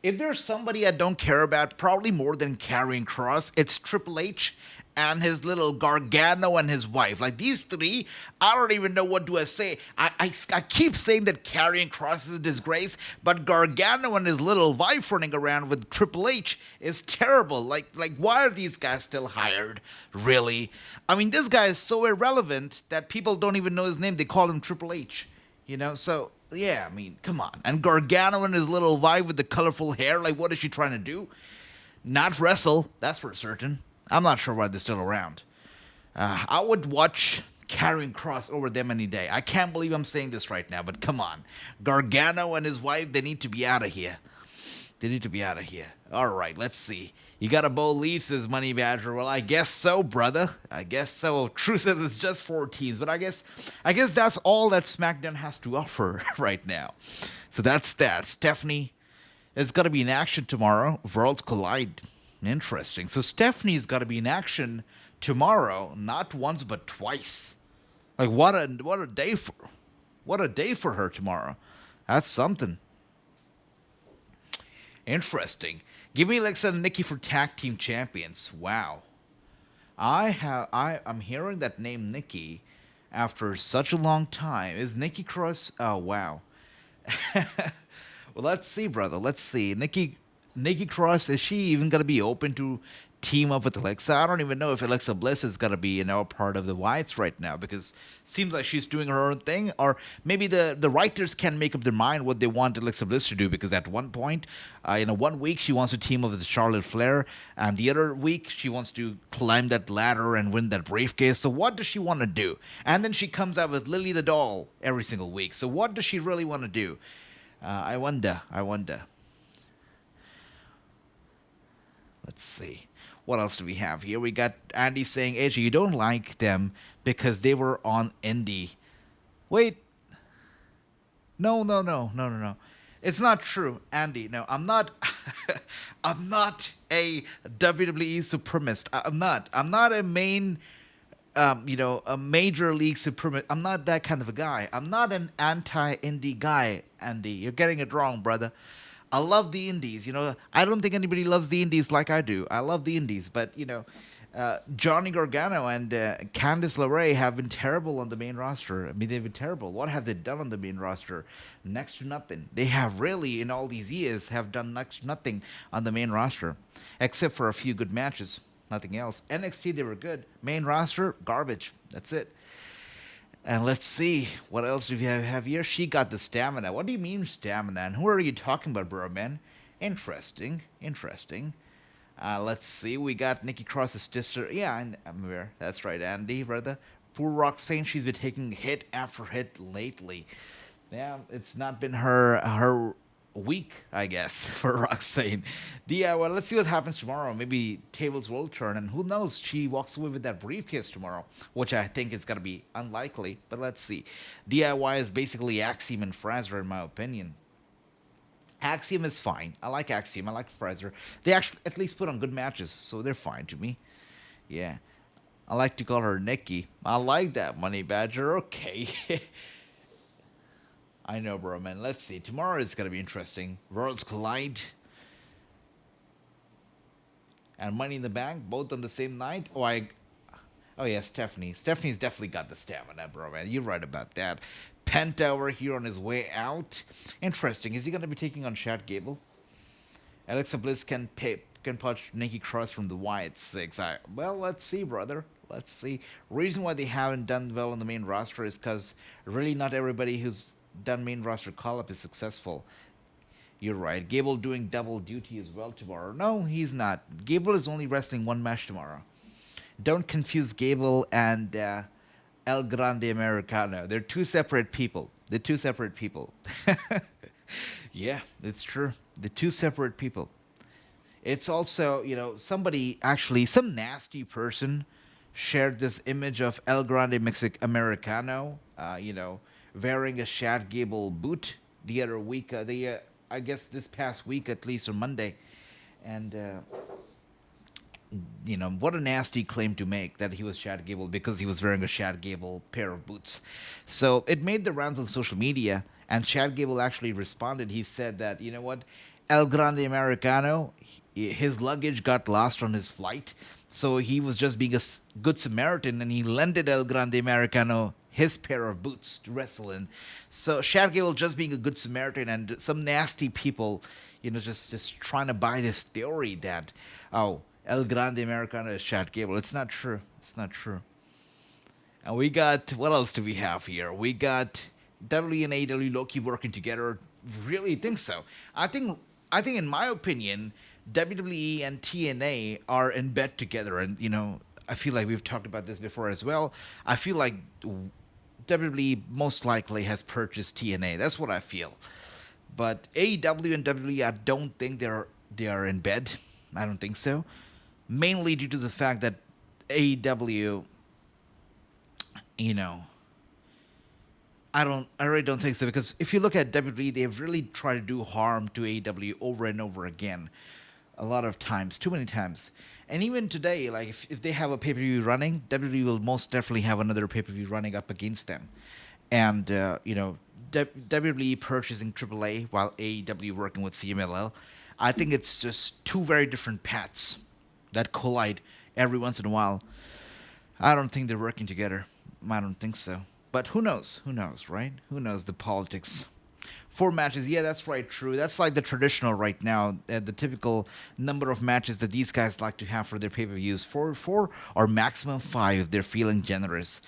If there's somebody I don't care about, probably more than Karrion Kross, it's Triple H and his little Gargano and his wife. Like these three, I don't even know what do I say. I keep saying that Karrion Kross is a disgrace, but Gargano and his little wife running around with Triple H is terrible. Like why are these guys still hired? Really? I mean, this guy is so irrelevant that people don't even know his name. They call him Triple H. You know, so yeah, I mean, come on. And Gargano and his little wife with the colorful hair, like what is she trying to do? Not wrestle, that's for certain. I'm not sure why they're still around. I would watch Karrion Kross over them any day. I can't believe I'm saying this right now, but come on. Gargano and his wife, they need to be out of here. They need to be out of here. All right, let's see. You got a bowl leaf, says Money Badger. Well, I guess so, brother. I guess so. True says it's just 4 teams, but I guess that's all that SmackDown has to offer right now. So that's that. Stephanie is going to be in action tomorrow. Worlds collide. Interesting. So Stephanie's got to be in action tomorrow, not once but twice. Like what a day for her tomorrow. That's something. Interesting. Give me Alexa and Nikki for tag team champions. Wow. I'm hearing that name Nikki after such a long time. Is Nikki Cross? Oh wow. Well, let's see, brother. Let's see. Nikki Cross, is she even gonna be open to team up with Alexa? I don't even know if Alexa Bliss is gonna be a part of the Wyatts right now, because it seems like she's doing her own thing. Or maybe the writers can make up their mind what they want Alexa Bliss to do, because at one point, 1 week she wants to team up with Charlotte Flair, and the other week she wants to climb that ladder and win that briefcase. So what does she want to do? And then she comes out with Lily the Doll every single week. So what does she really want to do? I wonder. Let's see. What else do we have here? We got Andy saying, AJ, you don't like them because they were on indie. Wait. No. It's not true, Andy. No, I'm not. I'm not a WWE supremacist. I'm not. I'm not a main, a major league supremacist. I'm not that kind of a guy. I'm not an anti-indie guy, Andy. You're getting it wrong, brother. I love the indies. I don't think anybody loves the indies like I do. I love the indies, but Johnny Gargano and Candice LeRae have been terrible on the main roster. I mean, they've been terrible. What have they done on the main roster? Next to nothing. They have really, in all these years, have done next to nothing on the main roster, except for a few good matches. Nothing else. NXT, they were good. Main roster, garbage. That's it. And let's see, what else do we have here? She got the stamina. What do you mean stamina? And who are you talking about, bro, man? Interesting. Let's see, we got Nikki Cross's sister. Yeah, I'm aware. That's right, Andy, brother. Poor Roxanne, she's been taking hit after hit lately. Yeah, it's not been her week, I guess, for Roxanne. Yeah, well, let's see what happens tomorrow. Maybe tables will turn, and who knows, she walks away with that briefcase tomorrow, which I think is going to be unlikely, but let's see. DIY is basically Axiom and Fraser, in my opinion. Axiom is fine. I like Axiom. I like Fraser. They actually at least put on good matches, so they're fine to me. Yeah. I like to call her Nikki. I like that, Money Badger. Okay. I know, bro, man. Let's see. Tomorrow is going to be interesting. Worlds collide. And Money in the Bank, both on the same night. Oh, yeah, Stephanie. Stephanie's definitely got the stamina, bro, man. You're right about that. Penta over here on his way out. Interesting. Is he going to be taking on Chad Gable? Alexa Bliss can punch Nikki Cross from the Wyatt 6. Well, let's see, brother. Let's see. Reason why they haven't done well on the main roster is because really not everybody who's done main roster call-up is successful. You're right. Gable doing double duty as well tomorrow. No, he's not. Gable is only wrestling one match tomorrow. Don't confuse Gable and El Grande Americano. They're two separate people. Yeah, it's true. They're two separate people. It's also, somebody, actually, some nasty person shared this image of El Grande Americano, wearing a Chad Gable boot the other week. I guess this past week, at least on Monday, and what a nasty claim to make that he was Chad Gable because he was wearing a Chad Gable pair of boots. So it made the rounds on social media, and Chad Gable actually responded. He said that, you know what, El Grande Americano, his luggage got lost on his flight, so he was just being a good Samaritan, and he lended El Grande Americano his pair of boots to wrestle in. So Chad Gable just being a good Samaritan, and some nasty people, just trying to buy this theory that, oh, El Grande Americano is Chad Gable. It's not true. It's not true. And we got, what else do we have here? We got WWE and AEW Loki working together. Really think so. I think in my opinion, WWE and TNA are in bed together. And, I feel like we've talked about this before as well. I feel like WWE most likely has purchased TNA. That's what I feel. But AEW and WWE, I don't think they are in bed. I don't think so. Mainly due to the fact that AEW, I really don't think so, because if you look at WWE, they've really tried to do harm to AEW over and over again. A lot of times, too many times. And even today, like if they have a pay-per-view running, WWE will most definitely have another pay-per-view running up against them. And, WWE purchasing AAA while AEW working with CMLL, I think it's just two very different paths that collide every once in a while. I don't think they're working together. I don't think so. But who knows? Who knows, right? Who knows the politics? 4 matches. Yeah, that's right. True. That's like the traditional right now. The typical number of matches that these guys like to have for their pay-per-views. 4 or maximum 5 if they're feeling generous.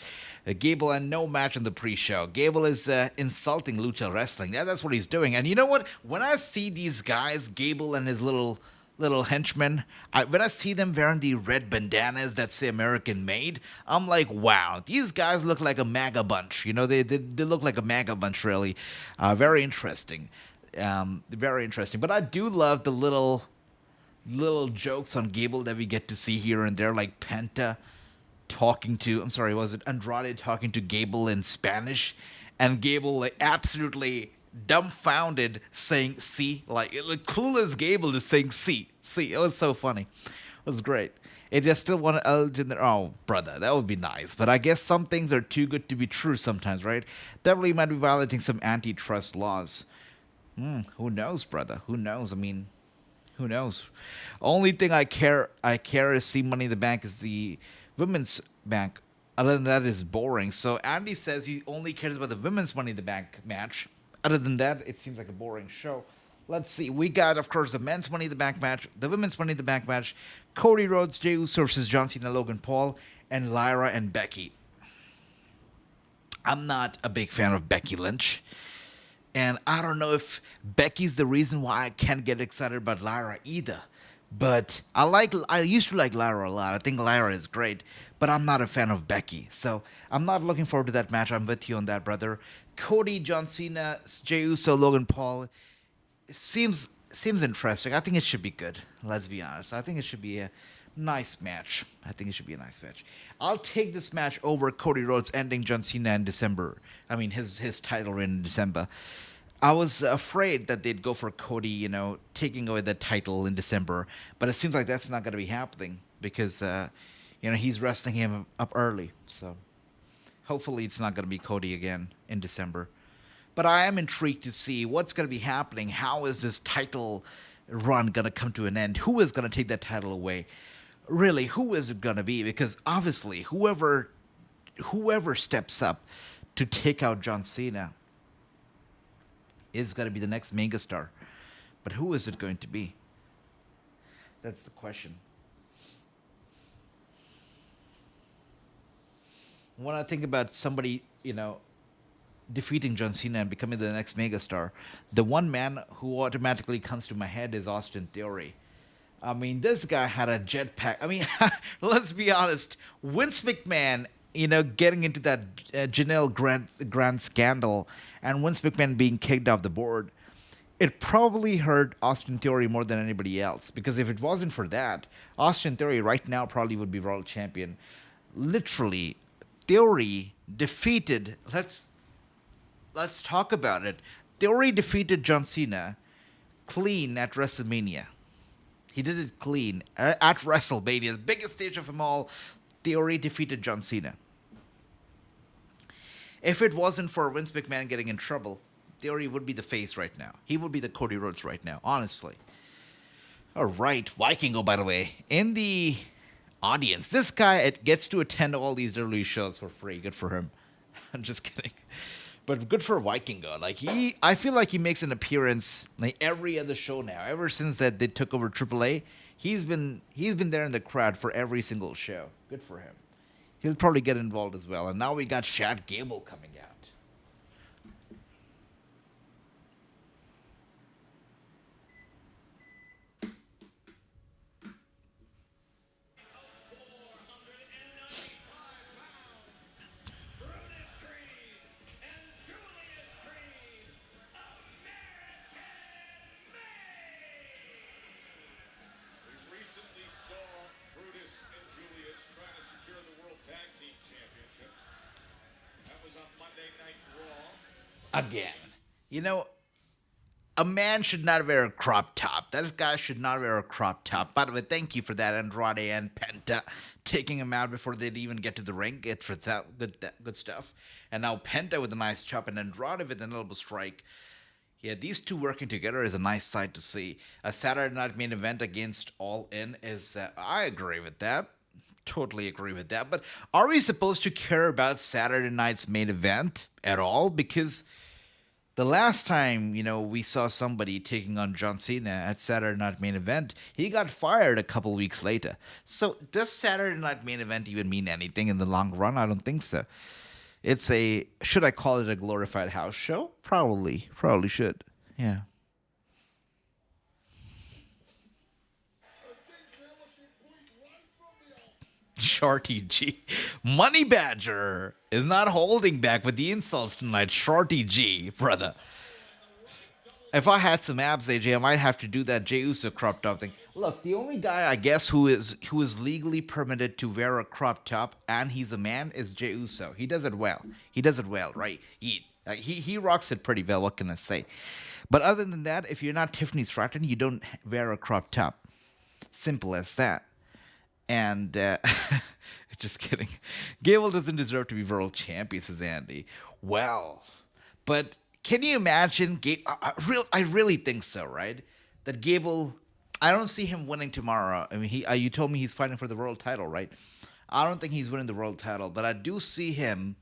Gable and no match on the pre-show. Gable is insulting Lucha Wrestling. That's what he's doing. And you know what? When I see these guys, Gable and his little henchmen, when I see them wearing the red bandanas that say American made, I'm like, wow, these guys look like a MAGA bunch. They look like a MAGA bunch, really. Very interesting. Very interesting. But I do love the little jokes on Gable that we get to see here and there, like Penta was it Andrade talking to Gable in Spanish, and Gable like absolutely dumbfounded saying "see," like clueless Gable just saying "see." It was so funny. It was great. It just still wanted Elgin there. Oh, brother, that would be nice. But I guess some things are too good to be true sometimes, right? Definitely might be violating some antitrust laws. Who knows, brother? Who knows? I mean, who knows? Only thing I care is see Money in the Bank is the women's bank. Other than that, is boring. So Andy says he only cares about the women's Money in the Bank match. Other than that, it seems like a boring show. Let's see. We got, of course, the men's Money in the Bank match, the women's Money in the Bank match, Cody Rhodes, Jey Uso versus John Cena, Logan Paul, and Lyra and Becky. I'm not a big fan of Becky Lynch. And I don't know if Becky's the reason why I can't get excited about Lyra either. But I used to like Lyra a lot. I think Lyra is great. But I'm not a fan of Becky. So I'm not looking forward to that match. I'm with you on that, brother. Cody, John Cena, Jey Uso, Logan Paul. It seems interesting. I think it should be good. Let's be honest. I think it should be a nice match. I'll take this match over Cody Rhodes ending John Cena in December. I mean, his title reign in December. I was afraid that they'd go for Cody, taking away the title in December. But it seems like that's not going to be happening because, he's wrestling him up early. So hopefully it's not going to be Cody again in December. But I am intrigued to see what's going to be happening. How is this title run going to come to an end? Who is going to take that title away? Really, who is it going to be? Because obviously, whoever steps up to take out John Cena is going to be the next megastar. But who is it going to be? That's the question. When I think about somebody, defeating John Cena and becoming the next megastar, the one man who automatically comes to my head is Austin Theory. I mean, this guy had a jetpack. I mean, let's be honest. Vince McMahon, getting into that Janelle Grant scandal and Vince McMahon being kicked off the board, it probably hurt Austin Theory more than anybody else. Because if it wasn't for that, Austin Theory right now probably would be world champion. Literally, Theory defeated, let's talk about it. Theory defeated John Cena clean at WrestleMania. He did it clean at WrestleMania, the biggest stage of them all. Theory defeated John Cena. If it wasn't for Vince McMahon getting in trouble, Theory would be the face right now. He would be the Cody Rhodes right now, honestly. All right, Vikingo, by the way, in the audience. This guy gets to attend all these WWE shows for free. Good for him. I'm just kidding. But good for Vikingo. Like I feel like he makes an appearance like every other show now. Ever since that they took over AAA, he's been there in the crowd for every single show. Good for him. He'll probably get involved as well. And now we got Chad Gable coming out. We recently saw Brutus and Julius trying to secure the World Tag Team Championships. That was on Monday Night Raw. Again. You know, a man should not wear a crop top. This guy should not wear a crop top. By the way, thank you for that, Andrade and Penta, taking him out before they'd even get to the ring. It's for that good stuff. And now Penta with a nice chop and Andrade with an elbow strike. Yeah, these two working together is a nice sight to see. A Saturday night main event against All In is, I agree with that. Totally agree with that. But are we supposed to care about Saturday night's main event at all? Because the last time, we saw somebody taking on John Cena at Saturday Night Main Event, he got fired a couple weeks later. So does Saturday Night Main Event even mean anything in the long run? I don't think so. Should I call it a glorified house show? Probably should. Yeah. Shorty G. Money Badger is not holding back with the insults tonight. Shorty G, brother. If I had some abs, AJ, I might have to do that Jey Uso crop top thing. Look, the only guy I guess who is legally permitted to wear a crop top and he's a man is Jey Uso. He does it well. Right? He rocks it pretty well. What can I say? But other than that, if you're not Tiffany Stratton, you don't wear a crop top. Simple as that. And just kidding. Gable doesn't deserve to be world champion, says Andy. Well, but can you imagine? I really think so, right? That Gable, I don't see him winning tomorrow. I mean, you told me he's fighting for the world title, right? I don't think he's winning the world title, but I do see him.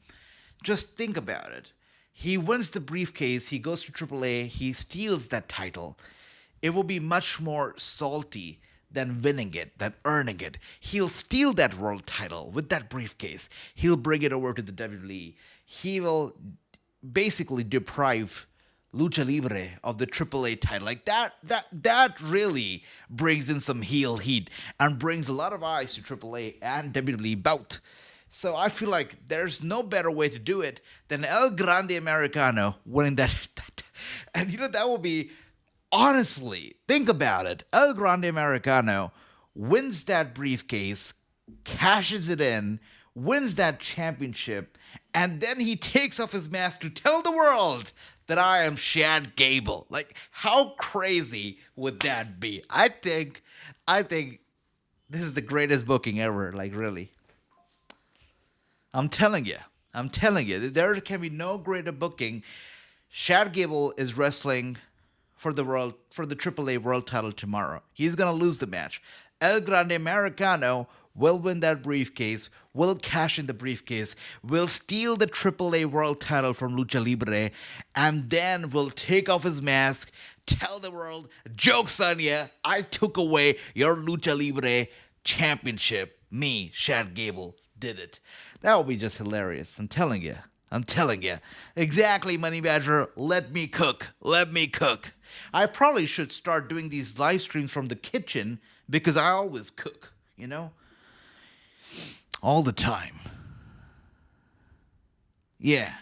Just think about it. He wins the briefcase. He goes to AAA. He steals that title. It will be much more salty than winning it, than earning it. He'll steal that world title with that briefcase. He'll bring it over to the WWE. He will basically deprive Lucha Libre of the AAA title. Like that really brings in some heel heat and brings a lot of eyes to AAA and WWE both. So I feel like there's no better way to do it than El Grande Americano winning that. And that will be, honestly, think about it. El Grande Americano wins that briefcase, cashes it in, wins that championship, and then he takes off his mask to tell the world that I am Chad Gable. Like, how crazy would that be? I think this is the greatest booking ever. Like, really. I'm telling you, there can be no greater booking. Chad Gable is wrestling for the AAA world title tomorrow. He's gonna lose the match. El Grande Americano will win that briefcase, will cash in the briefcase, will steal the AAA world title from Lucha Libre, and then will take off his mask, tell the world, joke's on ya, I took away your Lucha Libre championship. Me, Chad Gable, did it. That would be just hilarious. I'm telling you. Exactly, Money Badger. Let me cook. I probably should start doing these live streams from the kitchen because I always cook, all the time. Yeah.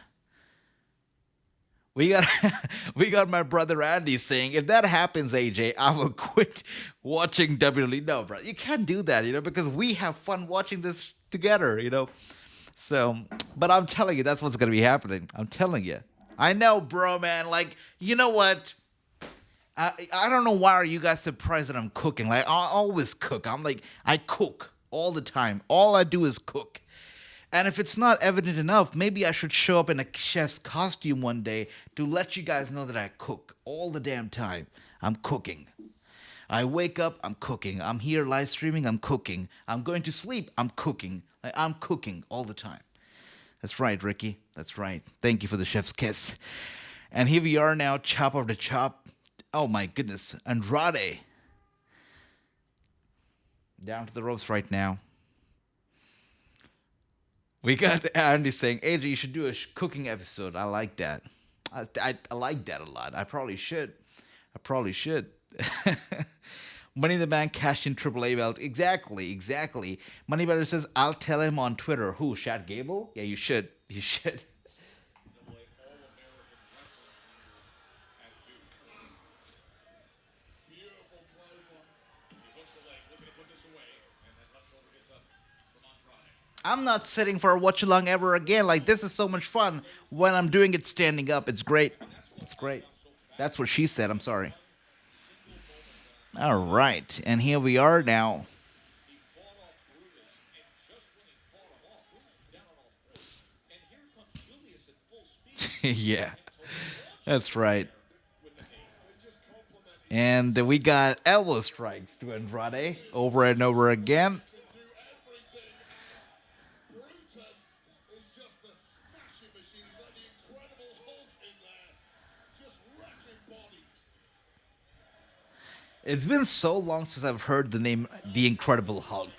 We got my brother Andy saying, if that happens, AJ, I will quit watching WWE. No, bro, you can't do that, because we have fun watching this together, So, but I'm telling you, that's what's going to be happening. I'm telling you. I know, bro, man. Like, you know what? I don't know why are you guys surprised that I'm cooking. Like, I always cook. I'm like, I cook all the time. All I do is cook. And if it's not evident enough, maybe I should show up in a chef's costume one day to let you guys know that I cook all the damn time. I'm cooking. I wake up, I'm cooking. I'm here live streaming, I'm cooking. I'm going to sleep, I'm cooking. Like, I'm cooking all the time. That's right, Ricky. That's right. Thank you for the chef's kiss. And here we are now, chop after chop. Oh my goodness. Andrade. Down to the ropes right now. We got Andy saying, Adrian, you should do a cooking episode. I like that. I like that a lot. I probably should. Money in the Bank cashed in AAA belt. Exactly. Moneybetter says, I'll tell him on Twitter. Who, Shad Gable? Yeah, you should. I'm not sitting for a Watchalong ever again. Like, this is so much fun when I'm doing it standing up. It's great. That's what she said. I'm sorry. All right. And here we are now. Yeah. That's right. And we got elbow strikes to Andrade over and over again. It's been so long since I've heard the name The Incredible Hulk.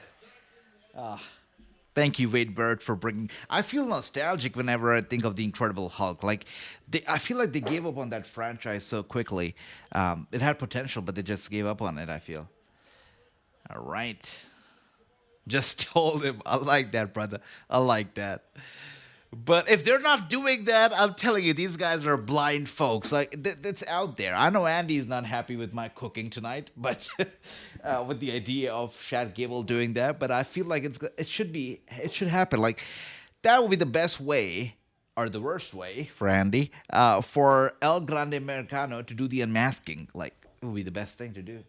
Thank you, Wade Bird, for bringing... I feel nostalgic whenever I think of The Incredible Hulk. Like, I feel like they gave up on that franchise so quickly. It had potential, but they just gave up on it, I feel. All right. Just told him. I like that, brother. I like that. But if they're not doing that, I'm telling you, these guys are blind folks. Like, that's out there. I know Andy's not happy with my cooking tonight, but with the idea of Shad Gable doing that. But I feel like it should happen. Like, that would be the best way, or the worst way for Andy, for El Grande Americano to do the unmasking. Like, it would be the best thing to do.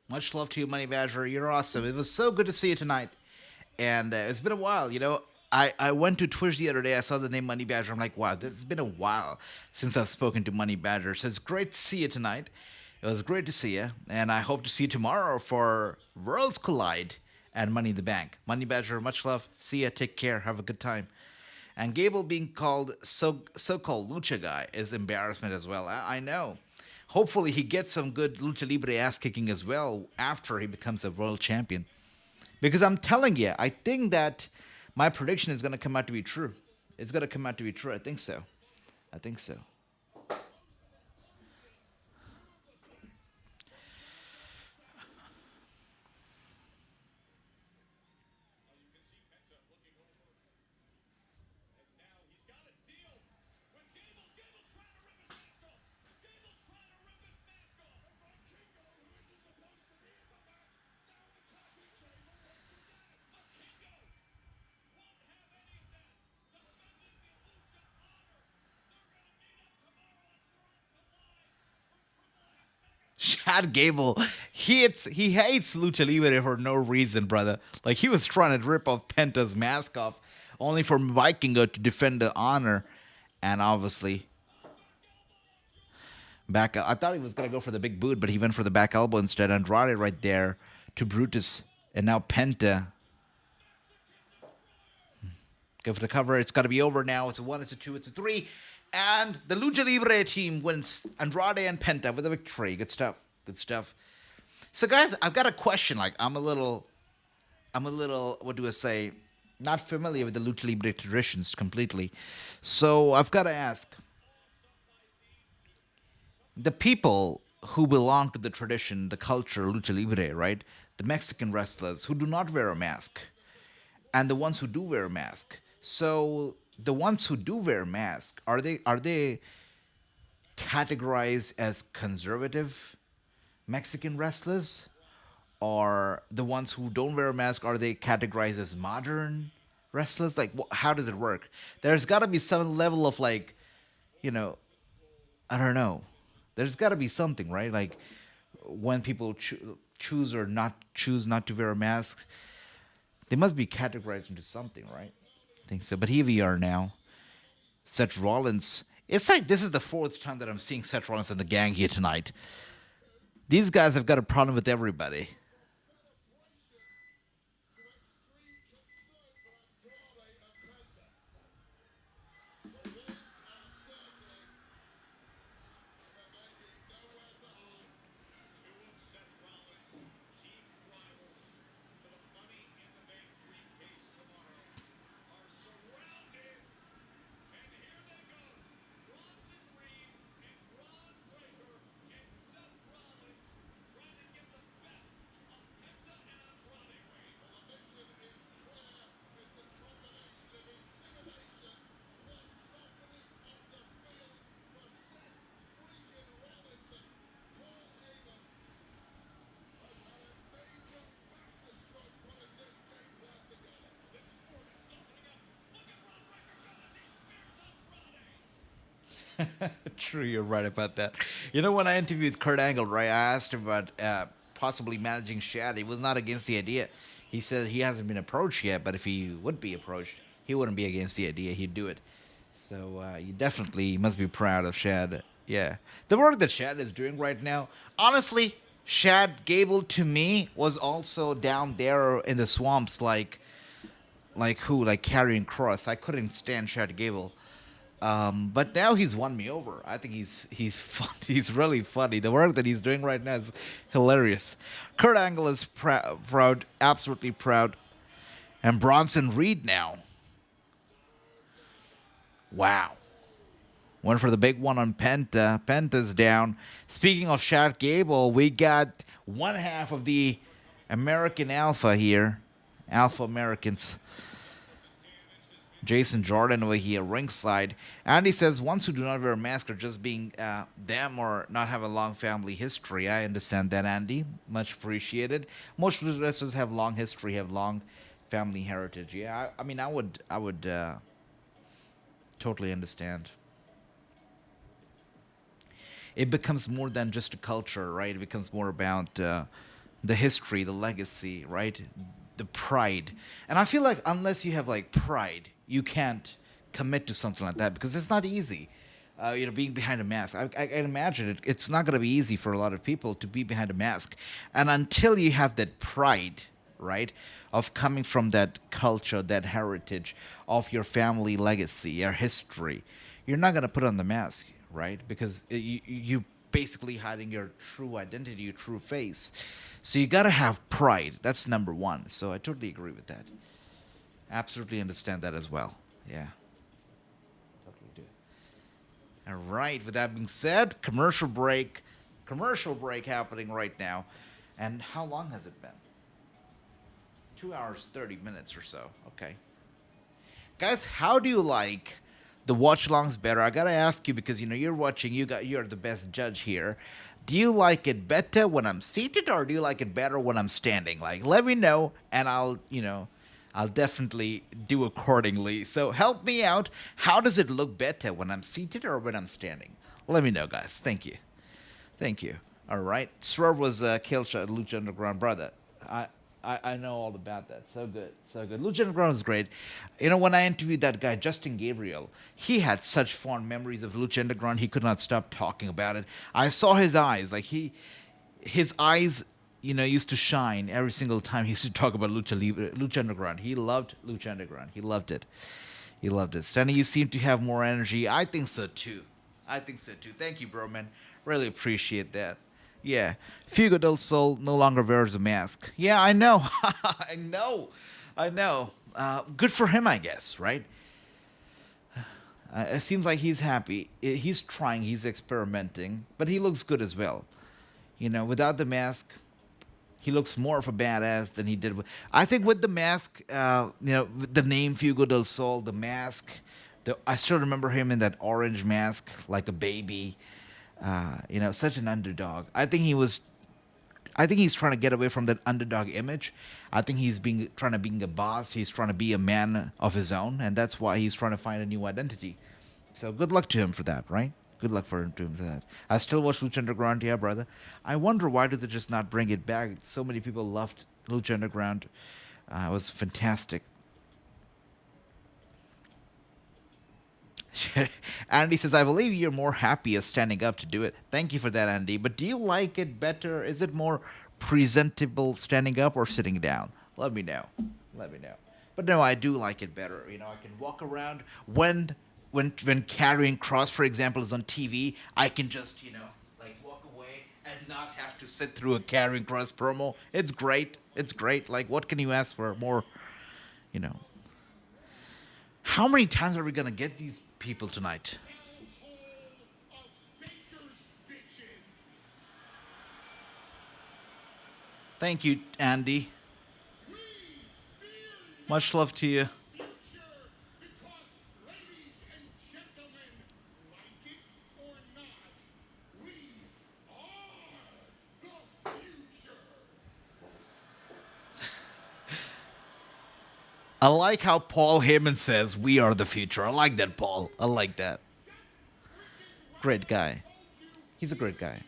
Much love to you, Money Badger. You're awesome. It was so good to see you tonight. And it's been a while, you know. I went to Twitch the other day. I saw the name Money Badger. I'm like, wow, this has been a while since I've spoken to Money Badger. So it's great to see you tonight. It was great to see you. And I hope to see you tomorrow for Worlds Collide and Money in the Bank. Money Badger, much love. See ya. Take care. Have a good time. And Gable being called so-called Lucha guy is embarrassment as well. I know. Hopefully he gets some good Lucha Libre ass kicking as well after he becomes a world champion. Because I'm telling you, I think that my prediction is going to come out to be true. It's going to come out to be true. I think so. Chad Gable, he hates Lucha Libre for no reason, brother. Like, he was trying to rip off Penta's mask off, only for Vikingo to defend the honor, and obviously back. I thought he was gonna go for the big boot, but he went for the back elbow instead. Andrade right there to Brutus, and now Penta. Go for the cover. It's got to be over now. It's a 1, it's a 2, it's a 3. And the Lucha Libre team wins. Andrade and Penta with a victory. Good stuff. So, guys, I've got a question. Like, I'm a little, what do I say? not familiar with the lucha libre traditions completely. So I've got to ask the people who belong to the tradition, the culture, lucha libre, right? The Mexican wrestlers who do not wear a mask, and the ones who do wear a mask. So the ones who do wear a mask, are they categorized as conservative Mexican wrestlers? Or the ones who don't wear a mask, are they categorized as modern wrestlers? Like, how does it work? There's got to be some level of like, you know, I don't know. There's got to be something, right? Like when people choose not to wear a mask, they must be categorized into something, right? I think so. But here we are now. Seth Rollins. It's like this is the fourth time that I'm seeing Seth Rollins and the gang here tonight. These guys have got a problem with everybody. True, you're right about that. You know, when I interviewed Kurt Angle, right, I asked him about possibly managing Shad. He was not against the idea. He said he hasn't been approached yet, but if he would be approached, he wouldn't be against the idea. He'd do it. So you definitely must be proud of Shad. Yeah. The work that Shad is doing right now, honestly, Shad Gable to me was also down there in the swamps like who? Like carrying Cross. I couldn't stand Shad Gable. But now he's won me over. I think he's fun. He's really funny. The work that he's doing right now is hilarious. Kurt Angle is proud, absolutely proud, and Bronson Reed now. Wow, went for the big one on Penta. Penta's down. Speaking of Shad Gable, we got one half of the American Alpha here, Alpha Americans. Jason Jordan over here, ringside. Andy says, ones who do not wear a mask are just being them or not have a long family history. I understand that, Andy. Much appreciated. Most wrestlers have long history, have long family heritage. Yeah, I mean, I would totally understand. It becomes more than just a culture, right? It becomes more about the history, the legacy, right? The pride. And I feel like unless you have like pride, you can't commit to something like that because it's not easy. Being behind a mask. I can imagine it's not going to be easy for a lot of people to be behind a mask. And until you have that pride, right, of coming from that culture, that heritage, of your family legacy, your history, you're not going to put on the mask, right? Because you basically hiding your true identity, your true face. So you got to have pride. That's number one. So I totally agree with that. Absolutely understand that as well. Yeah. Totally do. All right. With that being said, commercial break. Commercial break happening right now. And how long has it been? 2 hours, 30 minutes or so. Okay. Guys, how do you like the watch-alongs better? I got to ask you because, you're watching. You're the best judge here. Do you like it better when I'm seated or do you like it better when I'm standing? Like, let me know and I'll definitely do accordingly. So help me out. How does it look better when I'm seated or when I'm standing? Let me know, guys. Thank you. Thank you. All right. Swerve was killed shot Lucha Underground, brother. I know all about that. So good. So good. Lucha Underground is great. When I interviewed that guy, Justin Gabriel, he had such fond memories of Lucha Underground. He could not stop talking about it. I saw his eyes. Like his eyes, used to shine every single time he used to talk about Lucha Underground. He loved Lucha Underground. He loved it. He loved it. Stanley, you seem to have more energy. I think so too. Thank you, bro, man. Really appreciate that. Yeah. Fugo del Sol no longer wears a mask. Yeah, I know. I know. Good for him, I guess, right? It seems like he's happy. He's trying. He's experimenting, but he looks good as well. Without the mask, he looks more of a badass than he did with. I think with the mask, with the name Fuego del Sol, the mask. I still remember him in that orange mask, like a baby. Such an underdog. I think he's trying to get away from that underdog image. I think he's trying to be a boss. He's trying to be a man of his own, and that's why he's trying to find a new identity. So good luck to him for that, right? Good luck to him for that. I still watch Lucha Underground, yeah, brother. I wonder why did they just not bring it back? So many people loved Lucha Underground. It was fantastic. Andy says, I believe you're more happier standing up to do it. Thank you for that, Andy. But do you like it better? Is it more presentable standing up or sitting down? Let me know. But no, I do like it better. I can walk around when carrying cross, for example, is on TV. I can just walk away and not have to sit through a carrying cross promo. It's great. Like, what can you ask for more? How many times are we gonna get these people tonight? Thank you, Andy. Much love to you. I like how Paul Heyman says, we are the future. I like that, Paul. I like that. Great guy. He's a great guy.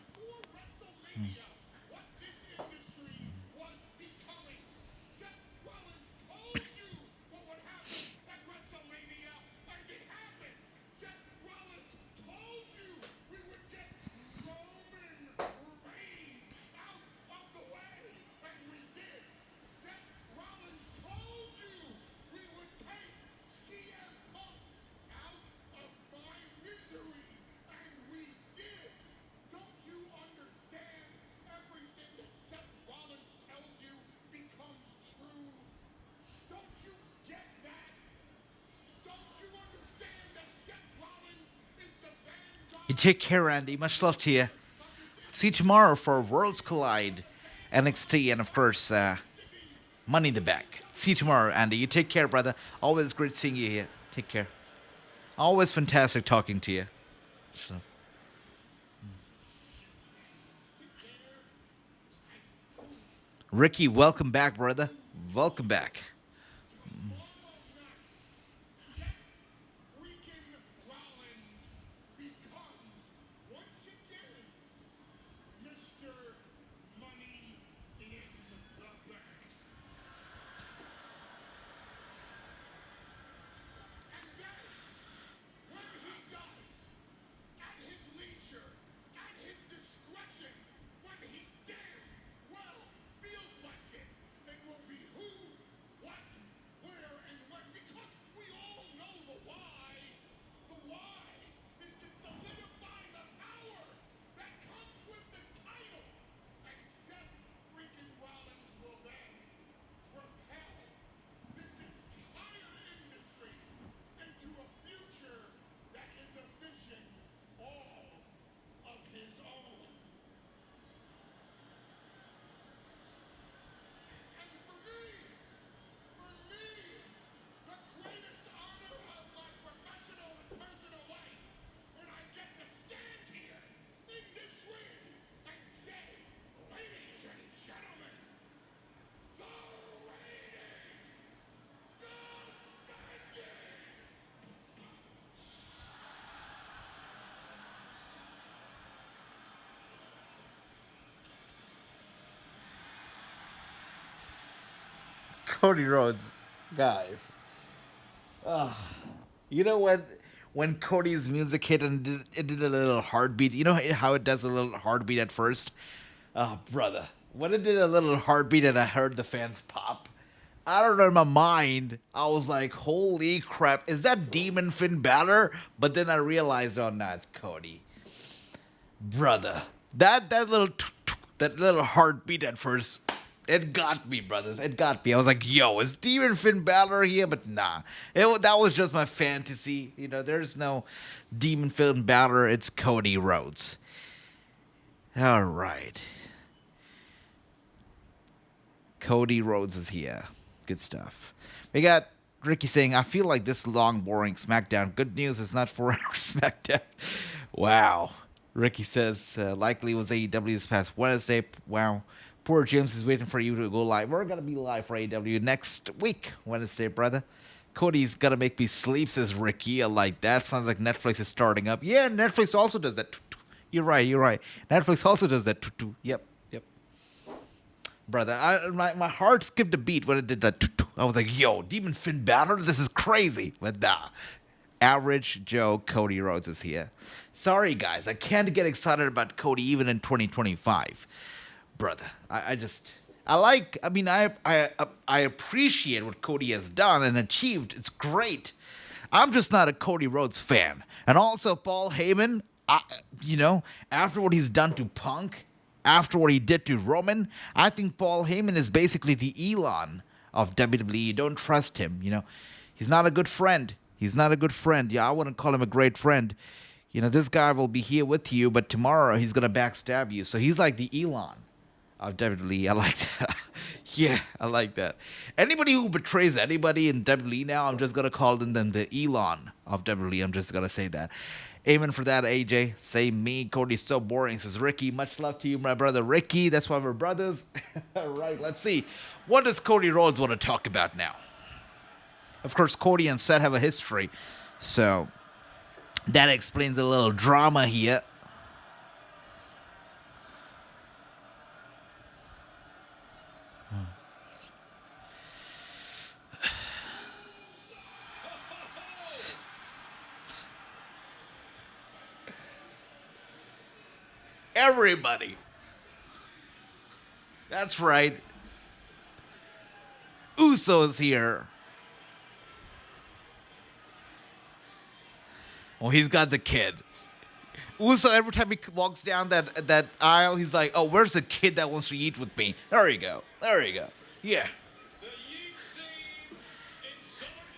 You take care, Andy. Much love to you. See you tomorrow for Worlds Collide, NXT, and of course, Money in the Bank. See you tomorrow, Andy. You take care, brother. Always great seeing you here. Take care. Always fantastic talking to you. Ricky, welcome back, brother. Welcome back. Cody Rhodes, guys. You know when Cody's music hit and it did a little heartbeat. You know how it does a little heartbeat at first. Oh, brother, when it did a little heartbeat and I heard the fans pop, I don't know, in my mind, I was like, "Holy crap! Is that Demon Finn Balor?" But then I realized, oh no, it's Cody, brother. That little heartbeat at first. It got me, brothers. It got me. I was like, yo, is Demon Finn Balor here? But nah. That was just my fantasy. You know, there's no Demon Finn Balor. It's Cody Rhodes. All right. Cody Rhodes is here. Good stuff. We got Ricky saying, I feel like this long, boring SmackDown. Good news, it's not 4 hours SmackDown. Wow. Ricky says, likely was AEW this past Wednesday. Wow. Poor James is waiting for you to go live. We're going to be live for AEW next week, Wednesday, brother. Cody's going to make me sleep, says Ricky. I like that. Sounds like Netflix is starting up. Yeah, Netflix also does that. You're right. Netflix also does that. Yep. Brother, my heart skipped a beat when it did that. I was like, yo, Demon Finn Balor? This is crazy. But nah. Average Joe Cody Rhodes is here. Sorry, guys. I can't get excited about Cody even in 2025. Brother, I appreciate what Cody has done and achieved. It's great. I'm just not a Cody Rhodes fan. And also, Paul Heyman, after what he's done to Punk, after what he did to Roman, I think Paul Heyman is basically the Elon of WWE. You don't trust him, He's not a good friend. Yeah, I wouldn't call him a great friend. This guy will be here with you, but tomorrow he's going to backstab you. So he's like the Elon of WWE. I like that. Yeah, I like that. Anybody who betrays anybody in WWE now, I'm just going to call them the Elon of WWE. I'm just going to say that. Amen for that, AJ. Say me. Cody's so boring, says Ricky. Much love to you, my brother Ricky. That's why we're brothers. All right, let's see. What does Cody Rhodes want to talk about now? Of course, Cody and Seth have a history. So that explains a little drama here. Everybody. That's right. Uso's here. Oh, he's got the kid. Uso, every time he walks down that aisle, he's like, oh, where's the kid that wants to eat with me? There you go. Yeah. The Yeet scene in Southern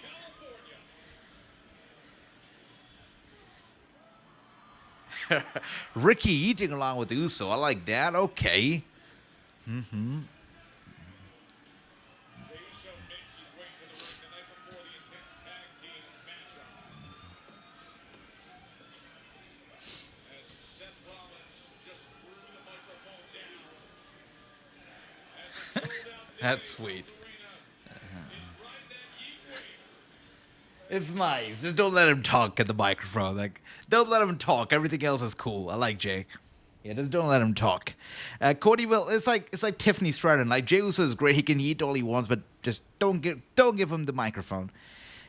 California. Ricky eating along with Uso. I like that. Okay. The Uso makes his way to the ring the night before the intense tag team matchup. As Seth Rollins just threw the microphone down. As a sold-out That's sweet. arena is riding that Yeet wave. It's nice. Just don't let him talk at the microphone. Like, don't let him talk. Everything else is cool. I like Jay. Yeah, just don't let him talk. Cody will. It's like Tiffany Stratton. Like Jey Uso is great. He can eat all he wants, but just don't give him the microphone.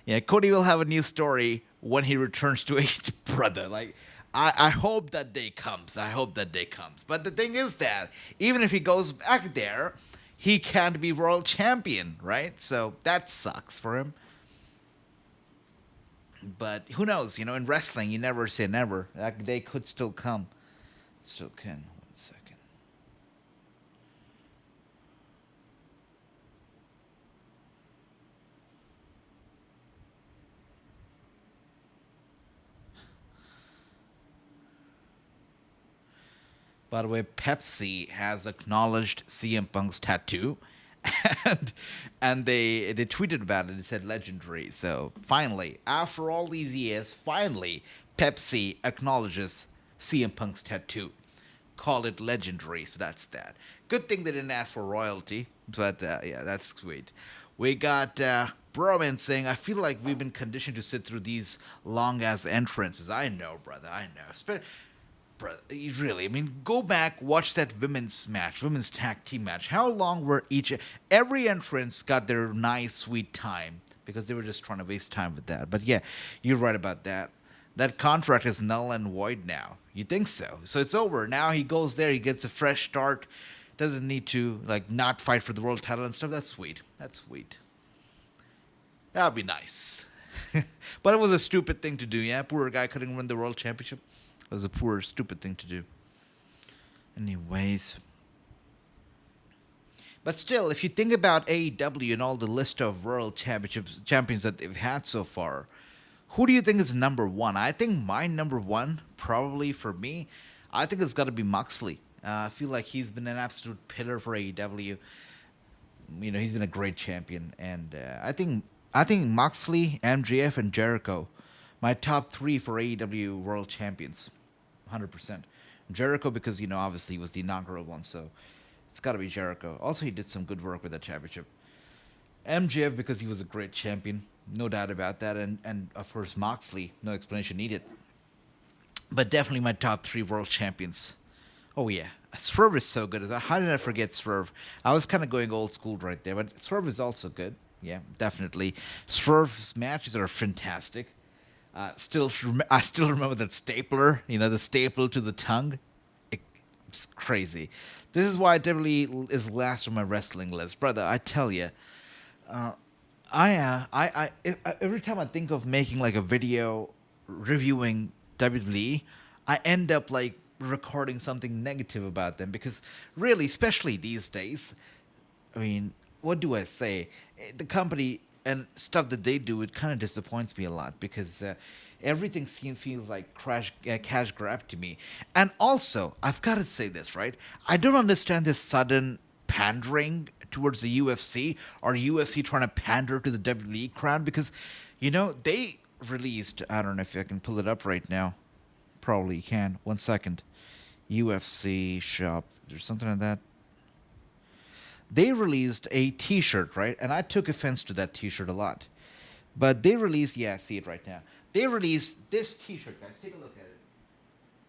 Yeah, Cody will have a new story when he returns to his brother. Like, I hope that day comes. But the thing is that even if he goes back there, he can't be world champion, right? So that sucks for him. But who knows? In wrestling, you never say never. That day could still come. Still can. 1 second. By the way, Pepsi has acknowledged CM Punk's tattoo. And they tweeted about it. It said legendary. So finally, after all these years, Pepsi acknowledges CM Punk's tattoo. Call it legendary. So that's that. Good thing they didn't ask for royalty. But yeah, that's sweet. We got Broman saying, I feel like we've been conditioned to sit through these long ass entrances. I know, brother. I know. Brother, really, go back, watch that women's tag team match. How long were every entrance got their nice, sweet time because they were just trying to waste time with that. But yeah, you're right about that. That contract is null and void now. You think so? So it's over. Now he goes there, he gets a fresh start, doesn't need to, not fight for the world title and stuff. That's sweet. That'd be nice. But it was a stupid thing to do, yeah? Poor guy couldn't win the world championship. It was a poor, stupid thing to do. Anyways. But still, if you think about AEW and all the list of world champions that they've had so far, who do you think is number one? I think my number one, probably for me, I think it's got to be Moxley. I feel like he's been an absolute pillar for AEW. You know, he's been a great champion, and I think Moxley, MJF, and Jericho, my top three for AEW World Champions, 100%. Jericho because obviously he was the inaugural one, so it's got to be Jericho. Also, he did some good work with the championship. MJF because he was a great champion, no doubt about that, and of course Moxley, no explanation needed. But definitely my top three world champions. Oh yeah, Swerve is so good. How did I forget Swerve? I was kind of going old school right there, but Swerve is also good. Yeah, definitely. Swerve's matches are fantastic. I still remember that stapler. The staple to the tongue. It's crazy. This is why WWE is last on my wrestling list, brother. I tell you, every time I think of making like a video reviewing WWE, I end up like recording something negative about them because really, especially these days, I mean, what do I say? The company and stuff that they do, it kind of disappoints me a lot because everything feels like cash grab to me. And also, I've got to say this, right? I don't understand this sudden pandering towards the UFC or UFC trying to pander to the WWE crowd because, they released, I don't know if I can pull it up right now. Probably can. 1 second. UFC shop. There's something like that. They released a t-shirt, right? And I took offense to that t-shirt a lot. But they released, I see it right now. They released this t-shirt, guys. Take a look at it.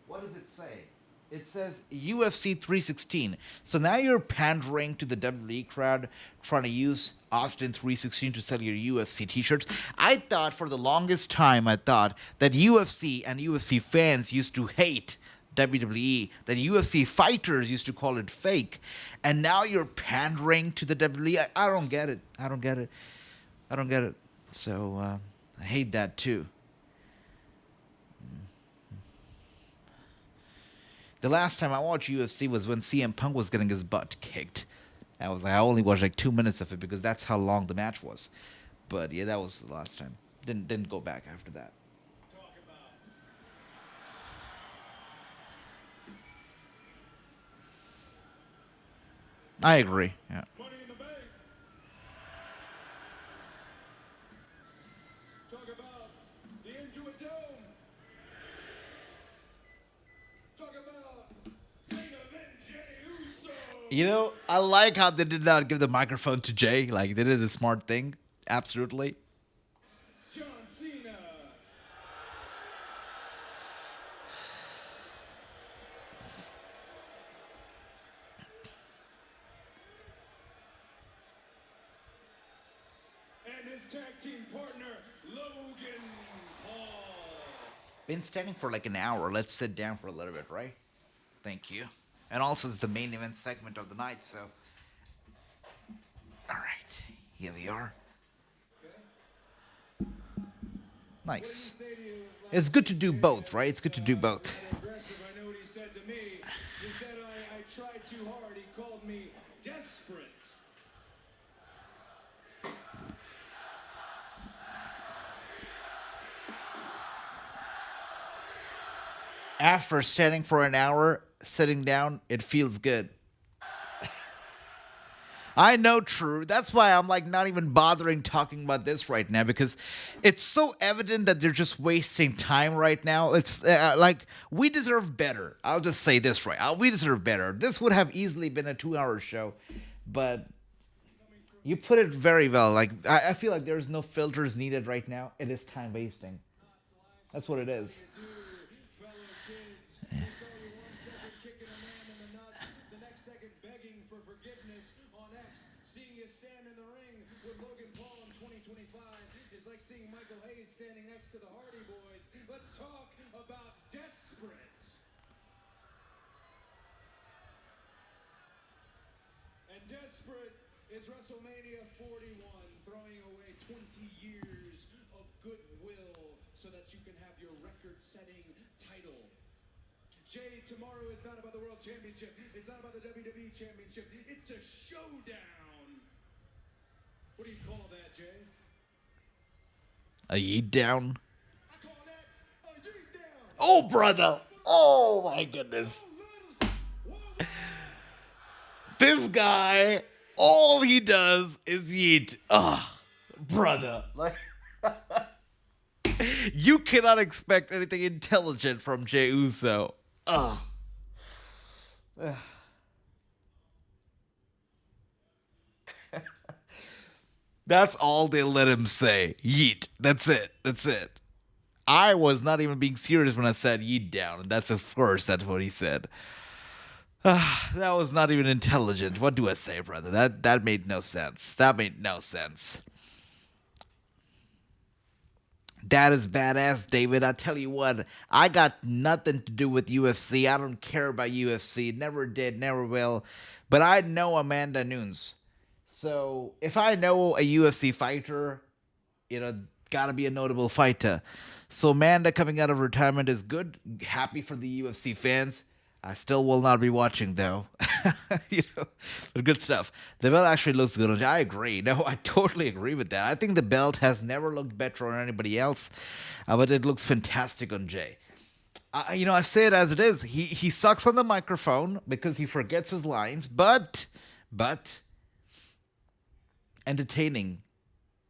What does it say? It says UFC 316. So now you're pandering to the WWE crowd, trying to use Austin 316 to sell your UFC t-shirts. I thought for the longest time, that UFC and UFC fans used to hate WWE, that UFC fighters used to call it fake. And now you're pandering to the WWE. I don't get it. I don't get it. So I hate that too. The last time I watched UFC was when CM Punk was getting his butt kicked. I only watched like 2 minutes of it because that's how long the match was. But yeah, that was the last time. Didn't go back after that. I agree. Yeah. Money in the bank. Talk about the Into a Dome. Talk about main event Jey Uso. I like how they did not give the microphone to Jay. Like, they did a smart thing. Absolutely. John Cena. And his tag team partner, Logan Paul. Been standing for like an hour. Let's sit down for a little bit, right? Thank you. And also, it's the main event segment of the night, so. All right. Here we are. Nice. It's good to do both, right? It's good to do both. Aggressive, I know what he said to me. He said I tried too hard. He called me desperate. After standing for an hour, sitting down, it feels good. I know, true. That's why I'm like not even bothering talking about this right now because it's so evident that they're just wasting time right now. It's like we deserve better. I'll just say this right. We deserve better. This would have easily been a 2-hour show, but you put it very well. Like I feel like there's no filters needed right now. It is time wasting. That's what it is. Seeing Michael Hayes standing next to the Hardy Boys. Let's talk about desperate. And desperate is WrestleMania 41, throwing away 20 years of goodwill so that you can have your record-setting title. Jay, tomorrow is not about the World Championship. It's not about the WWE Championship. It's a showdown. What do you call that, Jay? A yeet down. I call that a yeet down. Oh, brother. Oh, my goodness. This guy, all he does is yeet. Ah, brother. Like, you cannot expect anything intelligent from Jey Uso. Ah. That's all they let him say. Yeet. That's it. That's it. I was not even being serious when I said yeet down. And that's, of course, that's what he said. That was not even intelligent. What do I say, brother? That made no sense. That made no sense. That is badass, David. I tell you what, I got nothing to do with UFC. I don't care about UFC. Never did, never will. But I know Amanda Nunes. So if I know a UFC fighter, gotta be a notable fighter. So Amanda coming out of retirement is good. Happy for the UFC fans. I still will not be watching though. But good stuff. The belt actually looks good. I agree. No, I totally agree with that. I think the belt has never looked better on anybody else, but it looks fantastic on Jay. I say it as it is. He sucks on the microphone because he forgets his lines, but entertaining,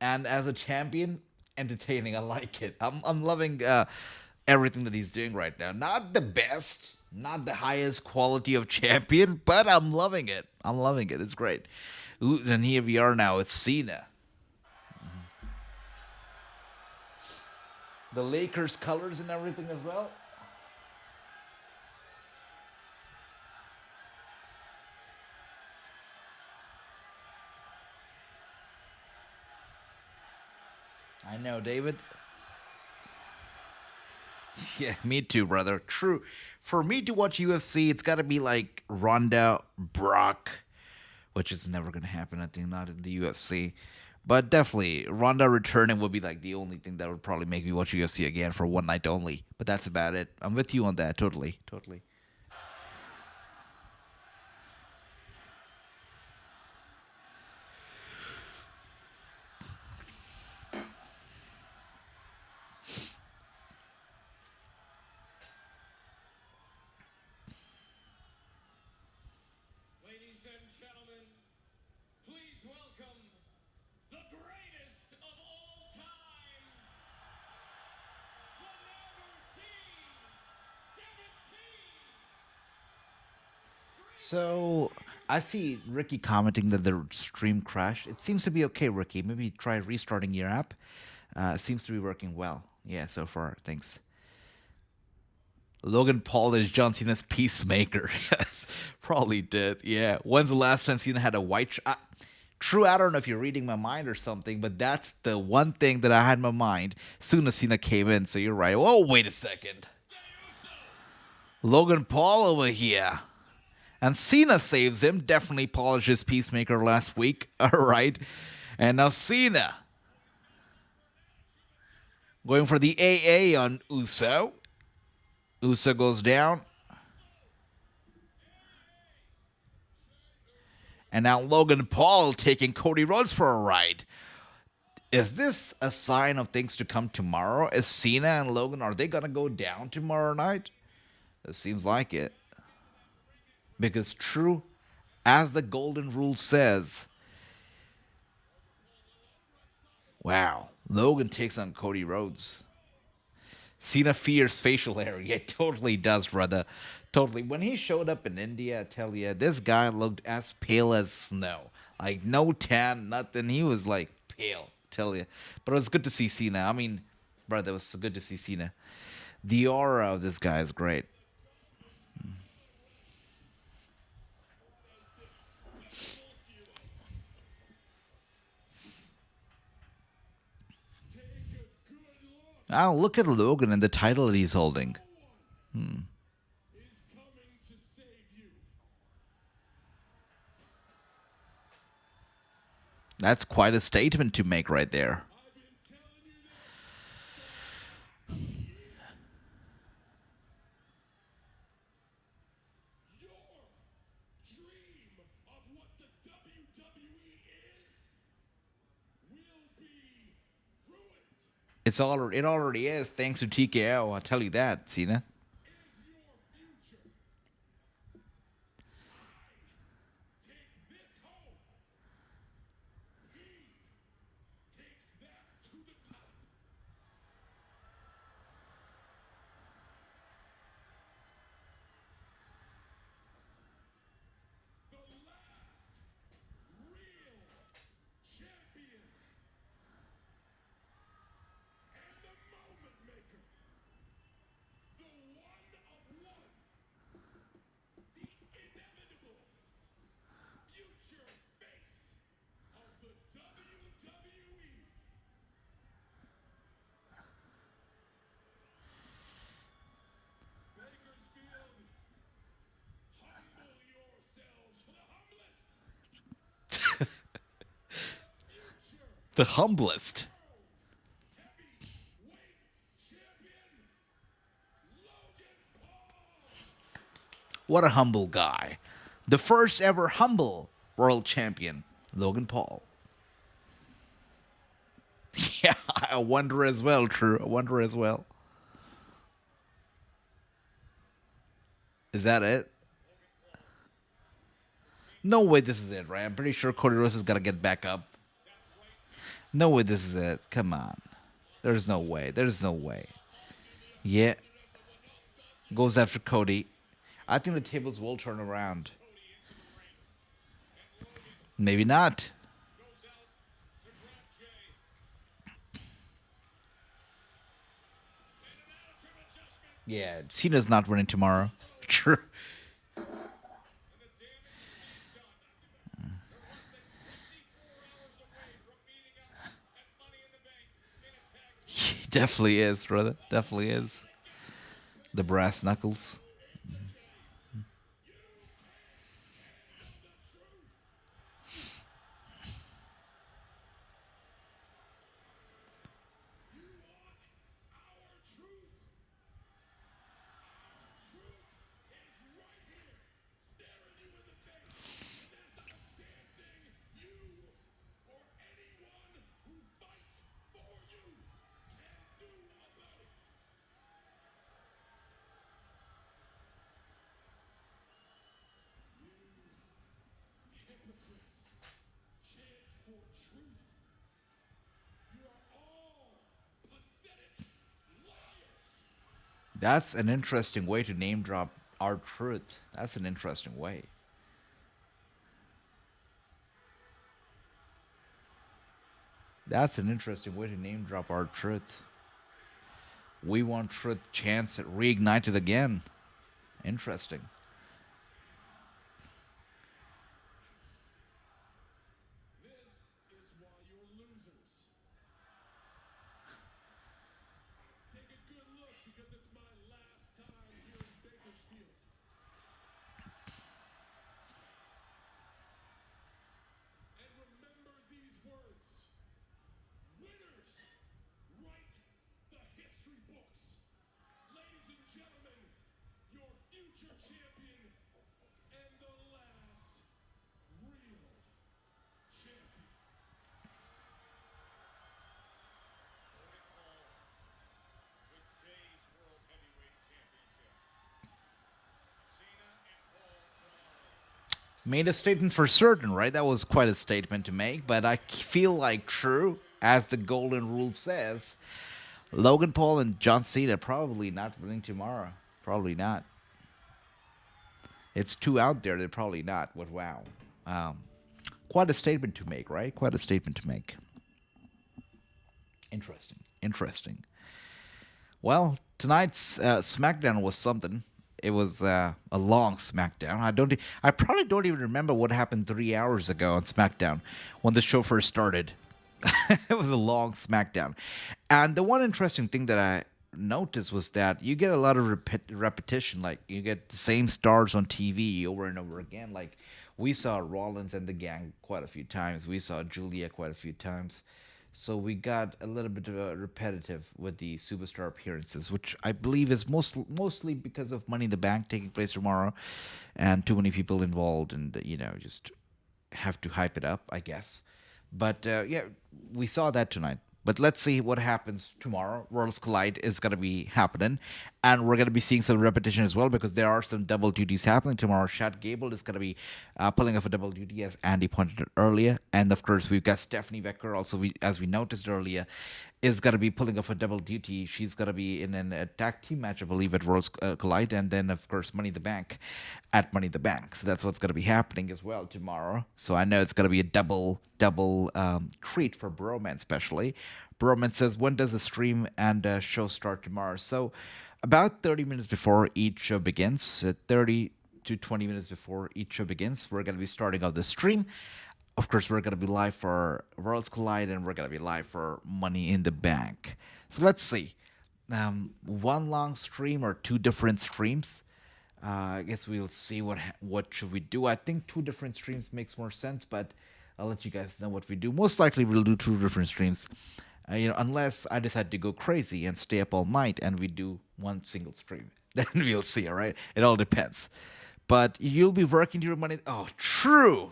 and as a champion, entertaining. I like it. I'm loving everything that he's doing right now. Not the best. Not the highest quality of champion, but I'm loving it. I'm loving it. It's great. Ooh, and here we are now. It's Cena. The Lakers colors and everything as well. I know, David. Yeah, me too, brother. True. For me to watch UFC, it's got to be like Ronda, Brock, which is never going to happen, I think, not in the UFC. But definitely, Ronda returning would be like the only thing that would probably make me watch UFC again for one night only. But that's about it. I'm with you on that. Totally. Ladies and gentlemen, please welcome the greatest of all time, the never seen 17. So, I see Ricky commenting that the stream crashed. It seems to be okay, Ricky. Maybe try restarting your app. Seems to be working well. Yeah, so far. Thanks. Logan Paul is John Cena's peacemaker. Yes, probably did. Yeah. When's the last time Cena had a white True, I don't know if you're reading my mind or something, but that's the one thing that I had in my mind soon as Cena came in. So you're right. Oh, wait a second. Logan Paul over here. And Cena saves him. Definitely polished his peacemaker last week. All right. And now Cena. Going for the AA on Uso. Uso goes down. And now Logan Paul taking Cody Rhodes for a ride. Is this a sign of things to come tomorrow? Is Cena and Logan, are they going to go down tomorrow night? It seems like it. Because true, as the golden rule says, wow, Logan takes on Cody Rhodes. Cena fears facial hair. Yeah, totally does, brother. Totally. When he showed up in India, I tell you, this guy looked as pale as snow. Like, no tan, nothing. He was, like, pale, tell you. But it was good to see Cena. I mean, brother, it was good to see Cena. The aura of this guy is great. Oh, look at Logan and the title that he's holding. That's quite a statement to make right there. It already is, thanks to TKO. I'll tell you that, Cena. The humblest. What a humble guy. The first ever humble world champion, Logan Paul. Yeah, I wonder as well, true. I wonder as well. Is that it? No way this is it, right? I'm pretty sure Cody Rhodes is going to get back up. No way this is it. Come on. There's no way. There's no way. Yeah. Goes after Cody. I think the tables will turn around. Maybe not. Yeah, Cena's not winning tomorrow. Sure. He definitely is, brother. Definitely is. The brass knuckles. That's an interesting way to name drop our truth. That's an interesting way. That's an interesting way to name drop our truth. We want truth chance reignited again. Interesting. Made a statement for certain, right? That was quite a statement to make, but I feel like true, as the golden rule says, Logan Paul and John Cena probably not winning tomorrow. Probably not. It's too out there. They're probably not. But wow. Quite a statement to make, right? Quite a statement to make. Interesting. Interesting. Well, tonight's SmackDown was something. It was a long SmackDown. I probably don't even remember what happened 3 hours ago on SmackDown when the show first started. It was a long SmackDown. And the one interesting thing that I noticed was that you get a lot of repetition. Like, you get the same stars on TV over and over again. Like, we saw Rollins and the gang quite a few times. We saw Giulia quite a few times. So we got a little bit of repetitive with the superstar appearances, which I believe is mostly because of Money in the Bank taking place tomorrow, and too many people involved, and just have to hype it up, I guess. But yeah, we saw that tonight. But let's see what happens tomorrow. Worlds Collide is going to be happening. And we're going to be seeing some repetition as well because there are some double duties happening tomorrow. Chad Gable is going to be pulling off a double duty, as Andy pointed out earlier. And of course, we've got Stephanie Vaquer, also, as we noticed earlier, is going to be pulling off a double duty. She's going to be in a tag team match, I believe, at Worlds Collide. And then, of course, Money in the Bank at Money in the Bank. So that's what's going to be happening as well tomorrow. So I know it's going to be a double treat for Broman, especially. Broman says, when does the stream and show start tomorrow? So about 30 minutes before each show begins, 30 to 20 minutes before each show begins, we're going to be starting out the stream. Of course, we're going to be live for Worlds Collide, and we're going to be live for Money in the Bank. So let's see. One long stream or two different streams? I guess we'll see what should we do. I think two different streams makes more sense, but I'll let you guys know what we do. Most likely, we'll do two different streams. Unless I decide to go crazy and stay up all night and we do one single stream. Then we'll see, all right? It all depends. But you'll be working your money. Oh, true.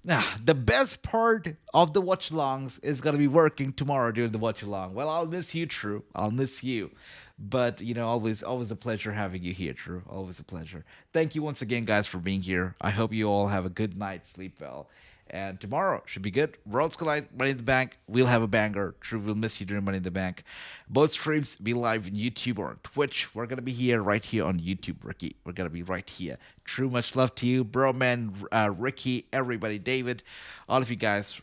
The best part of the watch-alongs is going to be working tomorrow during the watch-along. Well, I'll miss you, True. I'll miss you. But, always a pleasure having you here, True. Always a pleasure. Thank you once again, guys, for being here. I hope you all have a good night, sleep well. And tomorrow should be good. Worlds Collide, Money in the Bank. We'll have a banger. True, we'll miss you during Money in the Bank. Both streams be live on YouTube or on Twitch. We're going to be here, right here on YouTube, Ricky. We're going to be right here. True, much love to you. Bro, man, Ricky, everybody, David, all of you guys.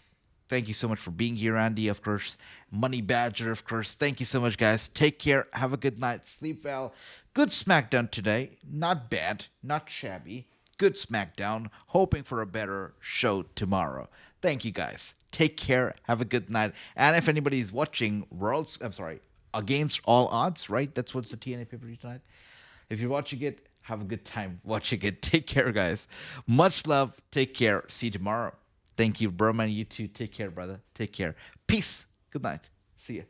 Thank you so much for being here, Andy, of course. Money Badger, of course. Thank you so much, guys. Take care. Have a good night. Sleep well. Good SmackDown today. Not bad. Not shabby. Good SmackDown. Hoping for a better show tomorrow. Thank you, guys. Take care. Have a good night. And if anybody's watching Against All Odds, right? That's what's the TNA pay-per-view tonight. If you're watching it, have a good time watching it. Take care, guys. Much love. Take care. See you tomorrow. Thank you, bro, man. You too. Take care, brother. Take care. Peace. Good night. See ya.